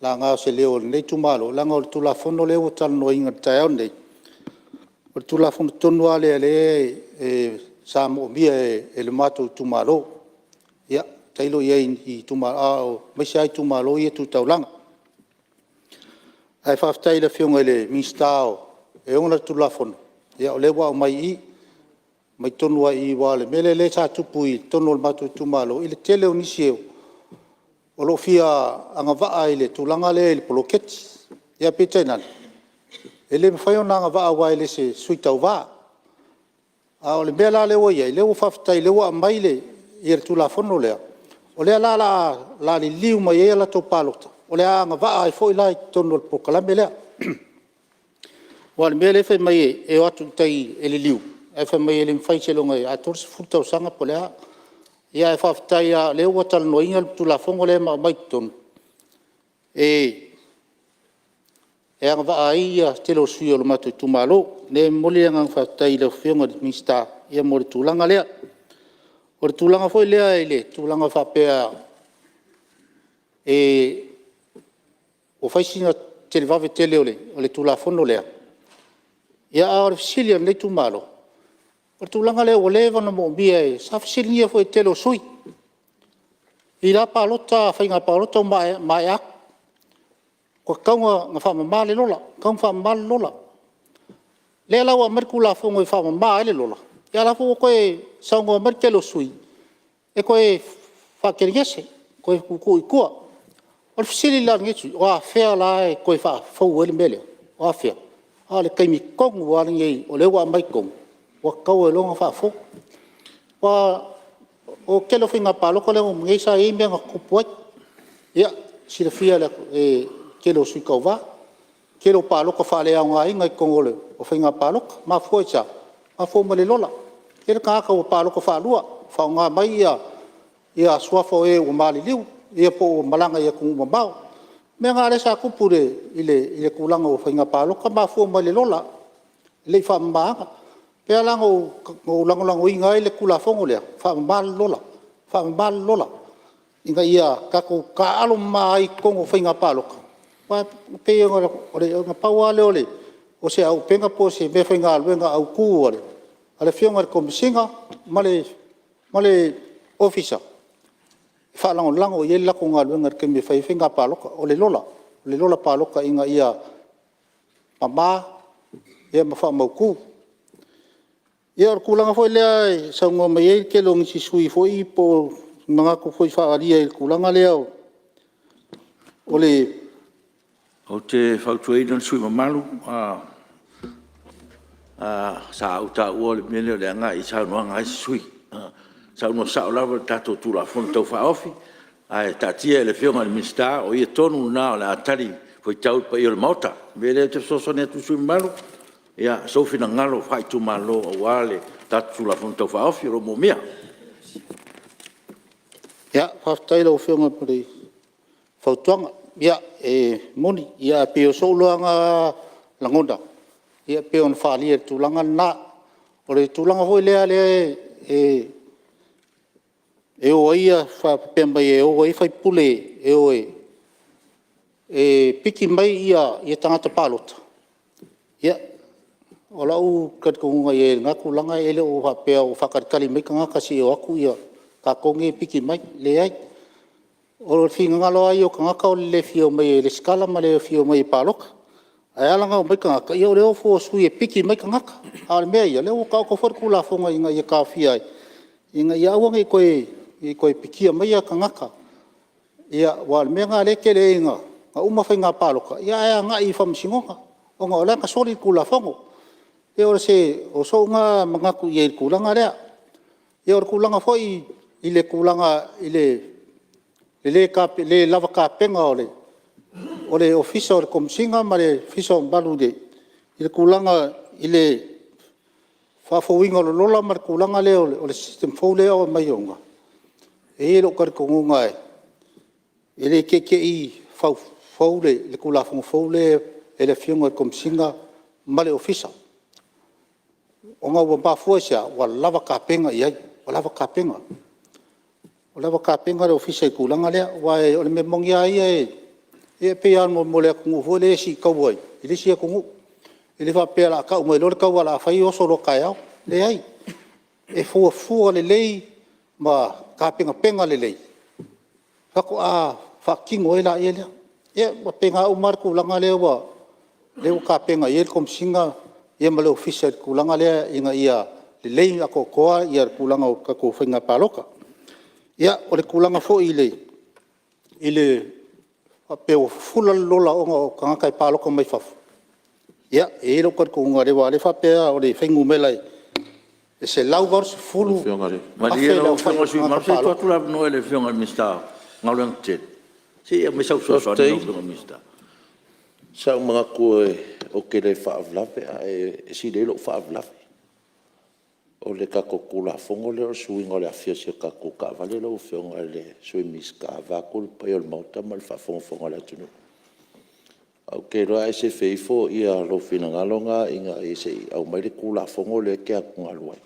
la nga se le nei tu malo la nga tu la fono le o tal no inga ta nei o tu la fono tonu ale Samoa e le matou tumalo. Ia, tailo ia i tumalo, mesi ai tumalo ia tu taulanga. Ai whaftai le whionga le Ministerial, e ona tu lafono. Ia, o le wao mai tonua i wale, mele le sa tupu i tono le matou tumalo, i le tele o nisi eo. O lo fia anga waa i le tulanga le poloketi. Ia petainale. E le mwhaiona anga waa wai le se suitau waa. O le mea la le o ia, le o whaftai, le o a maile i re tula fono lea. O le la li liu mai e la tō pālota. O le anga waa e fo i lai tono le pokalame lea. O le mea le whai mai e o atu tai e le liu. E whai mai e le mwhai se longa a tōrisi fultau sanga po lea. Ia e whaftai a le o atal no inga le tula fono lea mai tono. E anga waa ia te lo sui o le matu tumalo. Ne moli anga whaftai le whionga di Ministerial ia mo le tūlanga lea. O le tūlanga foi lea e le tūlanga whapea o whaisinga te le vave tele o le tūla fono lea. Ia a o le fisilia nei tūmalo. O le tūlanga lea o le vana mo bia e sa fisilia foi tele o sui. I la pālota, whainga pālota o mai ak. Ko kaunga ngā whamamale lola, kaunga whamamale lola. Le lau Ameriku la fongo i whamamā ele lola. Ia la fongo koe saungo Amerika lo sui. E koe whakeringese, koe kuku i kua. O le fisili la ngetu, o a whea la e koe whau ele mele. O a whea. A le kaimi kongu wale ngei, o le wa mai kongu. O kau e longa whafo. O kelo whinga pāloko leo, ngei sa e mea ngā kupuai. Ia, sila whia le kelo sui kau wā. Kelo pāloko whale au ngā inga i kongo leo. o whainga pāloka, mā fua cha, mā fua male lola. E le kāka o pāloka whaalua, whaunga mai ia suafa o e o māli liu, ia po o malanga ia kungu mamau. Mea ngā re sa kupure i le kulanga o whainga pāloka, mā fua male lola, le wha mmaanga. Pea langa o langolango inga i le kula whongo lea, wha mmal lola. Inga ia kako ka alo mai kongo whainga pāloka. Pa pe o pau ale ole o se au penga po se me whainga aluenga au kū ale. Ale whionga le komisinga male officer. Whaalango lango i e lako ngā aluenga ke me whainga pāloka o le lola pāloka inga ia mamā ia mawha mau kū. Ia or kulanga foi lea sa ngō mai e ke longi si sui foi po mga ko foi whaaria i kulanga lea o le o te whautuei dan sui mamalu, sa au ta ua le mele le anga i sa unua ngai sui. Sa unua sa o lava tato tūra whono tau whaofi, ai ta tia le whionga le minsta o ia tonu na o le atari foi tau pa i o le mauta. Mele te sosone atu sui mamalu, ia sofi na ngalo whai tu malo o wale tato tūra whono tau whaofi o mo mea. Ia, whaftai lau whionga pari whautuanga. Ia, moni, ia peo souluanga langonda. Ia peo na whaalia e tūlanga nā. O le tūlanga hoi lea lea e o ia whapembai e o ia whai pule e o piki mai ia tangata pālota. Ia, o lau katkonga e ngā kulanga e le o hapea o whakarikari mai ka ngā kasi o aku ia ka konge piki mai le ai. O whinga ngalo ai o ka ngaka o le fio mai le skala ma le fio mai pāloka. Ai alanga o mai ka ngaka. Ia o leo fo sui e piki mai ka ngaka. A le mea ia leo ka o ka wharkula whonga inga ia ka whia ai. Inga ia awanga i koe pikia mai a ka ngaka. Ia wa le mea ngā leke le inga. Nga umawhai ngā pāloka. Ia ea ngā i whamsingonga. O ngā o langa sori kula whongo. Ia o se o so ngā mangaku i e kulanga rea. Ia o kulanga foi i le kulanga i le lava ka penga o le ofisa o le komisinga ma le ofisa o mbalu i le kulanga i le whawhawinga o le lola ma le kulanga le o le system fau lea o mai onga. E lo karikongunga e le keke i fau le kulafonga fau le e le fionga o le komisinga ma le ofisa. O ngā ua mafua sia wa lava ka penga i ai, wa lava ka penga. O lava ka penga le ofisa i kulanga lea, wa o le me mongi ai e pe anu mo le kungu fo le si kau ai, i le si kungu. I le whapea la kau mai lor kau ala whai oso lo kai au, le ai. E fua le lei ma ka penga le lei. Whako a whakingo e la e lea. E wa penga umar kulanga lea wa leo ka penga i e komsinga ia ma le ofisa i kulanga lea inga ia le lei ako koa ia kulanga o kako whainga pāloka. Ia o le kulanga fo i le peo fula lola o ka ngakai pāloka mai whafu. Ia e lo kar ko ngare wa le whapea o le whaingu melai e se lau vars fulu. Ma li e lo whainga sui marse tu atu la no e le whionga mista ngaulang tet. Si ia me sau soa ni no whionga mista. Sa mga koe o ke le whaavlawe e si le lo whaavlawe. O le kako kula fongo le o suinga o le afia si o kako ka vale lo whionga le sui miska vakul pa i o le mauta ma le whafonga le atunu. Au ke roa e se feifo ia lo whinangalonga inga e se au mai le kula fongo le ke a kungaluai.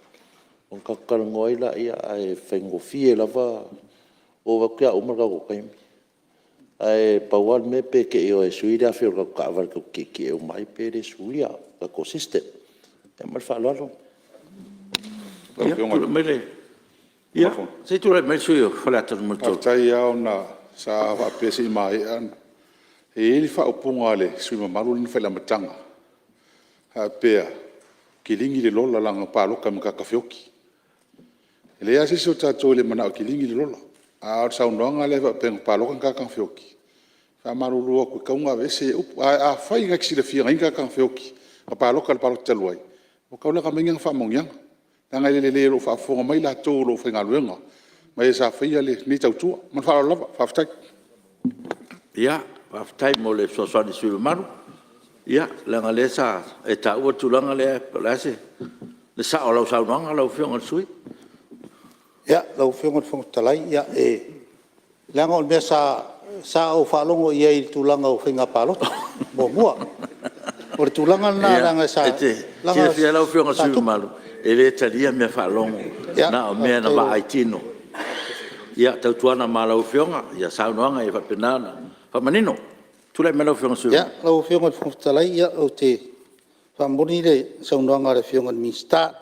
O kakarangoa ila ia e whaingo fie lava o wakia umarga o kaimi. Ai paual me pe ke o e suira fe o ka va ke o mai pe de suia ka consistent e mal fa lo ia se tu le mesuio fala tu mo tu tai au na sa va pe si mai an e li fa opunga le sui malu ni fela matanga ha pe kilingi le lola langa pa lo kam ka fioki le asi so tato le mana kilingi le lola a sa unonga le pe pa lo ka fioki ka marulu ko ka unga vese a fai nga kisi le fia nga ka fioki a pa lo ka taluai o ka ka menga fa mongyang tanga le lo fa fo mai la to lo fa nga luenga mai sa fai le ni tau tu man fa lo fa ftai ia fa ftai mo le so so ni sui maru Ia, langa le sa, e ta ua tulanga le palase. Le sa o lau saunoanga lau whionga sui. Ia, lau whionga whangtalai, ia langa o mea sa o whalongo ia i tūlanga o whinga palo. Mua. O le tūlanga nā langa sa. Tia fia lau whionga sui malu. E le talia mea whalongo. Na o mea na wa aitino. Ia, tau tuana ma lau whionga. Ia saunoanga e whapenana. Whamanino. Tūlai me lau whionga sui. Ia, lau whionga whangtalai, ia o te whamoni le saunoanga le whionga mi start.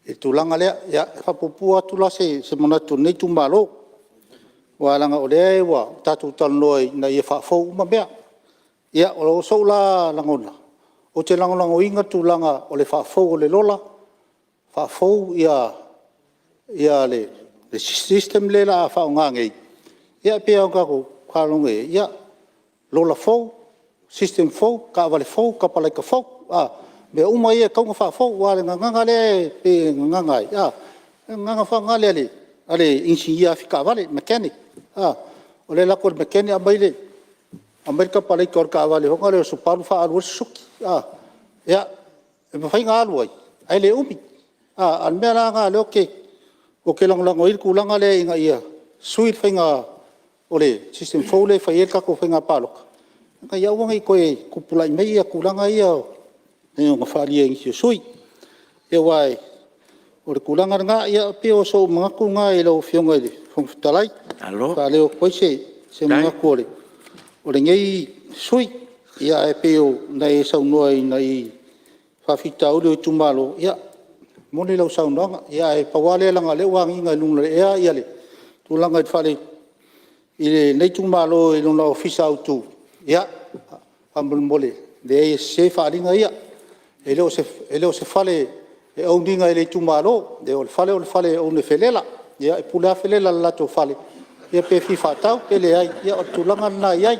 E tūlanga lea, ia, whapopua tula se manatu nei tu malo. Wa langa o lea wa tatu taloi na ia whafou ma mea. Ia, o lo soula langona. O te langolango inga tūlanga o le whafou o le lola. Whafou ia le system le la whaongangei. Ia pia o kako whalonge, ia lola fou, system fou, ka wale fou, ka palaika fou. Me uma ia kaunga whafou, wale nganga le pe nganga. Nganga whangale ale. Ale insinia fika vale mechanic. O le lako mechanic amaile. Amerika pale kor ka vale honga le suparu fa alu suki. Ya e fa inga alu ai. Ai le umi. Al mera nga le o ke lang lang oil kulanga le inga ia. Suit finga ole system fole fa yel ka ko finga palok. Ka ya wanga i koe kupula i mei kulanga ia. E nga fa lia ngi sui. E wai o le kulanga nga ia pe o so mga ku nga i lo fionga i talai. Alo. Ka le o koe se mga ku ole. O le ngei sui ia e pe o na e sau noa i na i whawhita ule o tumalo ia mone lau sau noanga ia e pawale langa le wangi ngai luna le ea ia le tūlanga i whale i le nei tumalo i luna o fisa au tū ia pambul mole le e se wharinga ia e leo se whale e au ninga i le tumalo le o le whale o ne whelela ia e pulea whelela lato whale ia pe whiwhatau pe le ai ia o tūlanga na iai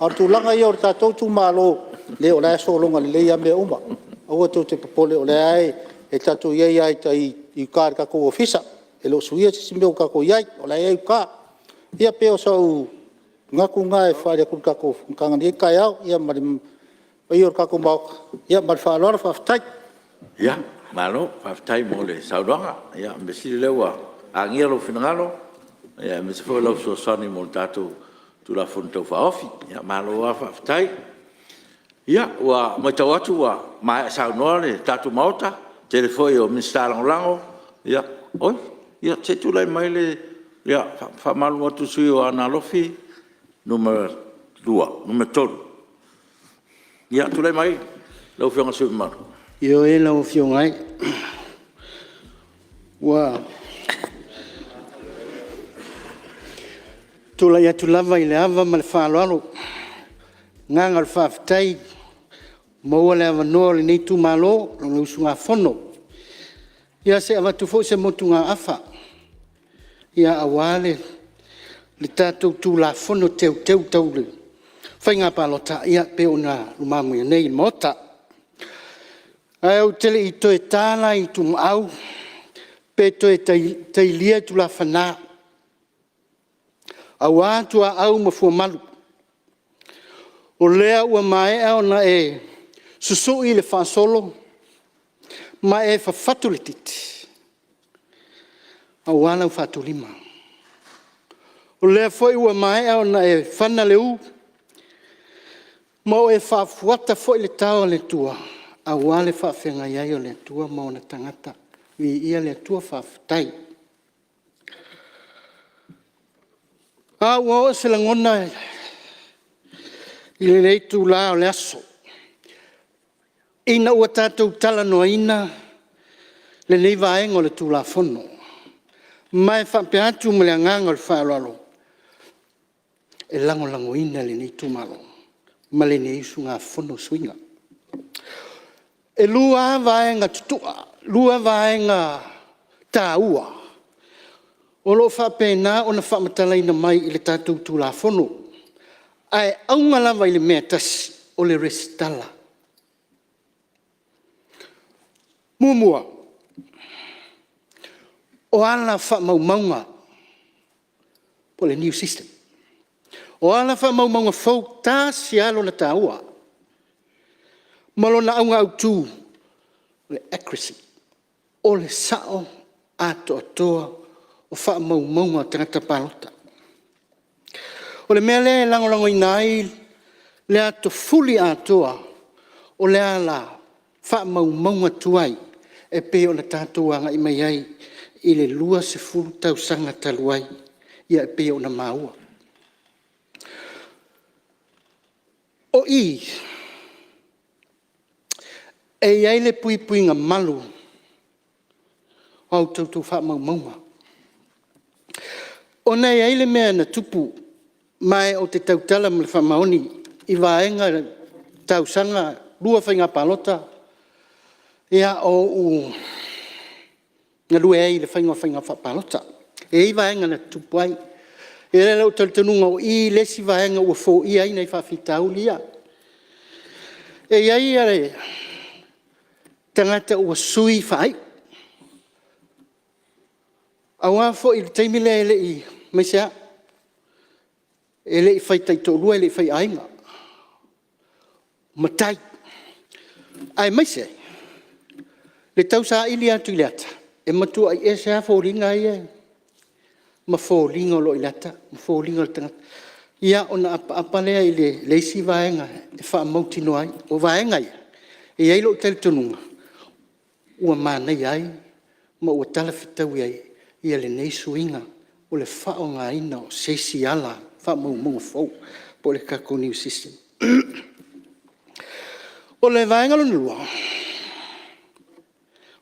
a tūlanga ia o tātou tūmalo le o lai solonga le leia mea uma aua tau te papole o le ai e tātou iai ai ta i kāre kako o fisa e lo suia te simeo kako iai o lai ai kā ia peo sau ngaku ngā e whaare kuru kako kangani e kai au ia mari i or kako mauka ia mari whaaloara whawhtai ia malo whawhtai mo le sauronga ia mesiri leua a ngia lo whinangalo ia me se fo lau so sani mo tātou tu la fonto fa ofi ya malo wa fa ya wa ma tawatu wa ma sa no le tatu mauta telefone o Ministerial lango ya oi ya te tu lai mai le ya fa malu watu sui o ana lofi numero 2 ya tu lai mai lo fiona sui ma yo e lo fiona ai wa tula ia tulava i le ava ma le whaaloalo. Nganga le whawhitai, maua le ava noa le nei tūmalo, le usunga whono. Ia se awatu fo se motu ngā awha. Ia awale, le tātou tū la whono teu taule. Whai ngā palota, ia pe o ngā lumamu ia nei mota. Ai au tele i toe tāla i tu au, pe toe teilia tu la whanaa. Au atua au mafua malu. O lea ua mai au na e susu i le whaasolo, ma e whawhatu le titi. Au ana u whatu lima. O lea foi ua mai au na e whana leu, ma o e whafuata foi le tau le tua. Au ale whawhenga iai o le tua ma o na tangata, vi ia le tua whawhitai. Ua o se langona i le leitu la o le aso. Ina ua tātou tala noa ina le nei vaenga o le tū la whono. Mai whapea atu me le anganga o le whaaloalo. E lango ina le nei tūmalo. Ma le nei isu ngā whono suinga. E lua vaenga tutua, lua vaenga tā ua. O lo whapena o na whamatalaina mai i le tātou tū la whono. Ai aunga lava i le mea tasi o le resitala. Mumua. O ala whamaumaunga po le new system. O ala whamaumaunga fau tā si alo na tā ua. Malona au ngau tū, le accuracy, o le sao ato atoa o wha maunga tangata palota. O le mea le langolango inai, le ato fuli atoa, o le ala wha maunga tuai, e pe o na tātua anga i mai ai, i le lua se fulu tau sanga taluai, ia e pe o na maua. O i, e iai le pui ngā malu, au tautu wha maunga. O nei iai le mea na tupu, mai o te tautala ma le wha maoni, i vaenga tau sanga, lua whainga palota, ia o ngā lua ei le whainga wha palota. E i vaenga na tupu ai, e le lau taltanunga o i lesi vaenga ua fō i ai nei whawhitau lia. E iai are tangata ua sui whai. Awa fō i teimi le ele i meisea. Ele i whaitai tō lua, ele i whai ainga. Matai. Ai meisea. Le tau sa ili atu i leata. E matua i e sea fō ringa i e. Ma fō ringa lo i leata. Ma fō ringa lo tangata. Ia ona apa lea i le leisi vaenga. E wha mautino ai. O vaenga ia. E ai lo tele tonunga. Ua mana ai. Ma ua tala fitau ai. Ia le nei suinga. O le whao ngā ina o seisi ala. Wha maunga fōu. Po le kako new system. O le vaenga lo nulua.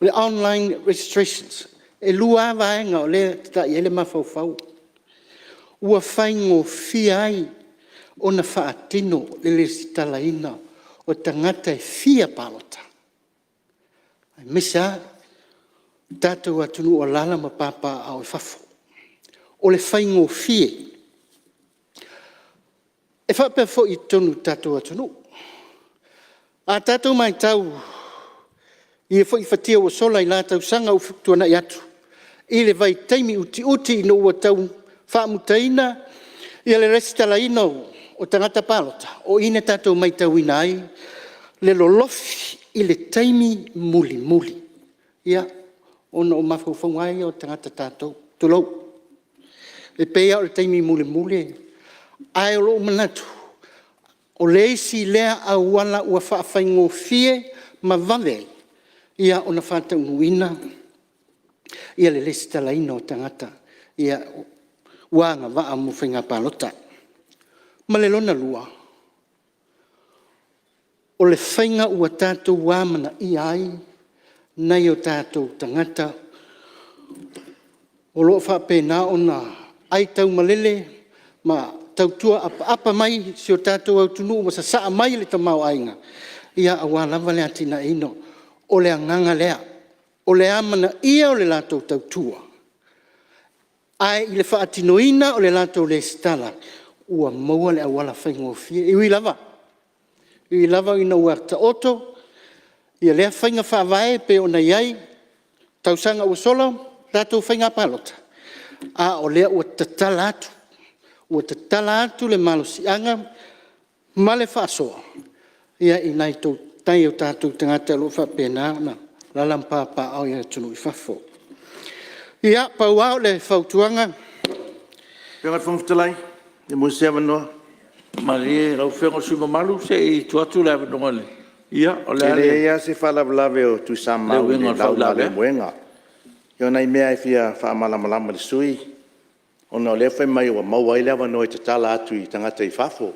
O le online registrations. E lua vaenga o le ta i ele mawhau. Ua whaingo fiai o na whaatino le le sitalaina o tangata e fia palota. Ai misa tātou atunu o lala ma papa au e whafo. O le whaingo fie. E whapea fo i tonu tātou atunu. A tātou mai tau i e fo i whatia o sola i lātau sanga u tuana i atu. I le vai taimi uti no ua tau whaamutaina i le resitala ino o tangata palota. O ine tātou mai tau inai le lolofi i le taimi muli. Ia, ona o mawhauwhaungai o tangata tātou tulou. E pea o le taimi muli. Ai o loo manatu. O leisi lea au wala ua whaawhaingo fie ma vave. Ia ona whātau nuina. Ia le lesi tala ina o tangata. Ia wanga waa mu whainga palota. Ma le lona lua. O le whainga ua tātou wāmana i ai. Nei o tātou tangata. O loo whapena ona ai tau malele. Ma tautua apa mai si o tātou au tunu. Ma sa saa mai le tamau ainga. Ia awa lava le atina ino. O le anganga lea. O le amana ia o le lātou tautua. Ai i le whaatinoina o le lātou le stala. Ua maua le awala whaingo fie. Iwi lava. Iwi lava ina ua ta oto. Ia lea whainga whaavae pe o na iai. Tausanga ua sola. Lātou whainga palota. A o lea ua tatala atu. Ua tatala atu le malosianga. Ma le whaasoa. Ia i nai tau tai o tātou tangata lo whapena na. Lalam papa au ia tunu i whafo. Ia, pau au le whautuanga. Pengat whamfutalai, e mo se avanoa. Marie, rau whenga suma malu, se i tuatu le avanoa le. Ia, o le ale. Ele ia se whalablave o tu samau le laula le muenga. Io nei mea e fia whaamalamalama le sui. O na le whai mai o maua i le avanoa i tatala atu i tangata i whafo.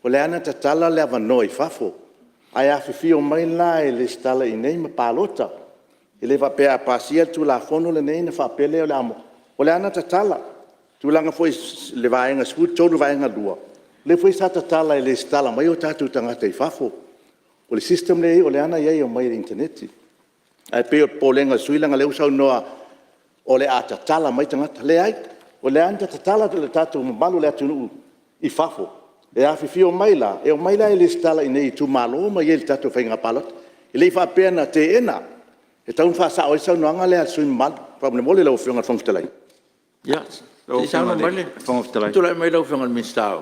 O le ana tatala le avanoa i whafo. Ai a fifio mai la e le stala i nei ma palota. I le whapea pasia tu la fono le nei na whapele o le amo. O le ana tatala. Tu langa foi le vaenga sku toru vaenga lua. Le foi sa tatala i le stala mai o tatu tangata i whafo. O le system le o le ana iei o mai le interneti. Ai pe o polenga suilanga le usau noa o le a tatala mai tangata. Le ai, o le ana tatala le tatu malu le atunu i whafo. E a fifio mai la, e o mai la e le stala i nei tu malo ma i le tatu whainga palot. I le whapea na te ena. E taun whasa o isau noanga le asui mal. Pabne mole lau whionga whangfutalai. Ia, te sama male. Whangfutalai. Tulai mai lau whionga ministerial.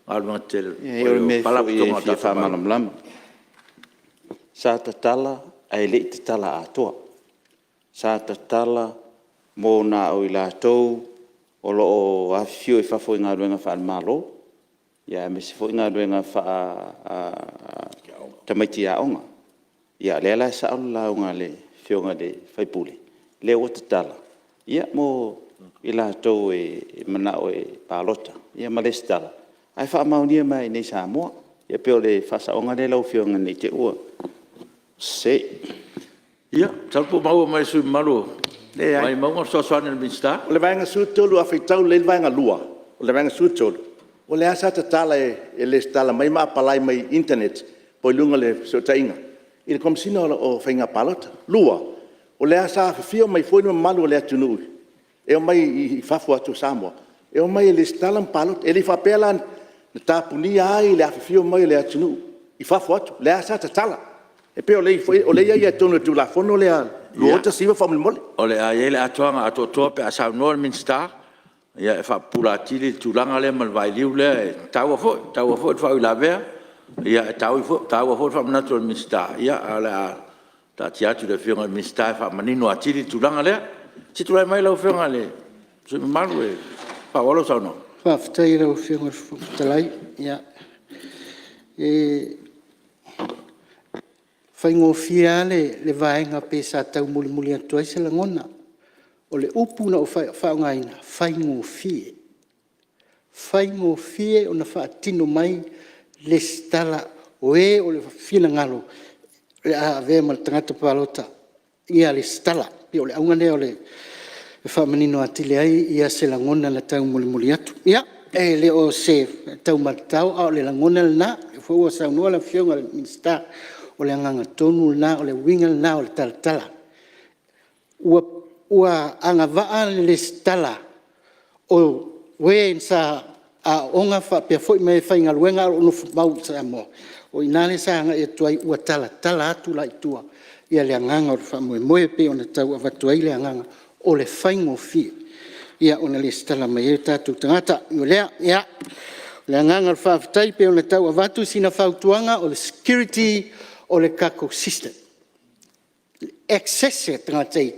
Alma tele. E o me fo i e fia whamalamalama. sa tatala ai le tatala atoa. Sa tatala mo na o i lātou o loo awhio i whafo i ngā ruenga wha malo. Ia me se fo i ngā ruenga wha tamaiti a onga. Ia le ala sa alu la unga le whionga le whaipule. Le o tatala. Ia mo i lātou e mana o e pālota. Ia ma le stala. Ai wha maunia mai nei Samoa. Ia peo le whasa onga le lau whionga nei te ua. Se. Ia, talpo maua mai sui malu. Mai maunga soaswane na minsta. O le vaenga su tolu a whaitau le vaenga lua. O le vaenga su tolu. O le asa tatala e le stala mai maa palai mai internet. Po ilunga le sotainga. I le komisina o whainga palota. Lua. O le asa whiwhio mai fwoi malu o le atunui. E o mai i whafu atu Samoa. E o mai le stala palota. E le whapela na tāpuni ai le whiwhio mai le atunui. I whafu atu. Le asa tatala. E pe o le ia tonu tu la fono le a luota siva family mole. O le a ele atuanga atotoa pe asa no minsta. Ia e fa pula tili tulanga le mal vai liu le tawa fo fa la ver. Ia tawa fo fa na tu minsta. Ia ala ta tiatu de fiona minsta fa manino atili tulanga le. Si tu mai la fiona le. Se malu e fa walo sa no. Fa ftai la fiona talai. Ia. Whaingofia le vaenga pe sa tau muli atu ai se langona. O le upu na o whaongaina, whaingofie. Whaingofie o na whaatino mai le stala o le whina ngalo. Le a vea ma le tangata palota. Ia le stala. Pia o le aungane o le whamanino atile ai ia se langona la tau muli atu. Ia, e le o se tau matau au le langona le na. E fua sa unua la fionga le minsta. O le anganga tonu na, o le winga na, o le talatala. Ua anga waa le stala o ween sa a onga wha pia fwoi mai whainga luenga o no mau sa mo. O inane sa anga e tuai ua tala atu la itua. Ia le anganga o le wha moe pe o na tau a watuai le anganga o le whaingo fie. Ia o na le stala mai e tatu tangata. Io lea, ia. Le anganga o le whaafitai pe o na tau a watu sina whautuanga o le security o le kako system. Access tangata i.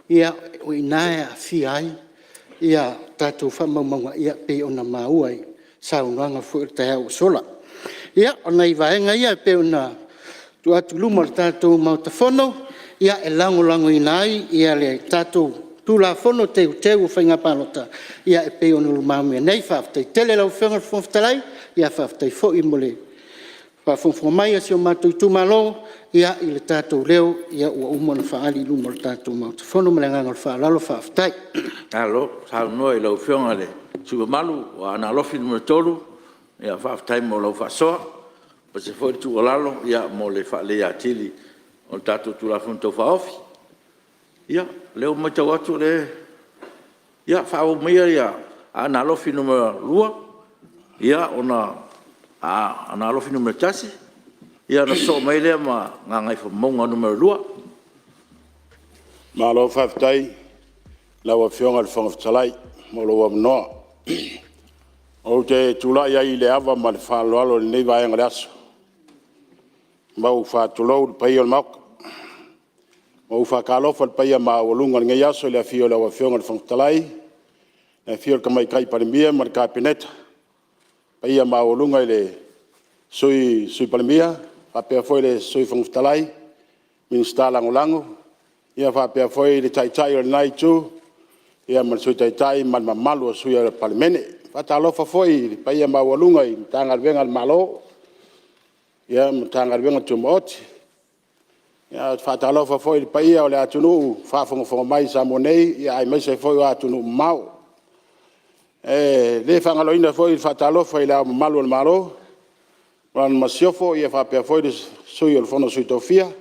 Ia o inae a fiai. Ia tātou whamaumanga ia pe o na mauai. Saunuanga fuerta o sola. Ia o na iwaenga ia pe o na tuatu luma le tātou mautafono. Ia e lango inai. Ia le tātou tula fono teu whainga palota. Ia e pe o na lumamia nei whaftai. Tele lau whenga whaftalai. Ia whaftai fo i mole. Whafonfonga mai a si o mātou tumalo, ia i le tātou leo, ia ua umana whaali luma le tātou mātou. Whono malanganga le whaalalo whaaftai. Alo, sao noa i lau whionga le. Suwa malu, wa ana lofi numero tolu, ia whaaftai mo lau whaasoa, pa se fwoi tu alalo, ia mo le whaale atili, o le tātou tula whantou whaofi. Ia, leo mai tau atu le, ia whaau mea ia, ana lofi numero lua, ia ona ana alofi numero tasi. Ia na so mai lea ma ngā ngai whamonga numero lua. Ma alo whaftai, lawa whionga le whangaftalai, mo loa mnoa. O te tula ia i le awa ma le whaaloalo le nei vaenga le aso. Mau whaatulou le pai o le mauka. Mau whaakalofa le pai a maa walunga ngai aso le awhio lawa whionga le whangaftalai. Le awhio le kamai kai Palemene ma le kāpeneta. Pai a maolunga i le sui Palemene, whapea foi le sui whanguftalai, minsta lango. Ia whapea foi le taitai o le nai tū, ia man sui taitai man malu o sui o le Palemene. Whatalofa foi, pai a maolunga i tangarwenga le malo, ia tangarwenga tu maoti. Ia whatalofa foi, pai a o le atunu, whafonga mai sa monei, ia ai mai se foi o atunu mau. Le whangaloina foi i whatalofa i la malu al malo. Wan masiofo ia whapea foi le sui o le fono sui Tofia.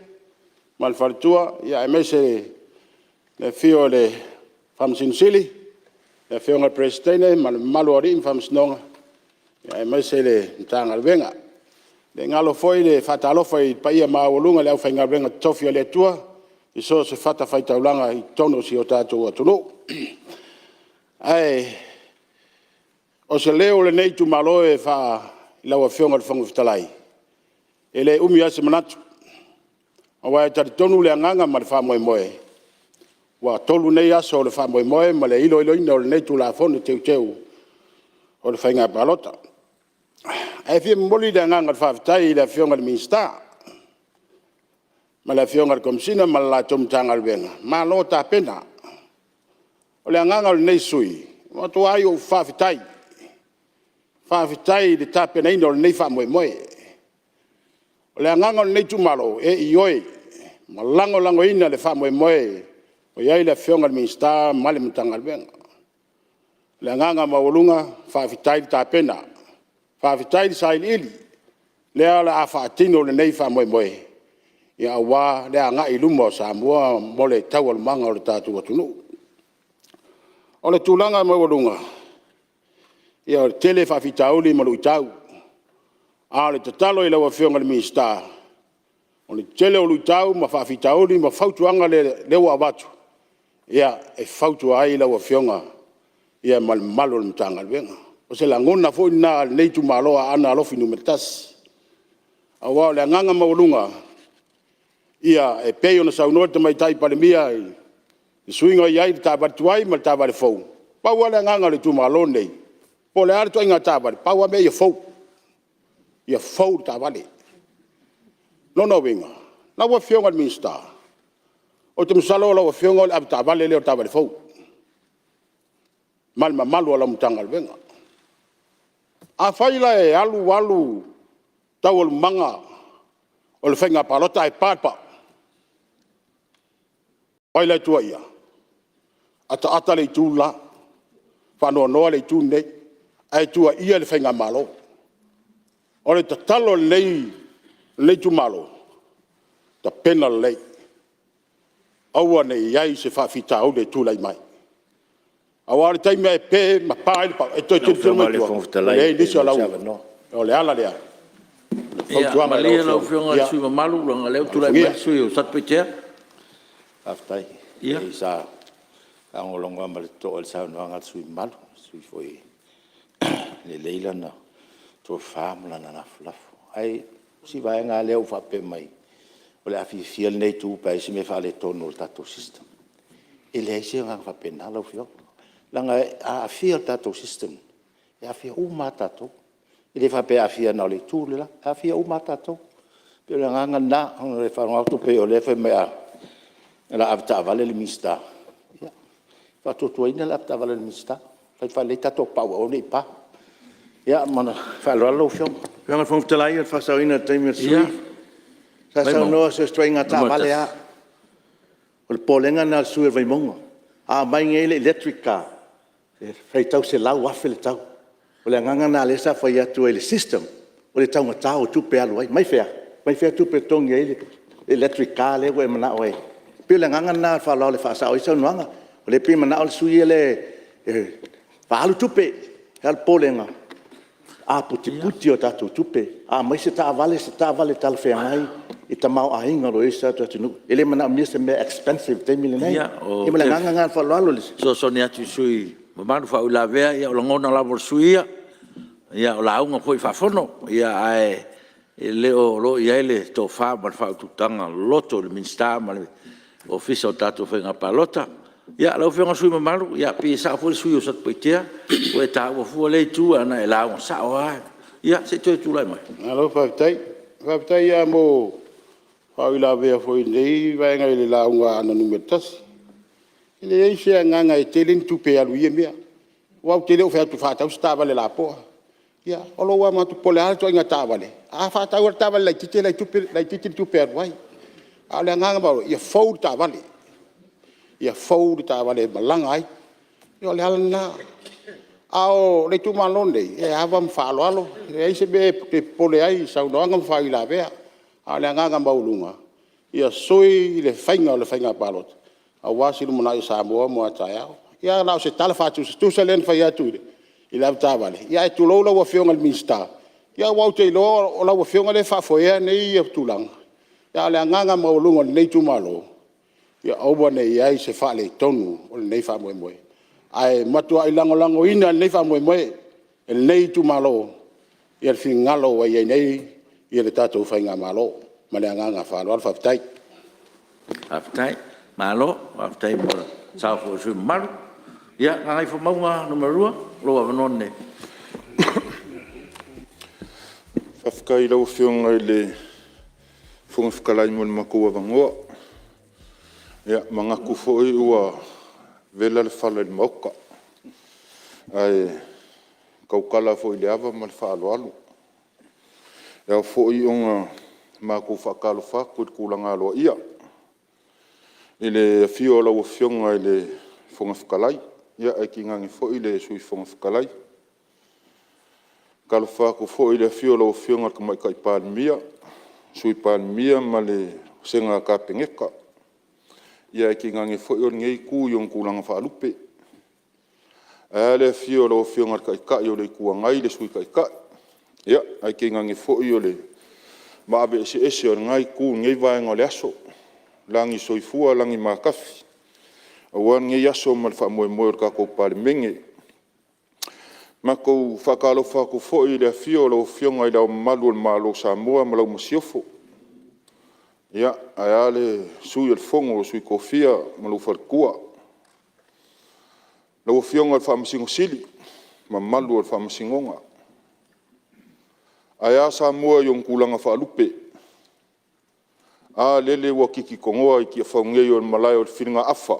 Mal wharitua ia e mese le fio le whamsinsili. Le fio ngai presidene mal malu ori in whamsinonga. Ia e mese le tangalwenga. Le ngalo foi le whatalofa i paia maawalunga le au whaingalwenga Tofi o le tua. I so se whata whaitaulanga i tono si o tātou atunu. O se leo le nei tu malo e wha lawa whionga le whanguftalai. E le umi ase manatu. Wa ta tonu le nganga ma fa moe moe. Wa tolu nei aso le fa moe moe ma le ilo ino le nei tu la fonu teu teu. O le fainga balota. Ai fi moli de nganga fa tai le fionga le minsta. Ma le fionga le komsina ma la tom tanga le venga. Ma lo ta pena. O le nganga le nei sui. Ma tu ai o fa tai. Fa tai de ta pena ino le nei fa moe moe. O le nganga le nei tu malo e ioi. Ma lango ina le fa moe moe. O iai le fionga le minsta ma le mtanga le venga. Le nganga maulunga fa tai ta pena. Fa tai sai ili. Le ala fa tino le nei fa moe moe. Ya wa le anga ilumo Samoa mo le tau al manga o le tatu watunu. O le tulanga maulunga. Ya o tele fa fitauli mo lu tau. A le tatalo i lawa fionga le minsta. O le tele o lu tau ma fa fitauli ma fautuanga le wa watu. Ya e fautu ai lawa fionga. Ya mal malo le mtanga le venga. O se la ngona fo na nei tu maloa ana alofi numetas. Awa le nganga maulunga. Ia e pei ona saunoa te mai tai palemia i suinga iai te tabari tuai ma le tabari fau. Pau ale nganga le tu malo nei. Po le are tu inga tabari. Pau ame ia fau. Ia fau tabari. Nono winga. Na wa fionga le minsta. O te msalo la wa fionga le tabari leo tabari fau. Malma malu ala mutanga le venga. A faila e alu tau al manga o le whainga palota e pāpa. Faila tua ia. Ata le tū la. Whanoa noa le tū nei. Ai tua ia le whainga malo. O le tatalo le tū malo. Ta pena lei. Aua nei iai se whawhita au le tū lai mai. Awari taimi e pe ma pai pa e toi tu me tu. Le disi ala u. O le ala lea. Ia malia la fionga sui malu nga leo tu lai sui o sat petea. Aftai. Ia sa ang longa mal to el sa no nga sui malu sui foi. Le leila na to fam la na flaf. Ai si vai nga leo fa pe mai. O le afi fiel nei tu pa si me fa le tono tato system. Ele se nga fa pe na lo fio. Langa a fia tato system. E a fia uma tato. Ele fa pe a fia na le tu la. A fia uma tato. Pe la nganga na on le fa ngautu pe o le fe me a. La avta vale le mista. Ya. Fa to ina la avta vale le mista. Fa le tato pa o le pa. Ya mana fa lo fio. Nga fong te lai fa sa ina taimi sui. Sa no se stringa ta vale a. O polenga na sui vai mongo. A mai ngele electric car. Fai tau se lau afe le tau. O le nganga na le sa fai atu le system. O le tau ngata o tupe alu ai. Mai fea tupe tongi ele electric car le we mana oe. Pe le nganga na fa lo le fa sa o isa nuanga. O le prima na o sui ele fa alu tupe. Al polenga. A puti o tatu tupe. A mai se ta vale tal fea ngai. I ta mau a hinga lo isa tu atu. Ele mana misa me expensive te mili nei. I me le nganga fa lo alu. So ni atu sui. Manu fa ula vea ia o ngona la vor suia ia o la unga foi fa fono ia ai le o lo ia le to fa ma fa tutanga loto le minsta ma le office o tato fa nga palota ia lo fa nga sui manu ia pi sa fo sui o sat poitea o ta o fu le tu ana e la un sa o ia se tu lai mai alo fa tai ia mo fa ula vea foi nei vai nga le la unga ana numetas. Ele e se nganga e telin tu pe alu ia mea. Wa tele o fa tu fa tau sta vale la po. Ya, o lo wa ma tu pole alto nga ta vale. A fa tau ta vale tite la tite tu pe wai. Ale nganga ba ia fou ta vale. Ia fou ta vale malanga ai. Yo le alna. Ao le tu malonde e ava fa lo alo. E se be te pole ai sa no nga fa ila vea. Ale nganga ba ulunga. Ia soi le fainga palot. A wasi no mona Samoa mo ataya. Ia na se tala fatu tu se len fa ia tu. Ila tavale. Ia tu lo wa fionga al minsta. Ia wa te lo o la wa fionga le fa fo ia nei tu lang. Ia le nganga mo lungo nei tu malo. Ia o bona ia se fa le tonu o nei fa mo mo. Ai matu ai lango ina nei fa mo mo. El nei tu malo. Ia fingalo wa ia nei ia le tatu fa nga malo. Ma le nganga fa lo fa tai. Aftai, malo, aftai mo sa fo su malu. Ya, ngai fo maunga numero 2, lo avanone. Whafkai lau whiunga i le whungawhikalai mo le makua vangoa. Ia, mangaku fōi ua vela le whala le mauka. Ai, kaukala fōi le awa ma le whaaloalu. Ia fōi onga māku whakalo whaku i kūlanga aloa ia. I le whio lau whiunga i le whungawhikalai. Ia, ai ki ngangi fōi le sui whungawhikalai. Kalo whaku fōi le whio lau whiunga ka mai kai Palemene. Sui Palemene ma le senga ka pengeka. Ia ki ngangi fōi o ngei kū yung kūlanga whaalupe. Ia le whio lau whiunga ka ikai o le kua ngai le sui ka ikai. Ia, ai ki ngangi fōi o le maabe ese o ngai kū ngei vaenga le aso. Langi soifua, langi makafi. Awan ngei aso ma le whaamoe moe o kako Palemene. Mako whakalo whaku fōi le whio lau whiunga i lau malu o malo Samoa ma lau masiofo. Ia, ai ale sui al fongo, sui kofia, ma lau wharkua. Lau whiunga al whamasingo sili, ma malu al whamasingonga. Ai a Samoa yung kulanga whaalupe. A lele wa kiki kongoa i kia whaungei o Malae o whiringa afa.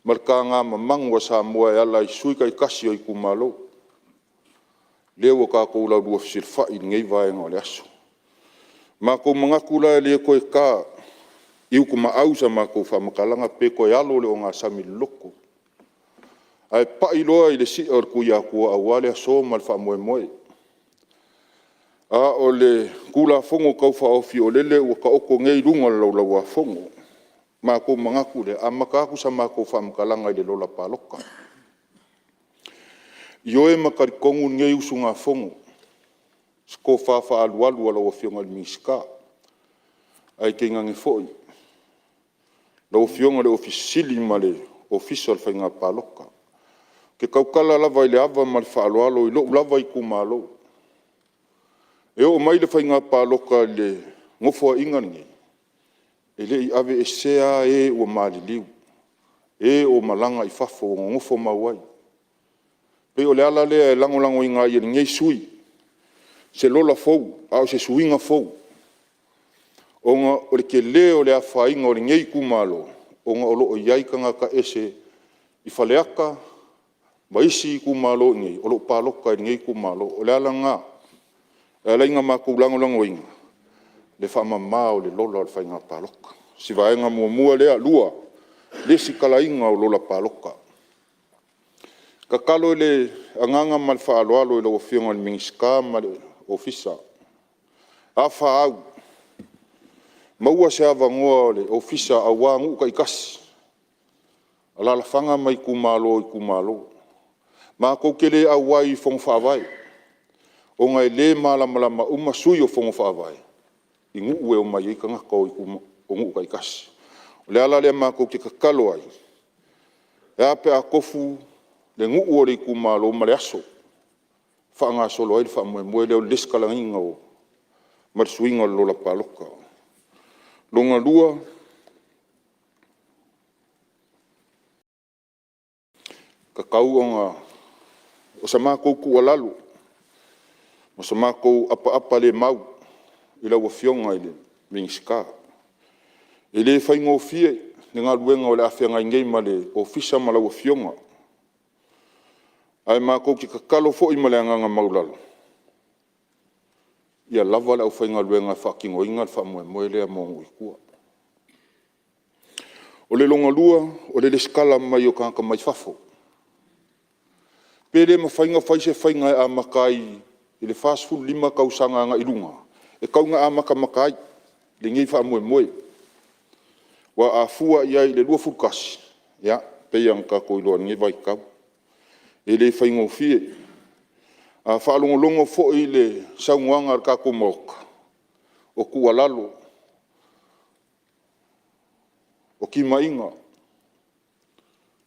Marka ngā mamangu wa Samoa e ala i sui kai kasi o i kumalo. Leo ka kou lau rua fisirwha i ngei vaenga o le aso. Ma kou mangaku la e lea koe ka iu ku maausa ma kou whamakalanga pe koe alo le o ngā sami loko. Ai pailoa i le si or ku ia kua awale aso mal whamoe moe. A o le kula fongo kau whaofi o lele ua ka oko ngei runga lau lau a fongo. Ma kou mangaku le amaka aku sa ma kou whamakalanga i le lola paloka. Ioe makarikongu ngei usu ngā fongo. Sko whawha alualu ala o whiunga le miska. Ai ke ngangi fōi. Lau whiunga le ofisili ma le official whai ngā paloka. Ke kaukala lava i le awa ma le whaalualo i lo lava i kumalo. E o mai le whai ngā paloka le ngofua ingani. E le i ave e sea e ua maliliu. E o malanga i whafo o ngofo mauai. Pe o le ala lea e lango i ngā i ngei sui. Se lola fou, au se suinga fou. Onga o le ke le o le a whainga o le ngei kumalo. Onga o lo o iaikanga ka ese i whaleaka. Maisi i kumalo ngei, o lo paloka i ngei kumalo. O le ala ngā. E ala inga mākou lango inga. Le whamamā o le lola o le whainga paloka. Si vaenga mua lea lua. Le si kala inga o lola paloka. Ka kalo le anganga mal whaaloalo i lau whiunga le mingiska ma le ofisa. A whaau. Maua se awa ngoa o le ofisa a wangu ka ikasi. Alala whanga mai kumalo i kumalo. Ma kou kele a wai i whong whaavai. O ngai le malama uma sui o whong whaavai. I ngu ue o mai i ka ngako i ngu ka ikasi. O le ala lea ma kou ke kakalo ai. E ape a kofu le ngu ue le kumalo ma le aso. Whaanga solo ai le whaamoe leo leskalanginga o marsuinga o lola paloka. Longa lua. Ka kauanga o sa mākou kua lalu. O sa mākou apa le mau. I lau a whionga i le mingiska. E le whaingo fie. Ni ngā luenga o le awhianga ngei ma le ofisa ma lau a whionga. Ai mākou ki kakalo fo i ma le anganga maulalo. Ia lava le au whainga luenga whakingo inga le whamoe lea mongu i kua. O le longa lua, o le skala mai o kanka mai whafo. Pere ma whainga whaise whainga e a makai i le fast food 5 kausanga nga i runga. E kaunga a makai, le ngei whamoe. Wa a fua ia i le lua furkasi. Ia, peiang ka koiloa nge vai kau. E le whaingo fie. A whaalongolongo fo i le saunguanga ar kako moka. O kua lalo. O ki mainga.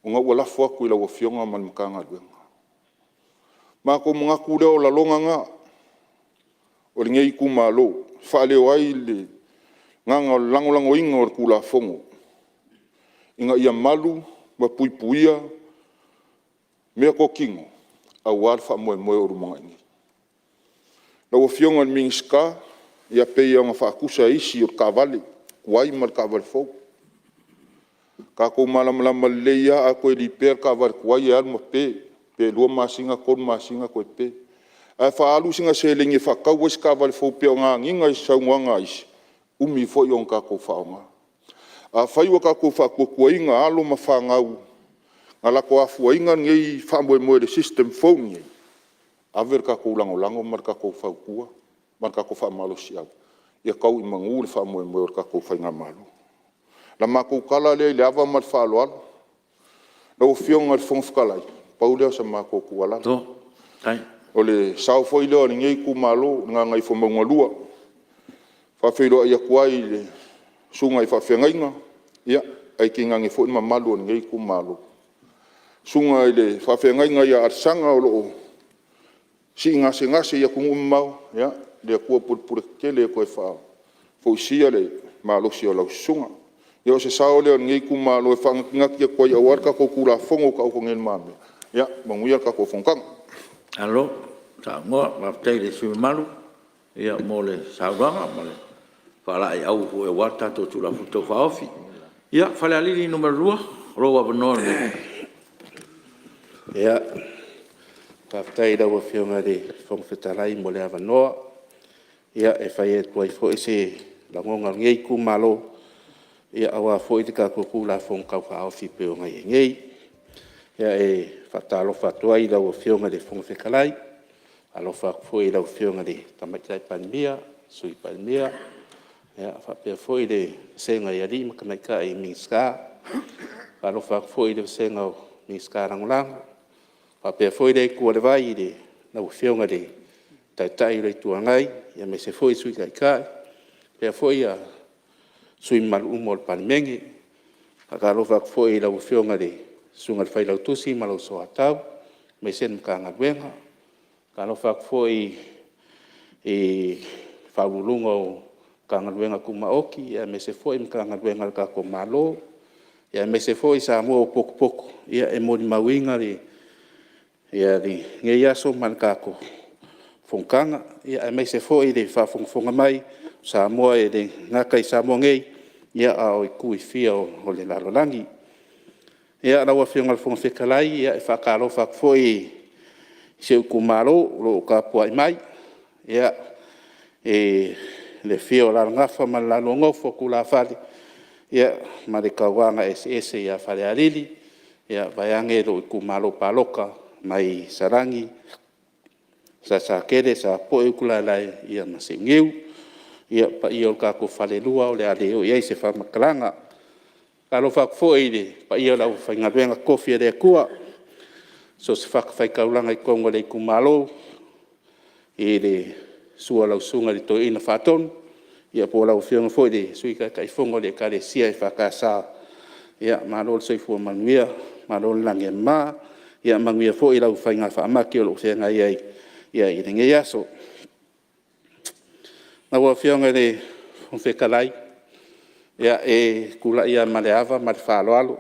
O ngā ua lafo aku i lau a whionga man makanga luenga. Mā ko mga kule o lalonga ngā. O le ngei kumalo. Whaaleo ai le nganga lango inga o kula fongo. Inga ia malu, ma puipuia, mea ko kingo, a warfa moe o rumanga ingi. Na o fionga mingska, ia pei anga whaakusa isi o kawale, kuai mal kawale fau. Ka kou malamalama leia a koe li per kawale kuai e alma pe lua masinga, kon masinga koe pe. A whaalu singa se lingi whakau wais kawale fau pe o ngā nginga i saunga isi, umi fo i on ka kou whaonga. A whaiwa ka kou whakukua inga alo ma whangau, ngā lako a fua inga ngei whamoe moe le system phone ngei. Aver ka kou lango mar ka kou whaukua, mar ka kou whamalo si au. Ia kau i mangu le whamoe moe ka kou whainga malo. La mako kala le ava mar whalo alo. Na o fionga le whongwhakalai, paulea sa mako kuala. O le sao foi leo ni ngei ku malo, ngā ngai whamangalua. Whawhiroa ia kuai le sunga i whawhengainga, ia, ai ki ngangi fo ima malu ni ngei ku malo. Sunga i le whawhengainga ia arsanga o loo, si ngase ia kungu mau, ia, le kua purpura kele koe whao. Fo isia le malo si o lau sunga. Ia o se sao leo ni ngei ku malo e whangaki koe i awarka ko kura fongo ka uko ngeni mame. Ia, manguia ka ko whongkanga. Alo, ta ngoa, waptei le sui malu, ia mo le sauranga, mo le whala e au hu e wata to tula futo whaofi. Ia, whale alili numero 2, roa wanoa ne. Ia, waptei rawa whionga le whongwhetalai mo le awanoa. Ia, e whai e tuai fo ese langonga ngei ku malo. Ia, awa fo i te ka kuku la whongkau whaofi peo ngai e ngei. Ia, e whatalo whatuai lau whionga le whongwhekalai. Alofa foi lau whionga le tamatai Palemene, sui Palemene. Ia, whapea foi le senga i ari makanaika i Minska. Alofa foi le senga o Minska rangolanga. Whapea foi le kua le vai le lau whionga le taitai le tuangai. Ia me se foi sui kaikai. Pea foi a sui malu umo le Palemene. Alofa foi lau whionga le sunga le whai lau tusi malau soa tau. Me sen mka ngadwenga. Kalo whak foi i whaulunga o kangaruenga kumaoki, ia me se foi mkangaruenga ka ko malo, ia me se foi Samoa o poko, ia e mori mawinga li, ia li ngei aso man ka ko whongkanga, ia me se foi li whawhongwhonga mai, Samoa e li ngaka i Samoa ngei, ia a o i kui fia o le lalolangi. Ia rawa whionga le whongwhekalai, ia e whakaro whak foi se ku malo lo ka puai mai ia e le fio la ngafa ma la ngofo ku la fali ia ma le kawanga ss ia fale alili ia bayange lo ku malo paloka mai sarangi sa kere sa po ku la ia ma se ngeu ia pa ia ka ku fale lua o le ale o ia se fa maklanga kalo fa foi le pa ia la fa ngabenga kofi le kua so se whakawhai kaulanga i kongo le kumalo, i le sua lau sunga le toi ina whaton, ia po lau whionga fwoi le sui kai whongo le kare sia i whakasa, ia marol soi fua manuia, marol lange ma, ia manuia fwoi lau whainga whaamaki o lo whianga ia i ringe aso. Na ua whionga le whekalai, ia e kula ia maleava, male whaaloalo,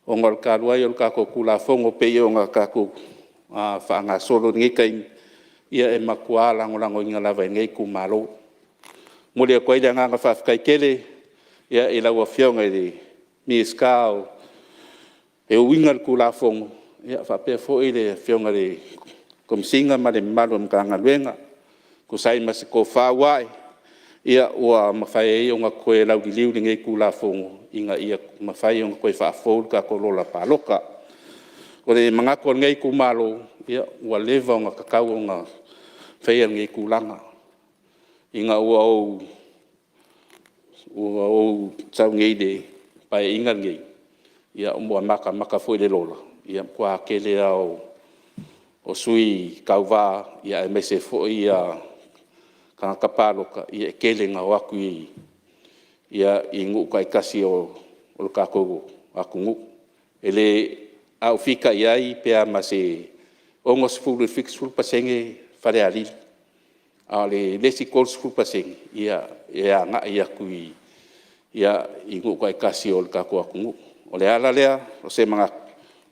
o ngol ka ruai o ka ko kula fongo pe o nga ka ko fa nga solo ngi kai ia e makua lango inga lava ngai ku malo mo le ko ida nga fa kai kele ia e la wa fionga di miskao e winga kula fongo ia fa pe fo ile fionga di kom singa ma le malo nga nga wenga ku sai mas ko fa wai ia ua mawhai o ngā koe lau ki liu ngai kula fongo inga ia mawhai o ngā koe whaafou ka kolola paloka. O le mga koe ngai kumalo ia ua leva o ngā kakau o ngā whaia ngai kulanga. Inga ua o tau ngai de pai inga ngai. Ia mua maka foi le lola. Ia kua kele o sui kauwa ia me se foi ia ka kapaloka ia kele nga waku ia ingu kai kasi o ka ko akungu ele au fika ia i pe ama se ongos fulu fixul pasenge fale ali a le lesi kols kupasing ia nga ia kui ia ingu kai kasi o ka ko aku o le ala lea o se mga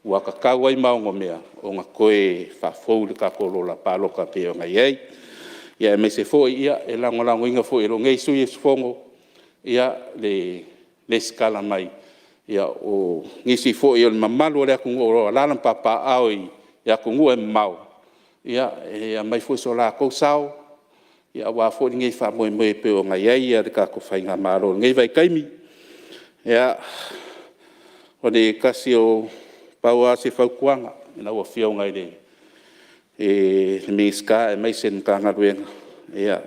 ua ka kawai maungo mea o nga koe fa fou le ka ko la palo ka pe o nga yei ia me se fo ia e lango inga fo e lo ngei sui fongo ia le skala mai ia o ngisi fo ia le mamalu le aku o lalan papa au ia ku ngue mau ia mai fo so la ko sao ia wa fo ngei fa mo pe o nga yei ia ka ko fai nga malo ngei vai kaimi ia o de kasio paua se fa kuanga na o fio ngai de e miska e mai sen kanga ruenga ia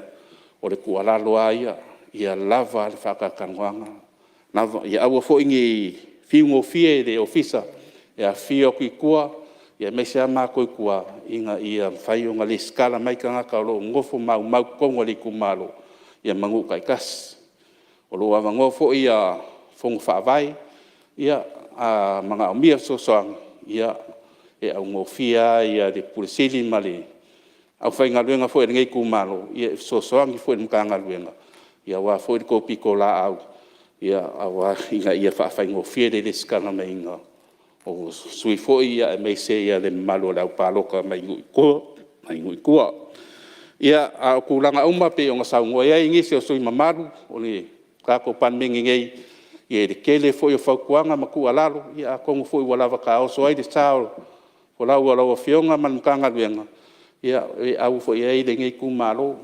o le kuala loa ia lava le fa ka kanwanga na ia o fo ngi fiungo fie de ofisa ia fio ki kua ia mai se ama ko kua inga ia fai o ngali skala mai kanga ka lo ngofo mau kongo le kumalo ia mangu kai kas o lo ava ngofo ia fongo fa vai ia a mga umia so soang ia e au ngofia ia de pulisili mali au fai ngaluenga fo e ngai kumalo ia so soang fo e mkanga luenga ia wa fo ko pikola au ia awa inga ia fa fai ngofia de skala mai inga o sui fo ia e mai se ia le malo lau paloka mai ngui kua ia a kulanga uma pe o nga saungo ia ingi se o sui mamaru o le kako panmengi ngei ia le kele fo ia faukuanga maku alalo ia kongo fo ia lava ka o so ai de sao o lau fionga man kanga luenga ia au fo ia le ngei kumalo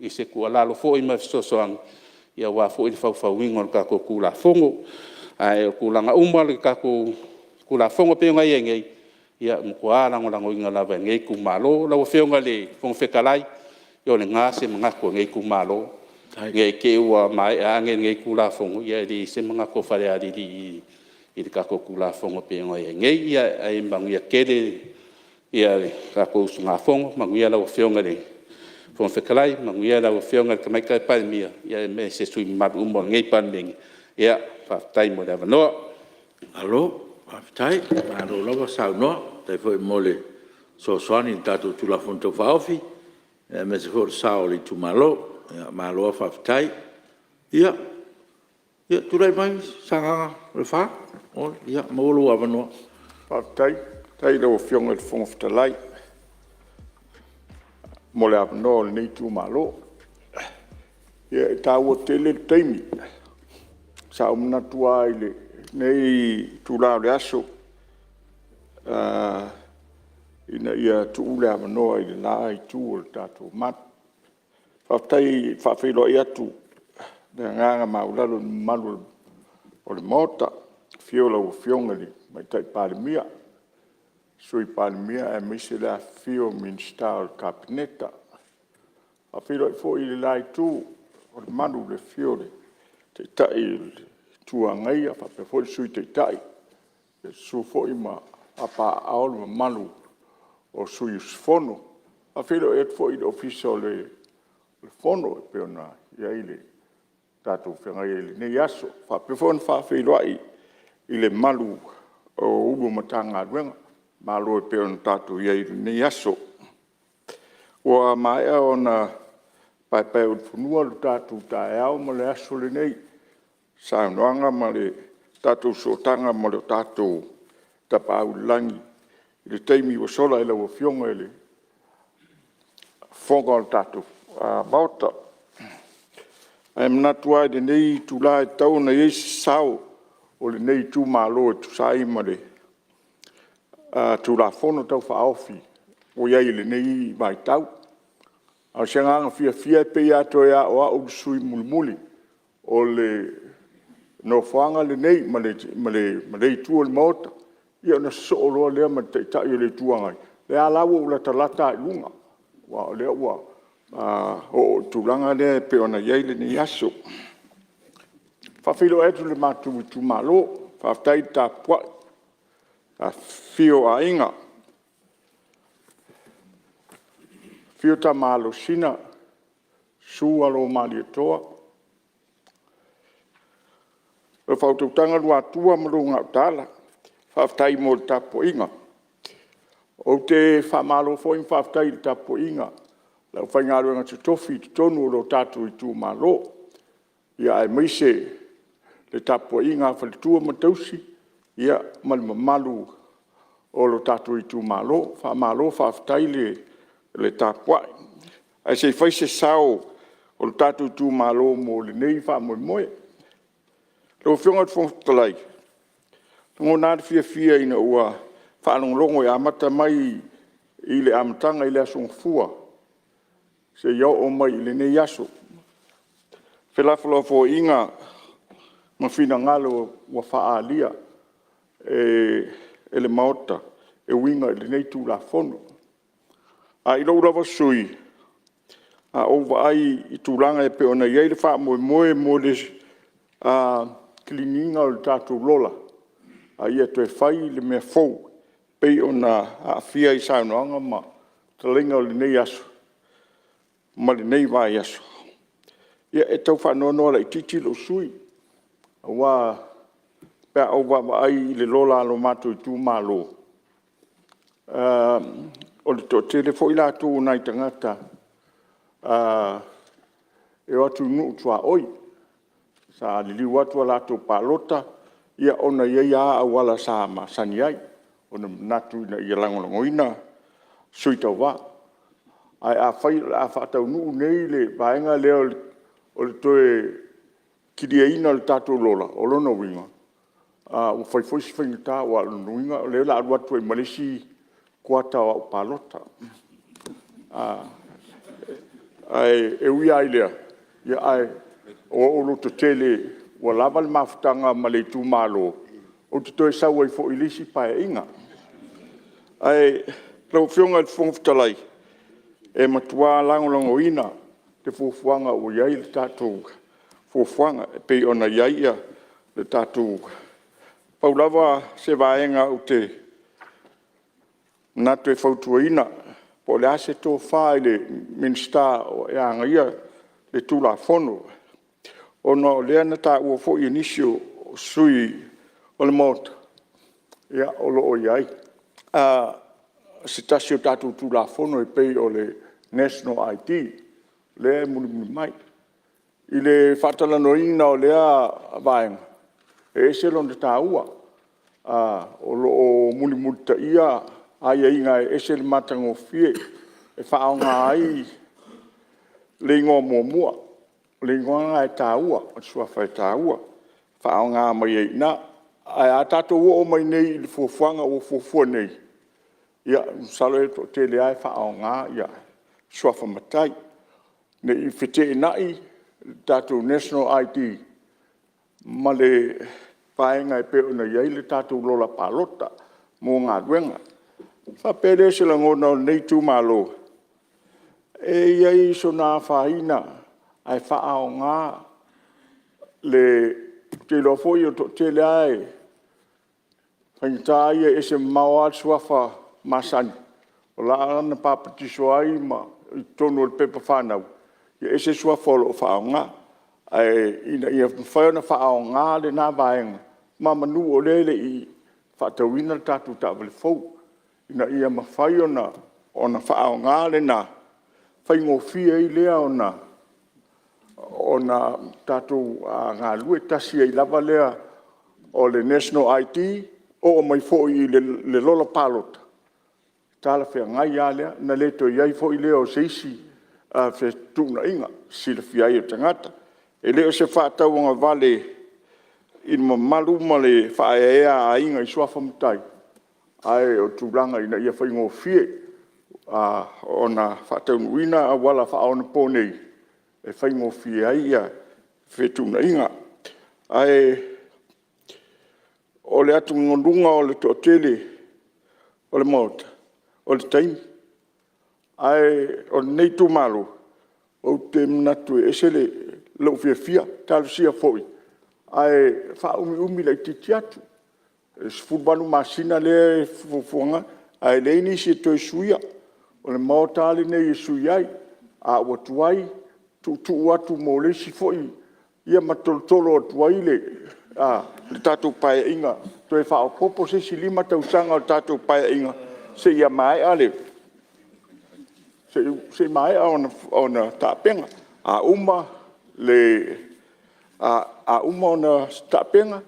i se ku alalo fo i ma sosoang ia wa fo i fauingo ka ko kula fongo ai kulanga uma le ka ko kula fongo pe ngai ngei ia mkoa lango inga lava ngei kumalo lau fionga le fongo fekalai yo le ngase mga ko ngei kumalo ngai ke ua mai ange ngai kula fongo ia di se mga ko fare ali i ka ko kula fongo pe ngai ngei ia ai mangia kele ia ka ko sunga fongo mangia lau fionga le fongo fekalai mangia lau fionga ka mai ka Palemene ia me se sui madu mo ngai panding ia fa tai mo dava no alo aftai alo lava sau no te foi mole so soani tatu tu la fonto faofi me se for sao li tu malo ia malo fa aftai ia tu rai mai sanga le fa o ia mo lo ava no aftai tai lo fiong el fong ftalai mole ap no ni tu malo ia ta o tele taimi sa umna tua ile nei tu la le aso ina ia tu le ava no ile la i tu o tatu mat fatai fa filo ia tu na nga maulalo malu o le mota fiola o fiongali mai tai Palemene sui Palemene e mise la fio Ministerial kabineta a filo fo ile lai tu o le malu le fiole te tai tua ngai a fa fo sui te tai su fo ima apa aolo malu o sui fono a filo et fo ile official le fono pe ona ia ile tatu fenga ile ne yaso fa pe fon fa filo ai ile malu o ubu matanga wenga malu pe on tatu ia ile ne yaso o mai ona pa o funua lu tatu ta ao mo le aso le nei sa noanga ma le tatu so tanga mo le tatu ta pa ulangi le taimi o sola ile o fionga ile fonga tatu bauta am not why the nei tu la tau na ye sao o le nei tu malo tu sai male tu la fono tau fa ofi o ia le nei mai tau a senga fia pe ya to ya o sui mulmuli o le no fanga le nei male tu o mota ia na so lo le ma te ta le tuanga le ala o la talata lunga wa le wa o tulanga le pe ona yele ni yaso fa filo etu le matu tu malo fa tai ta po a fio a inga fio ta malo sina su alo mali toa o fa tu tanga lua tua mlunga tala fa tai mo ta po inga o te fa malo fo in fa tai ta po inga la fai ngā ruenga te tofi te tonu o lo tātou I tū mālo. Ia ai meise le tapua I ngā whalitua matausi, ia malu o lo tātou I tū mālo, wha mālo whaafitai le tapua. Ai se fai se sao o lo tātou I tū mālo mo le nei wha moe. Lo whionga te whongtalai. Ngō nāre fia ina ua whaanonglongo I amata mai I le amatanga I le asongfua. Se iau o mai I le nei aso. Whelawhala fo inga mawhina ngalo wa whaalia e le maota e winga I le nei tū la fono. A I lau rawa sui a ova ai I tūranga e peona iei le wha moe mo le klininga o le tātou lola. A ia to e whai le mea fau pei o na a fia I saunoanga ma talinga o le nei aso. Ma le nei vai aso. Ia e tau whanono la I titi lo sui. Wa pea au wa ai le lola lo mato I tū mālo. O le to telefo I la tū nai tangata. E watu nuu tua oi. Sa li watu la tū palota. Ia ona ia awala sa ma sani ai. Ona natu na ia langolongoina. Sui tau wa. Ai a whai a whatau nuu nei le vaenga leo o le toe kiria ina le tātou lola. O lona winga. U whai foisi whaingata o alo nuinga. Leo la watu e malisi kuata o palota. Ai e ui ai lea. Ia ai o loto tele wa lava le mafutanga ma le tū mālo. O te toe sau ai fo ilisi pae inga. Ai lau whionga te whongfutalai. E matua langolango ina te fufuanga o iai le tātou fufuanga. E pei ona iaia le tātou. Paulava se vaenga o te natu e whautua ina. Po le ase tō whae le Ministerial o e anga ia le tūla fono. Ona o lea na tā ua fo inisio sui o le mota. Ia o lo o iai. Se tasi o tātou tūla fono e pei o le National ID. Lea muli mai. I le whatalano ina o lea vaenga. E ese lon te tā ua. O lo o muli ta ia. Ai inga e ese le matango fie. E whaonga ai le ingoa mua. Le ingoa e tā ua. O suafa e tā ua. Whaonga mai e ina. Ai a tātou o mai nei I le fuafuanga o fuafua nei. Ia, salo e to te le ai whaonga ia. Suafa matai. Ne I white e nai tātou National ID. Ma le whaenga e peo na iei le tātou lola palota. Mō ngā duenga. Whapere se la ngona nei tū mālo. E iei so nā whaina ai whaao ngā le te lofoi o te le ai. Whaingita ia e se maua suafa masani. O la ana papatiso ai ma I tonu o le pepa whanau. Ia e se suafa o whaao ngā. Ai ina ia whaiona whaao ngā le nā vaenga. Ma manu o lele I whaatauina tātou tāwale fau. Ina ia mawhai ona whaao ngā le nā. Whai ngofia I lea ona tātou ngā lue tasi I lava lea o le National ID o mai fo I le lola palota. Tāla whea ngai a lea, na le to iai fo I lea o seisi whea tūna inga, sila whiai o tangata. E leo se whaatau anga vale I malu ma le whaea a inga I suafa mutai. Ai o tūranga ina ia whaingo fie ona whataunuina a wala whaona pōnei. E whaingo fie ai ia whetuna inga. Ai o le atu ngondunga o le tōtele o le mota, o le taimi. Ai o nei tū malo o te mnatu e esele lau fia talusia foi. Ai whaumi lai titi atu. Sfubanu masina le fufuanga ai le ni se to suia o le maotale nei suiai a watuai tu watu mo le si foi ia matoltolo tuai le le tatu pai inga to e fa o popo se si lima tau sanga o tatu pai inga se ia mai ale se mai ona tapenga a uma le a uma ona tapenga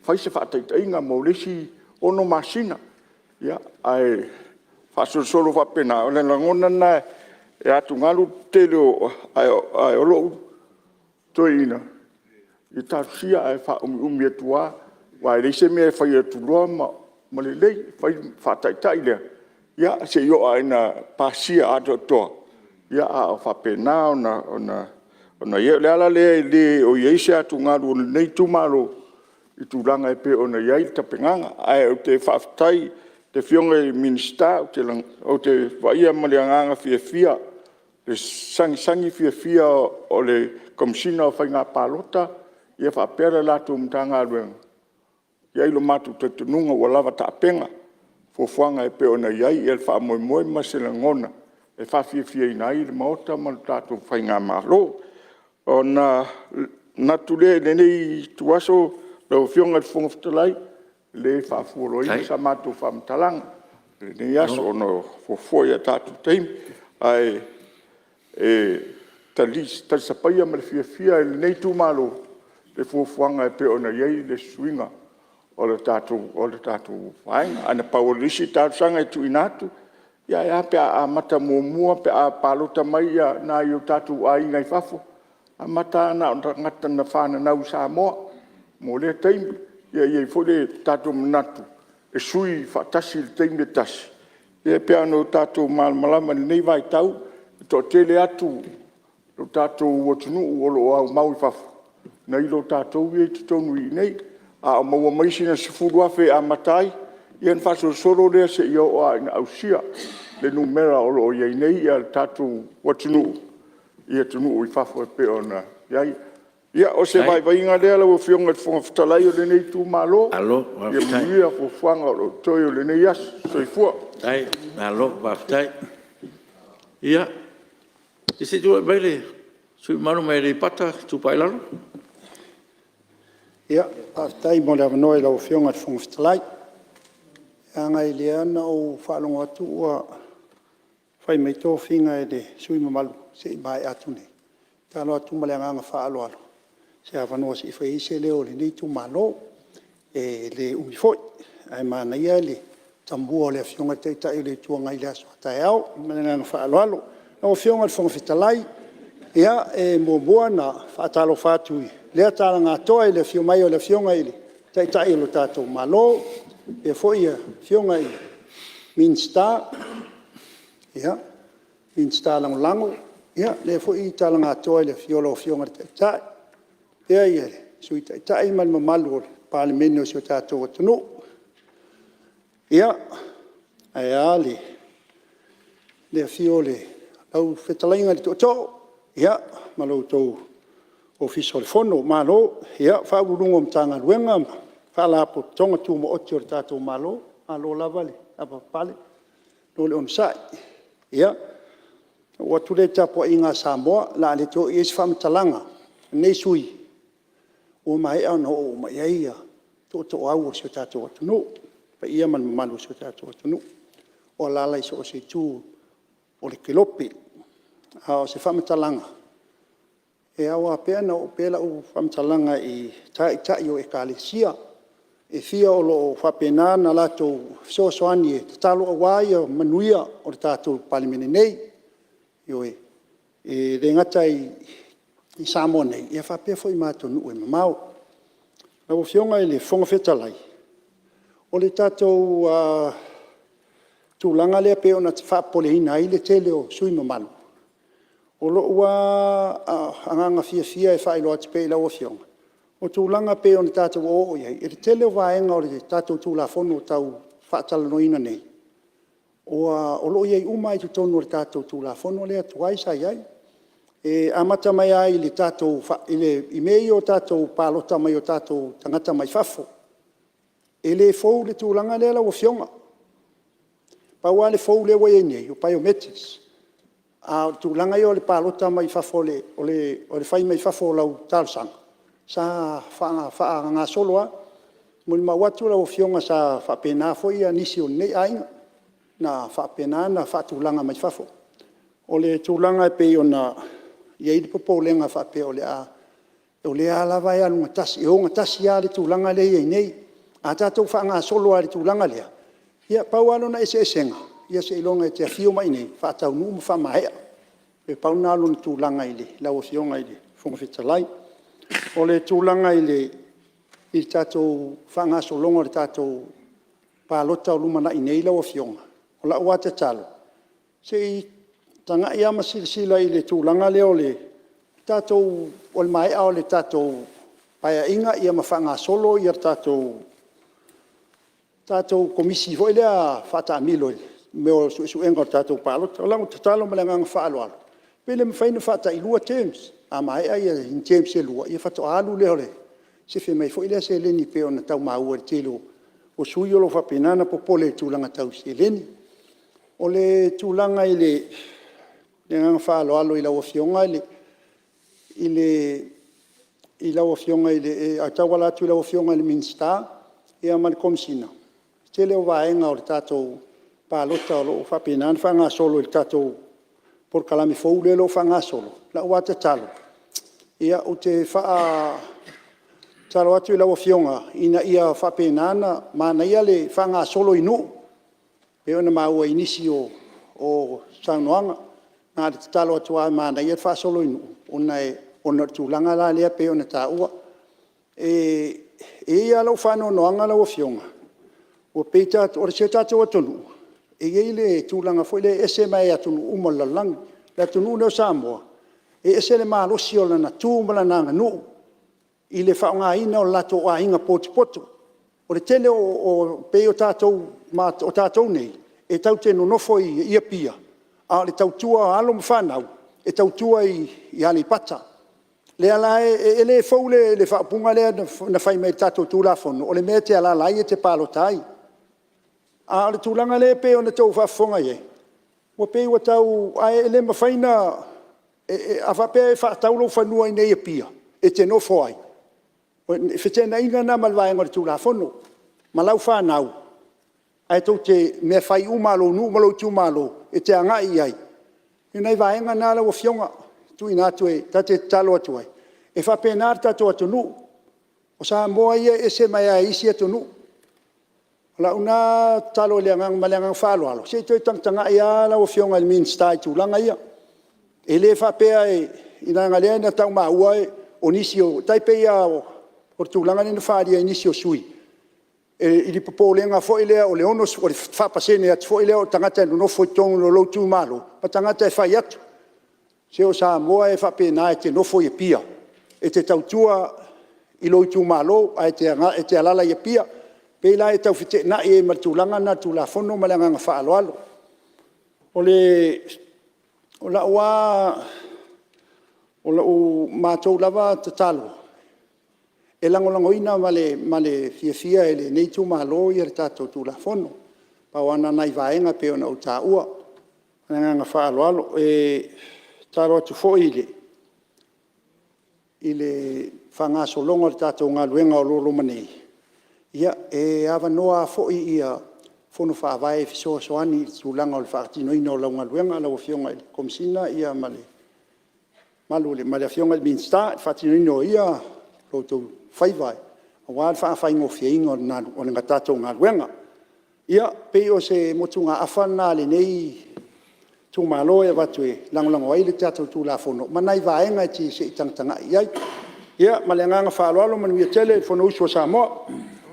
fai se faataitainga mo lesi ono masina ia ai faasolo faapena o le lagona na e atugalu tele ai o lo'u toeina i tatusia ae faaʻumiʻumi atuā ua e leise mea e fai atuloa ma lelei fai faataʻitaʻi lea ia seʻi oʻa ina pasia atoatoa ia a o faapena ona ia le ala lea lē o iai se atugalu o lenei tumālo i tulaga e pe ona iai le tapegaga ae o te faafetai te fionga i minista o te vaia ma le agaga fiafia le sangisangi fiafia o le komisina o faigā palota ia faapea le latou matagaluega iai lo matou tautunuga ua lava taapenga fofoaga e pe ona iai ia le faamoemoe ma se lagona e faafiafiaina ai le maota ma le tatou faigā mālō ona natu lea lenei tuaso lau fionga le foga fetalai le faafualoaina sa matou faamatalaga lenei aso ona fofoa ia tatou taimi ae e talisapaia ma le fiafia e lenei tumālō le fuafuaga e pe ona iai le suiga o le tatou faaiga ana paualisi talosaga e tuuina atu ia e a pe a mata muamua pe a palota mai ia na i o tatou aiga i fafo a mata ana o tagata na fananau Samoa mo le taimi ia iai foi le tatou manatu e sui faatasi le taimi e tasi ia pe ana o tatou malamalama lenei vaitau e toʻatele atu lo tatou atunuu o loo aumau i fafo na i lo tatou ia i totonu i nei a o maua maisi na sefulu afe a matai ia na faasolosolo lea seʻi oʻa ina ausia le numera o loo iai nei ia le tatou atunuu ia tunuu i fafo e pe ona iai ia o se vaivaiga lea lau afioga le foga fetalai o lenei tumālō ia muia fofoaga o loo toe o lenei aso soifua ai alo vaafetai ia i se tua mai le sui manu mai le pata tupailalo ia faafetai mo le avanoa i lau afioga le foga fetalai aga i lea ana ou faalogo atu ua fai mai tofiga e le sui mamalu seʻi mae atu nei talo atu ma le agaga faaaloalo se avanoa seʻi fai se lea o lenei tumālō e le umi foʻi ae manaia le tamua o le afioga taʻitaʻi o le tuaga i le aso ataeao ma le agaga faaaloalo lau afioga le foga fetalai ia e muamua na faatalofa atu i lea talagatoa i le afio mai o le afioga i le taʻitaʻi o lo tatou mālō e foʻi ia afioga i minista ia minista lagolago ia le foʻi talagatoa i le afiolo afioga le taʻitaʻi ia ia le sui taʻitaʻi ma le mamalu o le palemene o sio tatou atunuu ia ae a le afio le lau fetalaiga le toʻatoo ia ma loutou ofisa o le fono mālō ia faaululuga o matagaluega ma faalapototoga tumaʻoti o le tatou mālō lava le apapale lo le ona saʻi ia ua tu le tapuaʻiga Samoa la le toʻi ai se faamatalaga nei sui ua maeʻa ona oo mai ai ia toʻatoʻau o sio tatou atunuu paia ma le mamalu o sio tatou atunuu o lalai so o se tu o le kelopi a o se faamatalaga e aua pea na o pea laʻu faamatalaga i taʻitaʻi o ekalesia e fia o loo faapena na latou fesoasoani e tatalo auā ia manuia o le tatou palemene nei ioe e le gata i Samoa nei ia faapea foʻi matonuu e mamao lau afioga i le foga fetalai o le tatou tulaga lea pe ona faapoleina ai le tele o sui mamalu o loo ua agaga fiafia e faailoa atu pe i lau afioga o tulaga pe ona tatou oo iai e le tele o vaega o le tatou tulafono o tau faatalanoina nei ua o loo iai uma i totonu o le tatou tulafono le atu ai sa iai e amata mai ai le tatou i mei o tatou palota mai o tatou tagata mai fafo e lē fou le tulaga lea lau afioga paua le fou lea ua iai nei o biometrics a o tulaga ia o le palota mai fafo o le fai mai fafo o lau talosaga sa faagasolo a mo le mau atu lau afioga sa faapena foʻi ia nisi o lenei aiga na faapena na faatulaga mai fafo O le tūlanga e pei ona ia i popo lenga whape o le a lava e alunga tasi. E o ngā tasi a le tūlanga le iei nei. A tātou whaanga solo a le tūlanga lea. Ia pau alo na ese esenga. Ia se ilonga e te awhio mai nei. Whaatau nuu ma whamahea. E pau na alo na tūlanga i le. Lau awhionga i le. Whonga whitalai. O le tūlanga i le. I tātou whaanga solonga le tātou pālota o lumana i nei lau awhionga. O la ua te talo. Se i tanga ia masilisila i le tūlanga leo le. Tātou o le mai ao le tātou paia inga ia ma whaanga solo i ar tātou komisi foi lea whata amilo me o su enga o tātou pālota. O lango te talo ma le nganga whaalo alo. Pele me whaina whata i lua James. A mai ai in James e lua. Ia whata alu leo le. Se whi mai foi lea se leni pe o na tau maua le telo. O sui o lo whapenana po pole tūlanga tau se leni. O le tūlanga i le nganga whaalo alo i lau awhionga i lau awhionga i le a tau wala atu i lau awhionga i le Minister e a mani komisina. Te leo waenga o le tātou pālota o lo whapenana whanga solo i le tātou por kalami fau le lo whanga solo. La ua te talo. Ia o te wha talo atu i lau awhionga ina ia whapenana mana ia le whanga solo i nu. E ona maua inisi o saunoanga. Nā te talo atu ai mana ia wha solo i nu. Ona tūlanga la lea pe ona tā ua. E ia lau whano noanga lau awhionga. O peita o se tātou atonu. E iei le tūlanga foi le ese mai atonu umalalang. Le atonu leo Samoa. E ese le maalosi o lana tūmala nanga nuu. I le whaonga ina o lato o inga potu. O le tele o pei o tātou nei. E tau te nonofo i Apia. A le tau tua alo mwhanau. E tau tua i ali pata. Le ala e le fau le whaapunga lea na whai mai tātou tūlafono. O le mea te ala lai e te pālotai. A le tūlanga le pe o na tau whaafonga ye. Wa pe wa tau ai le mawhaina a whapea e whaataulo whanua i nei Apia. E te nofo ai. Whetena inga na malwaenga le tūlafono. Malau whanau. Ai tau te mea whai umalo, nu malo tūmalo. E te angai ai. I nei waenga nā lau whionga. Tui nā tue, tate talo atu ai. E whapea nā tato atu nu. O sa moa ia e se mai a isi atu nu. La una talo leangang maleangang whalo alo. Se toi tangtanga ia lau whionga il Minister i tūlanga ia. E le whapea e ina ngalea na tau maua e o nisio. Taipe ia o tūlanga ni na wharia nisio sui. E ili popo lenga fo ilea o leonos o le whapasene atu fo ilea o tangata no no fo tongu no loutu malo. Pa tangata e whai atu. Se o sa moa e whape nā e te nofo i Apia. E te tautua i loutu malo, a e te alala i Apia. Pei la e tau white na e matulanga na tula fono malanga whaalo alo. O la o mātou lava te talo. E langolangoina male fia e le neitu malo i re tātou tula fono. Pawana nai vaenga pe ona o tā ua. Malanga whaalo alo. Taro atu fo i le whangaso longa le tātou ngā luenga o lolo manei. Ia, e awa noa fo i ia fono whaavai e fisoa soani i tūlanga o le whaatino ina o launga luenga lau whionga i komisina ia male whionga i Minister whaatino ina o ia loutou whaiwai. O wā le whaafai ngofia inga o le tātou ngā luenga. Ia, pei o se motu ngā awhana le nei tu malo e watu e langolango ai le tātou tūlafono. Manai vaenga e ti se i tangtanga iai. Ia, malenganga whaaloalo manu ia tele fono usu o Samoa.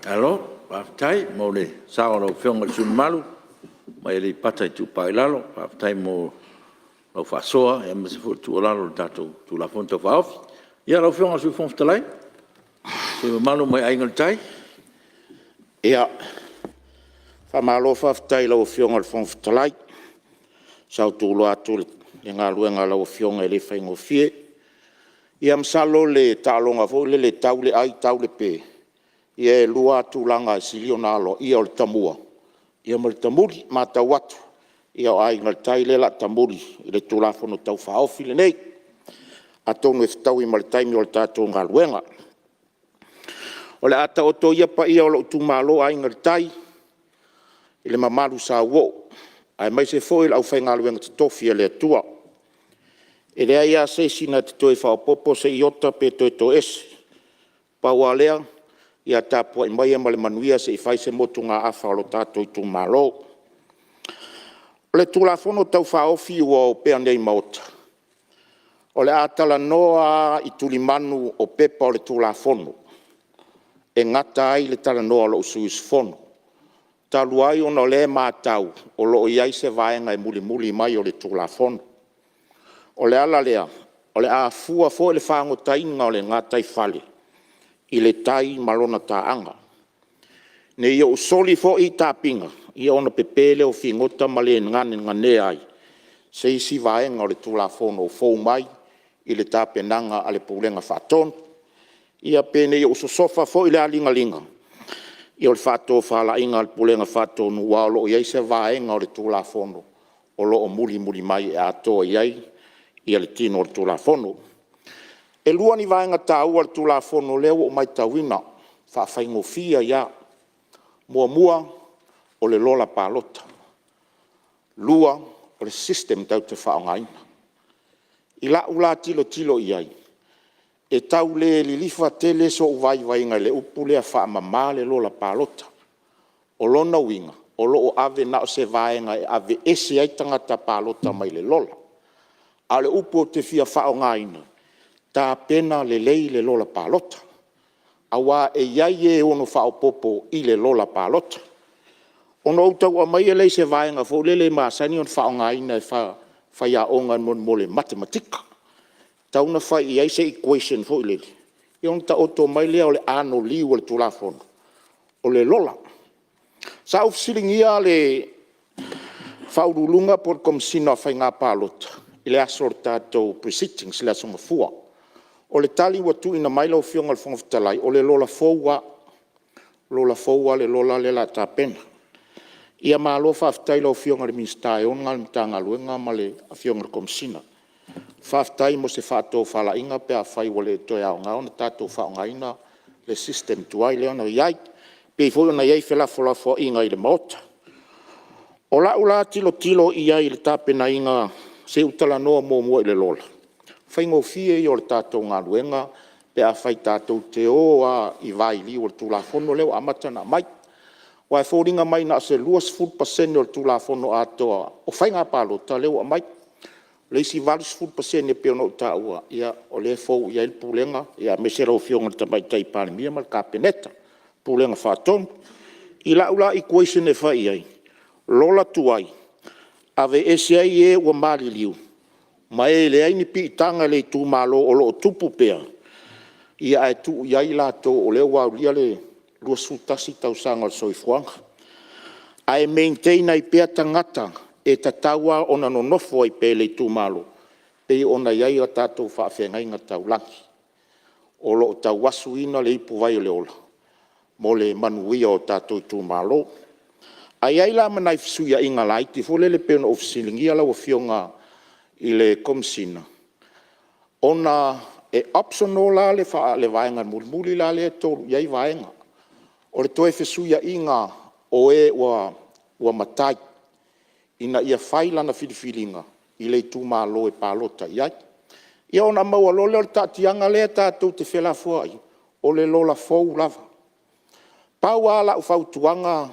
Alo, whaftai, mo le sao lau whionga le malu. Mai le pata i tūpai lalo. Whaftai mo lau whasoa e mase fu tu lalo le tātou tūlafono tau whaofi. Ia, lau whionga sui whomftalai. Se malu mai aingal tai. Ia, whamalo whaftai lau whionga le whomftalai. Sau tūlo atu le ngā luenga lau whionga e le whaingo fie. Ia msalo le tālonga fo le tau le ai tau le pē. Ia e lua atu langa sili o nalo ia o le tamua. Ia ma le tamuri ma tau atu. Ia o ai ngal tai le la tamuri i le tūlafono tau whaofi le nei. A tonu e whtau i ma le taimi o le tātou ngā luenga. O le ata o to ia pa ia o le utu malo ai ngal tai. I le mamalu sa uo. Ai mai se foi au fai ngā luenga te Tofi le atua. E rea ia se sina te toi whaopopo se iota pe toi to ese. Paua lea, ia tāpua i mai ama le manuia se i whai se motu ngā awha o lo tātou i tū mālo. O le tūlafono tau whaofi ua o pea nei maota. O le atala noa i tuli manu o pepa o le tūlafono. E ngata ai le tala noa lo usuis fono. Talu ai ona o le mātau o lo iai se vaenga e muli mai o le tūlafono. O le ala lea, o le a fua fo le whango tainga o le ngata i fale. I le tai malona taanga. Ne ia usoli fo i tāpinga, ia ona pepele o fingota male ngane ngane ai. Se isi vaenga o le tūlafono o fou mai, i le tāpenanga a le pulenga whaton. Ia pene ia usosofa fo i le alinga. Ia o le whato whala inga le pulenga whaton ua o lo iai se vaenga o le tūlafono. O lo o muli mai e atoa iai, ia le tino o le tūlafono. E lua ni vaenga tāua le tūlafono leo o mai tauina, whaaffaingofia ia, mua o le lola pālota. Lua o le system tau te whaongaina. I la ula tilo iai. E tau le lilifa tele so vai ngai le upu lea whaamama le lola pālota. O lona winga, o lo o ave na o se vaenga e ave ese ai tangata pālota mai le lola. A le upu o te fia whaongaina. Tā pena le lei le lola pālota. Awa e iai e ono whaopopo i le lola pālota. Ono utau a mai e lei se vaenga fo lele maasani on whaongaina e whaia ongan mo le matematika. Tauna whai iai se equation fo i lele. I on ta oto mai lea o le ano liu o le tulafono. O le lola. Sa ufsilingia le whaurulunga por komsina whai ngā pālota. I le asor tātou proceedings le asonga fua. O le tali watu ina maila o fionga le whangawhitalai, o le lola foua le lola le la tāpena. Ia maa lo whawhitai lo fionga le Ministerial, o ngal mitanga luenga ma le fionga le komsina. Whawhitai mo se whātou whala inga pe a whai wale toi ao ngā, ona tātou whaongaina le system tuai le ona iai, pe i fo ona iai whelafo inga i le maota. O la ula tilo iai le tāpena inga se utala noa mua i le lola. Whaingo fie i o le tātou ngā luenga, pe a whai tātou te oa i vai li o le tūlafono leo amatana mai. Wa e fōringa mai na se 2% o le tūlafono atoa, o whai ngā pālota leo a mai. Leisi 2% e peo no tāua, ia o le fōu ia il pūlenga, ia mesera o fionga le tamai tai Palemene, mal kāpeneta, pūlenga whātonu. I la ula equation e whai ai, lola tuai, ave ese ai e ua mali liu. Ma e le aini pi tanga le tu malo o lo tupu pea. Ia e tu iai lato o leo wau lia le lua sutasi tau sanga o soifuanga. A e maintain ai pea tangata e tataua ona no nofo ai pe le tu malo. Pe ona iai a tatou whaafengai ngā tau langi. O lo tau wasu ina le ipu vai le ola. Mo le manuia o tatou tu malo. A iai la manai fisuia inga laiti fo le peo na ofisilingia la o fionga i le komsina. Ona e optional la le vaenga muli la le tolu, iai vaenga. O le toe fesuia inga o e ua matai, ina ia whaila na whiliwhilinga, i le tūmālo e pālota iai. Ia ona maua lole o le tātianga lea tātou te whelafua ai, o le lola fou lava. Pau a la ufautuanga,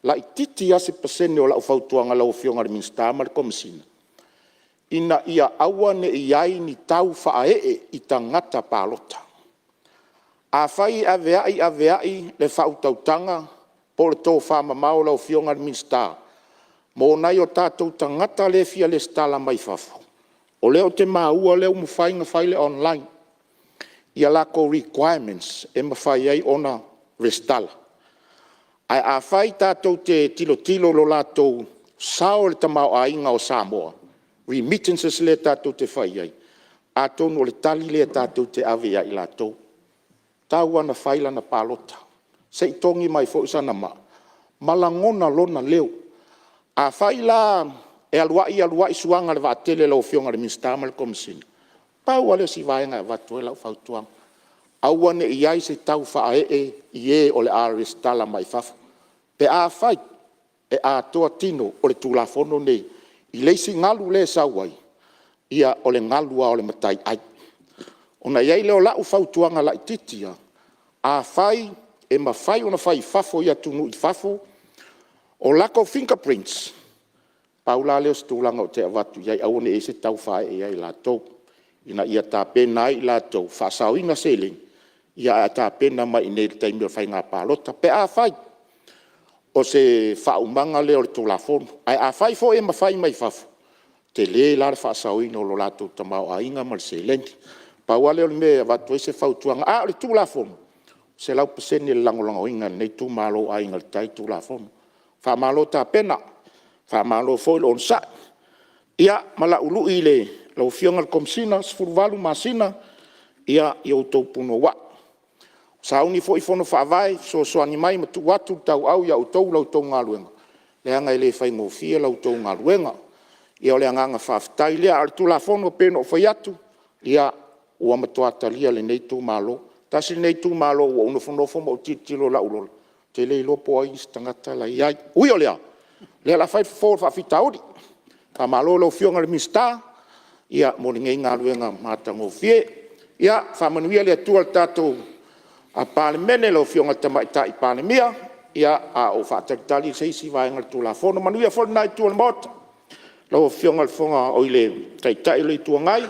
la i titi ase pasene o la ufautuanga la ufionga le Ministerial le komsina. Ina ia aua ne iai ni tau whae i tangata pālota. A whai aveai le whautautanga po le tō whamamau lau fionga Ministerial. Mō nei o tātou tangata le fia le stala mai whawhu. O leo te maua leo mu whainga whaile online. Ia lako requirements e ma whai ai ona restala. Ai a whai tātou te tilo lo lātou sao le tamau a inga o Samoa. Remittances le tātou te whai ai. A tonu le tali le tātou te awea i lātou. Tāua na whaila na pālota. Se i tongi mai fo sana ma. Malangona lona leo. A whaila e aluai suanga le wātele lau fionga le Ministerial le komsina. Pau ale si vaenga e watu e lau whautuanga. Aua ne iai se tau whae i e o le aris tala mai whafu. Pe a whai e a toa tino o le tūlafono nei. I leisi ngalu le sauai, ia o le ngalua o le matai ai. Ona iai leo lau fautuanga la ititia, a fai e mawhai ona fai fafo ia tunu i fafo, o lako fingerprints, paula leo stulanga o te awatu, iai au ne e se tau fai e iai la tau, ina ia tā pena i la tau, whasau inga seling, ia tā pena mai nei le taimi o whai ngā pālota, pe a fai, o se whaumanga leo le tula fono, ai a fai fo e mawhai mai fafo, te le la le whasau ina o lo lato tamau a inga mal seling, paua leo le mea watu e se whautuanga, a le tula fono, se lau peseni le langolango inga, nei tu malo a inga le tai tula fono, wha malo tā pena, wha malo foi lo onsa, ia mala ulu i le, lau fionga le komsina, sfuruvalu masina, ia i o tau puno wa. Sauni foi fono whaavai, so soani mai ma tu watu tau au ia o tau lau tau ngā luenga. Le anga i le whai ngofia lau tau ngā luenga, ia o le anganga whaafitai, lea al tu la fono peno o whai atu, ia ua matuata lia le nei tu malo, tasi nei tu malo ua unofo mo titilo la ulola. Te le lopo ai stangata la iai. Ui o lea, lea la whai fōr whaafitauri, ka malo lau fionga le mista, ia mo ngei ngā luenga mātango fie, ia whamanuia lea tua tātou a Palemene lau fionga tamaita i Palemia, ia a o whaatakitali se isi vaenga le tula fono, manuia fono nai tua le mota, lau fionga le fonga o ile taitai le tua ngai,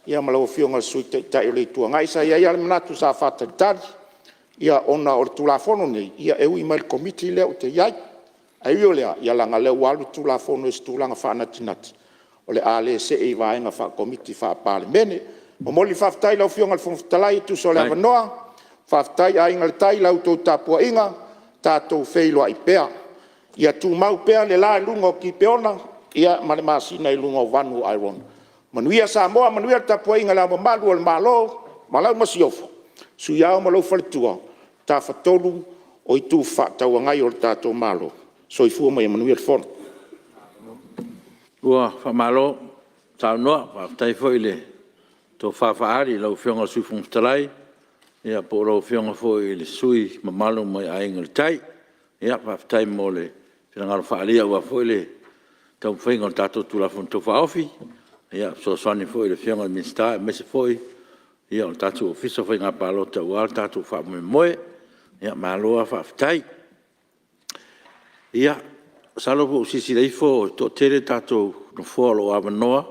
ia ma lau fionga le sui taitai le tua ngai, sa ia le manatu sa whaatakitali, ia ona o le tula fono nei, ia eu i mai le komiti leo te iai, ai o lea, ia langa leo walu tula fono e stulanga whaanatinati, o le ale se e vaenga wha komiti wha Palemene, o moli whaftai lau fionga le fongatalai tu so le avanoa, whaftai a inga le tai lau tau tapua inga, tātou wheiloa i pea, ia tu mau pea le la lunga o ki peona, ia male masina i lunga o vanu airon. Manuia Samoa, manuia tapua inga la mamalu o le malo, malau masiofo, suiao malau whalitua, tā whatolu o i tu whatau ngai o le tātou malo, so i fua mai manuia le whono. Ua whamalo, tau noa, whaftai fo ile, tō whawhaari lau whionga sui whungtalai, ia po lau whionga fo ile sui mamalu mai a inga le tai, ia whaftai mo le whiangaro whaalia ua fo ile, tau whainga o tātou tula whun tō whaofi, ia so swani fo ile whionga Ministerial, mese fo ia o tātou ofisa whainga pālota ua tātou whamoe moe, ia maloa whaftai, ia salo po sisi leifo to tere tato no folo avanoa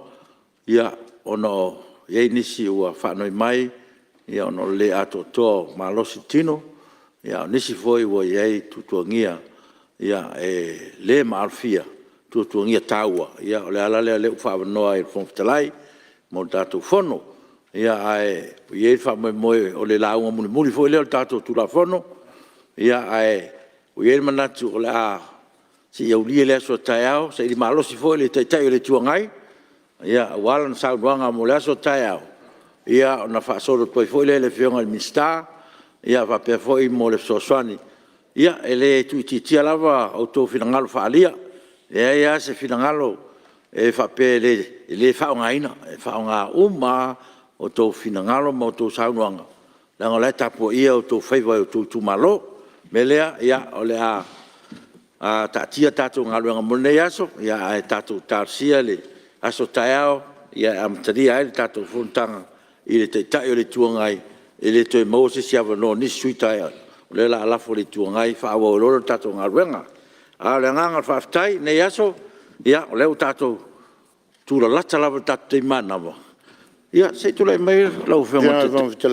ia ono ye nisi ua whanoi mai ia ono le ato to malosi tino ia nisi foi ua ye tutuangia ia le malfia tutuangia taua ia le ala le whavanoa i fonftalai mo tato fono ia ai ye whamoi moe o le launga muli foi leo tato tula fono ia ai ye manatu o le a si ia ulia le aso taiao, sa ili malosi fo le taitai o le tuangai, ia wala na sauduanga mo le aso taiao, ia na whaasoro toi fo le whionga le mista, ia whapea fo i mo le soswani, ia ele tuititia lava o tō whinangalo whaalia, ia se whinangalo e whapea le whaongaina, e whaonga uma o tō whinangalo mo tō sauduanga, langa le tapo ia o tō whaiwa o tō tumalo, me lea ia o le a tatia tātou ngā luenga mone aso, ia ai tātou tāsia le aso taiao, ia amtaria ai le tātou whuntanga, i le teitai o le tuangai, i le toi Moses siawa no nisi sui taiao, o le la alafo le tuangai, whaawa o loro tātou ngā luenga. A le nganga whaftai, nei aso, ia o leo tātou tūra lata lava tātou te manawa. Ia, sei tūlai mai lau whionga te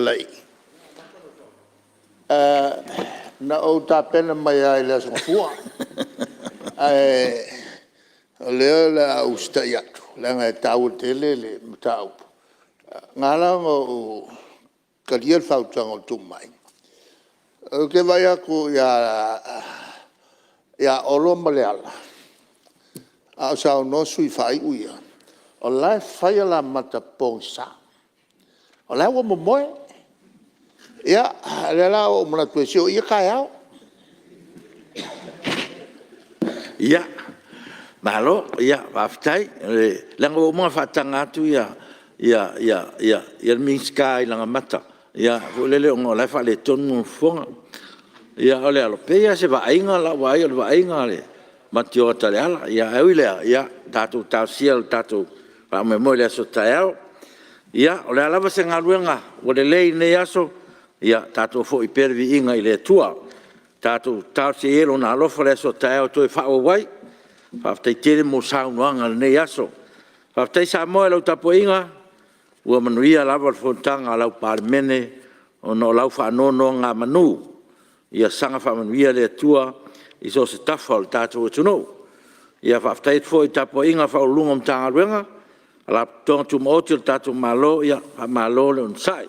na o ta pena mai ai le so fua leo la usta yatu la nga tau tele le tau ngala o kaliel fautang o tumai o ke vai aku ya olo maleala a sa no sui fai uia o la fai la mata ponsa o la wo mo ia le la o mona tuesio ia kaiao ia malo ia waftai langa o mga whatanga atu ia minska i langa mata ia lele o ngā laifa le tonu fonga ia ole alopea se vainga la wai ole vainga le matio tale ala ia eulea ia tātou tāsia tātou pa me mo le aso tae ia o le alava se ngaluenga o le lei nei aso ia tatou fo i pervi inga i le tua tatou tau se elo na alofa le aso tae o toi whao wai whaftai tere mo saunuanga le nei aso whaftai Samoa lau tapo inga ua manuia lava le Fonotaga lau Palemene o no lau whaanono ngā manu ia sanga whamanuia le tua i so se tafa o le tatou atunou ia whaftai fo i tapo inga whaolunga mtanga ruenga ala tonga tu maoti le tatou malo ia malo le unsai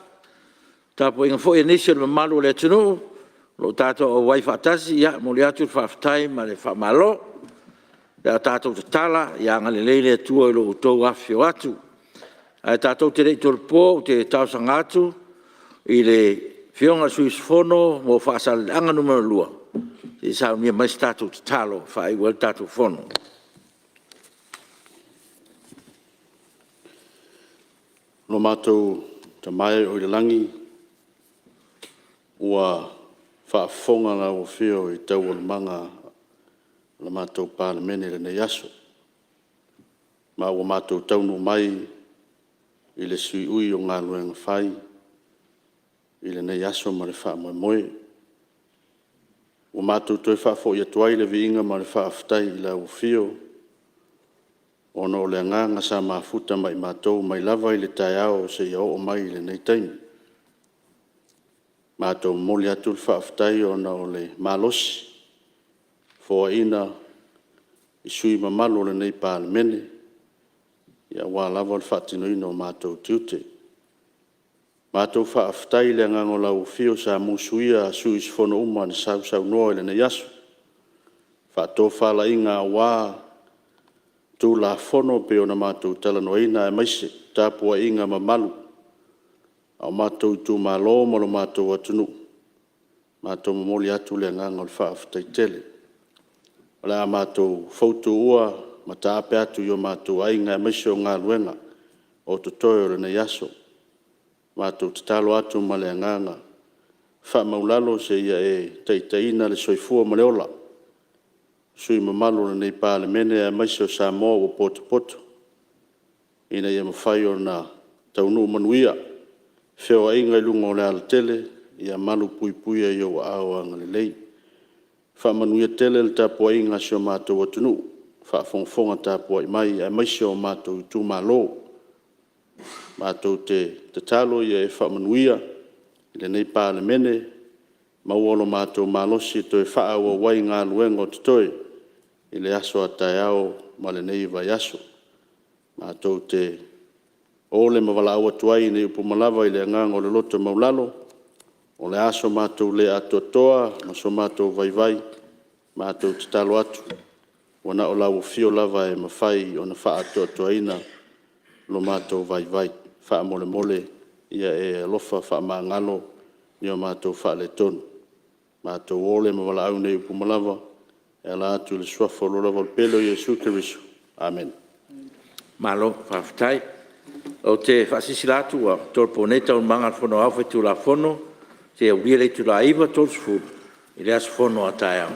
tapo inga fo initial malo le atunou lo tatou o wai whatasi ia mo le atu whaftai ma le whamalo ia tatou te tala ia ngale leile tua i lo utou afio atu ai tatou te rei tolpo te tausanga atu i le fionga suis fono mo whaasale anga numero lua i sao nia mai tatou te talo whai wal tatou fono no mātou ta mai o i langi ua whaafonga na o whio i tau o manga la mātou Palemene le nei aso. Ma ua mātou taunu mai i le sui ui o ngā luenga whai i le nei aso ma le wha moe moe. Ua mātou toi whaafo i atuai le viinga ma le whaaftai i la o whio o no le nganga sa mafuta mai mātou mai lava i le tai ao se i o mai le nei taimi. Mātou moli atu le whaaftai o na o le malosi fo ina i sui mamalo le nei Palemene ia wā lava le whaatino ino mātou tiute. Mātou whaaftai le ngango lau whio sa musuia a suis fono uma ni sau noa le nei asu. Whaatō whala inga wā tū la fono pe o na mātou talanoina e maise tāpua inga mamalu. Au mātou tū malo malo mātou atunu. Mātou mamoli atu le ngango le whaaftai tele. Ola mātou fautu ua ma tāpe atu yo mātou ainga e maise o ngā luenga o tutoe o le nei aso. Mātou te talo atu ma le nganga. Wha maulalo se ia e teiteina le soifua ma le ola. Sui mamalo le nei Palemene e maise o Samoa o poto. Ina ia mawhai o na taunu manuia. Whio inga i lunga o le ala tele, ia malu pui e yo ao anga le lei. Wha manuia tele le tapua inga si o mātou atunu. Wha fonga tapua i mai e maise o mātou tu malo. Mātou te talo ia e wha manuia, le nei Palemene, mauolo mātou malosi to e wha awa wai ngā luenga o te toi. I le aso a tai ao ma le nei vai aso. Mātou te ole mawala awa tuai nei upu malawa i le ngang o le loto maulalo. O le aso mātou le atotoa, ma so mātou vai. Mātou te talo atu. Wana o lau fio lava e mawhai o na wha atotoaina lo mātou vai. Wha mole ia e lofa wha maangalo ni o mātou wha le tonu. Mātou ole mawala au nei upu malawa. E la atu le suafo lo lava le pelo Jesu Kirisu. Amen. Malo, whaftai. O te whasisi latu a tolpo neta o manga fono awhi tu la fono, te au rile tu la iwa tolsu fu, i le asu fono a tae au.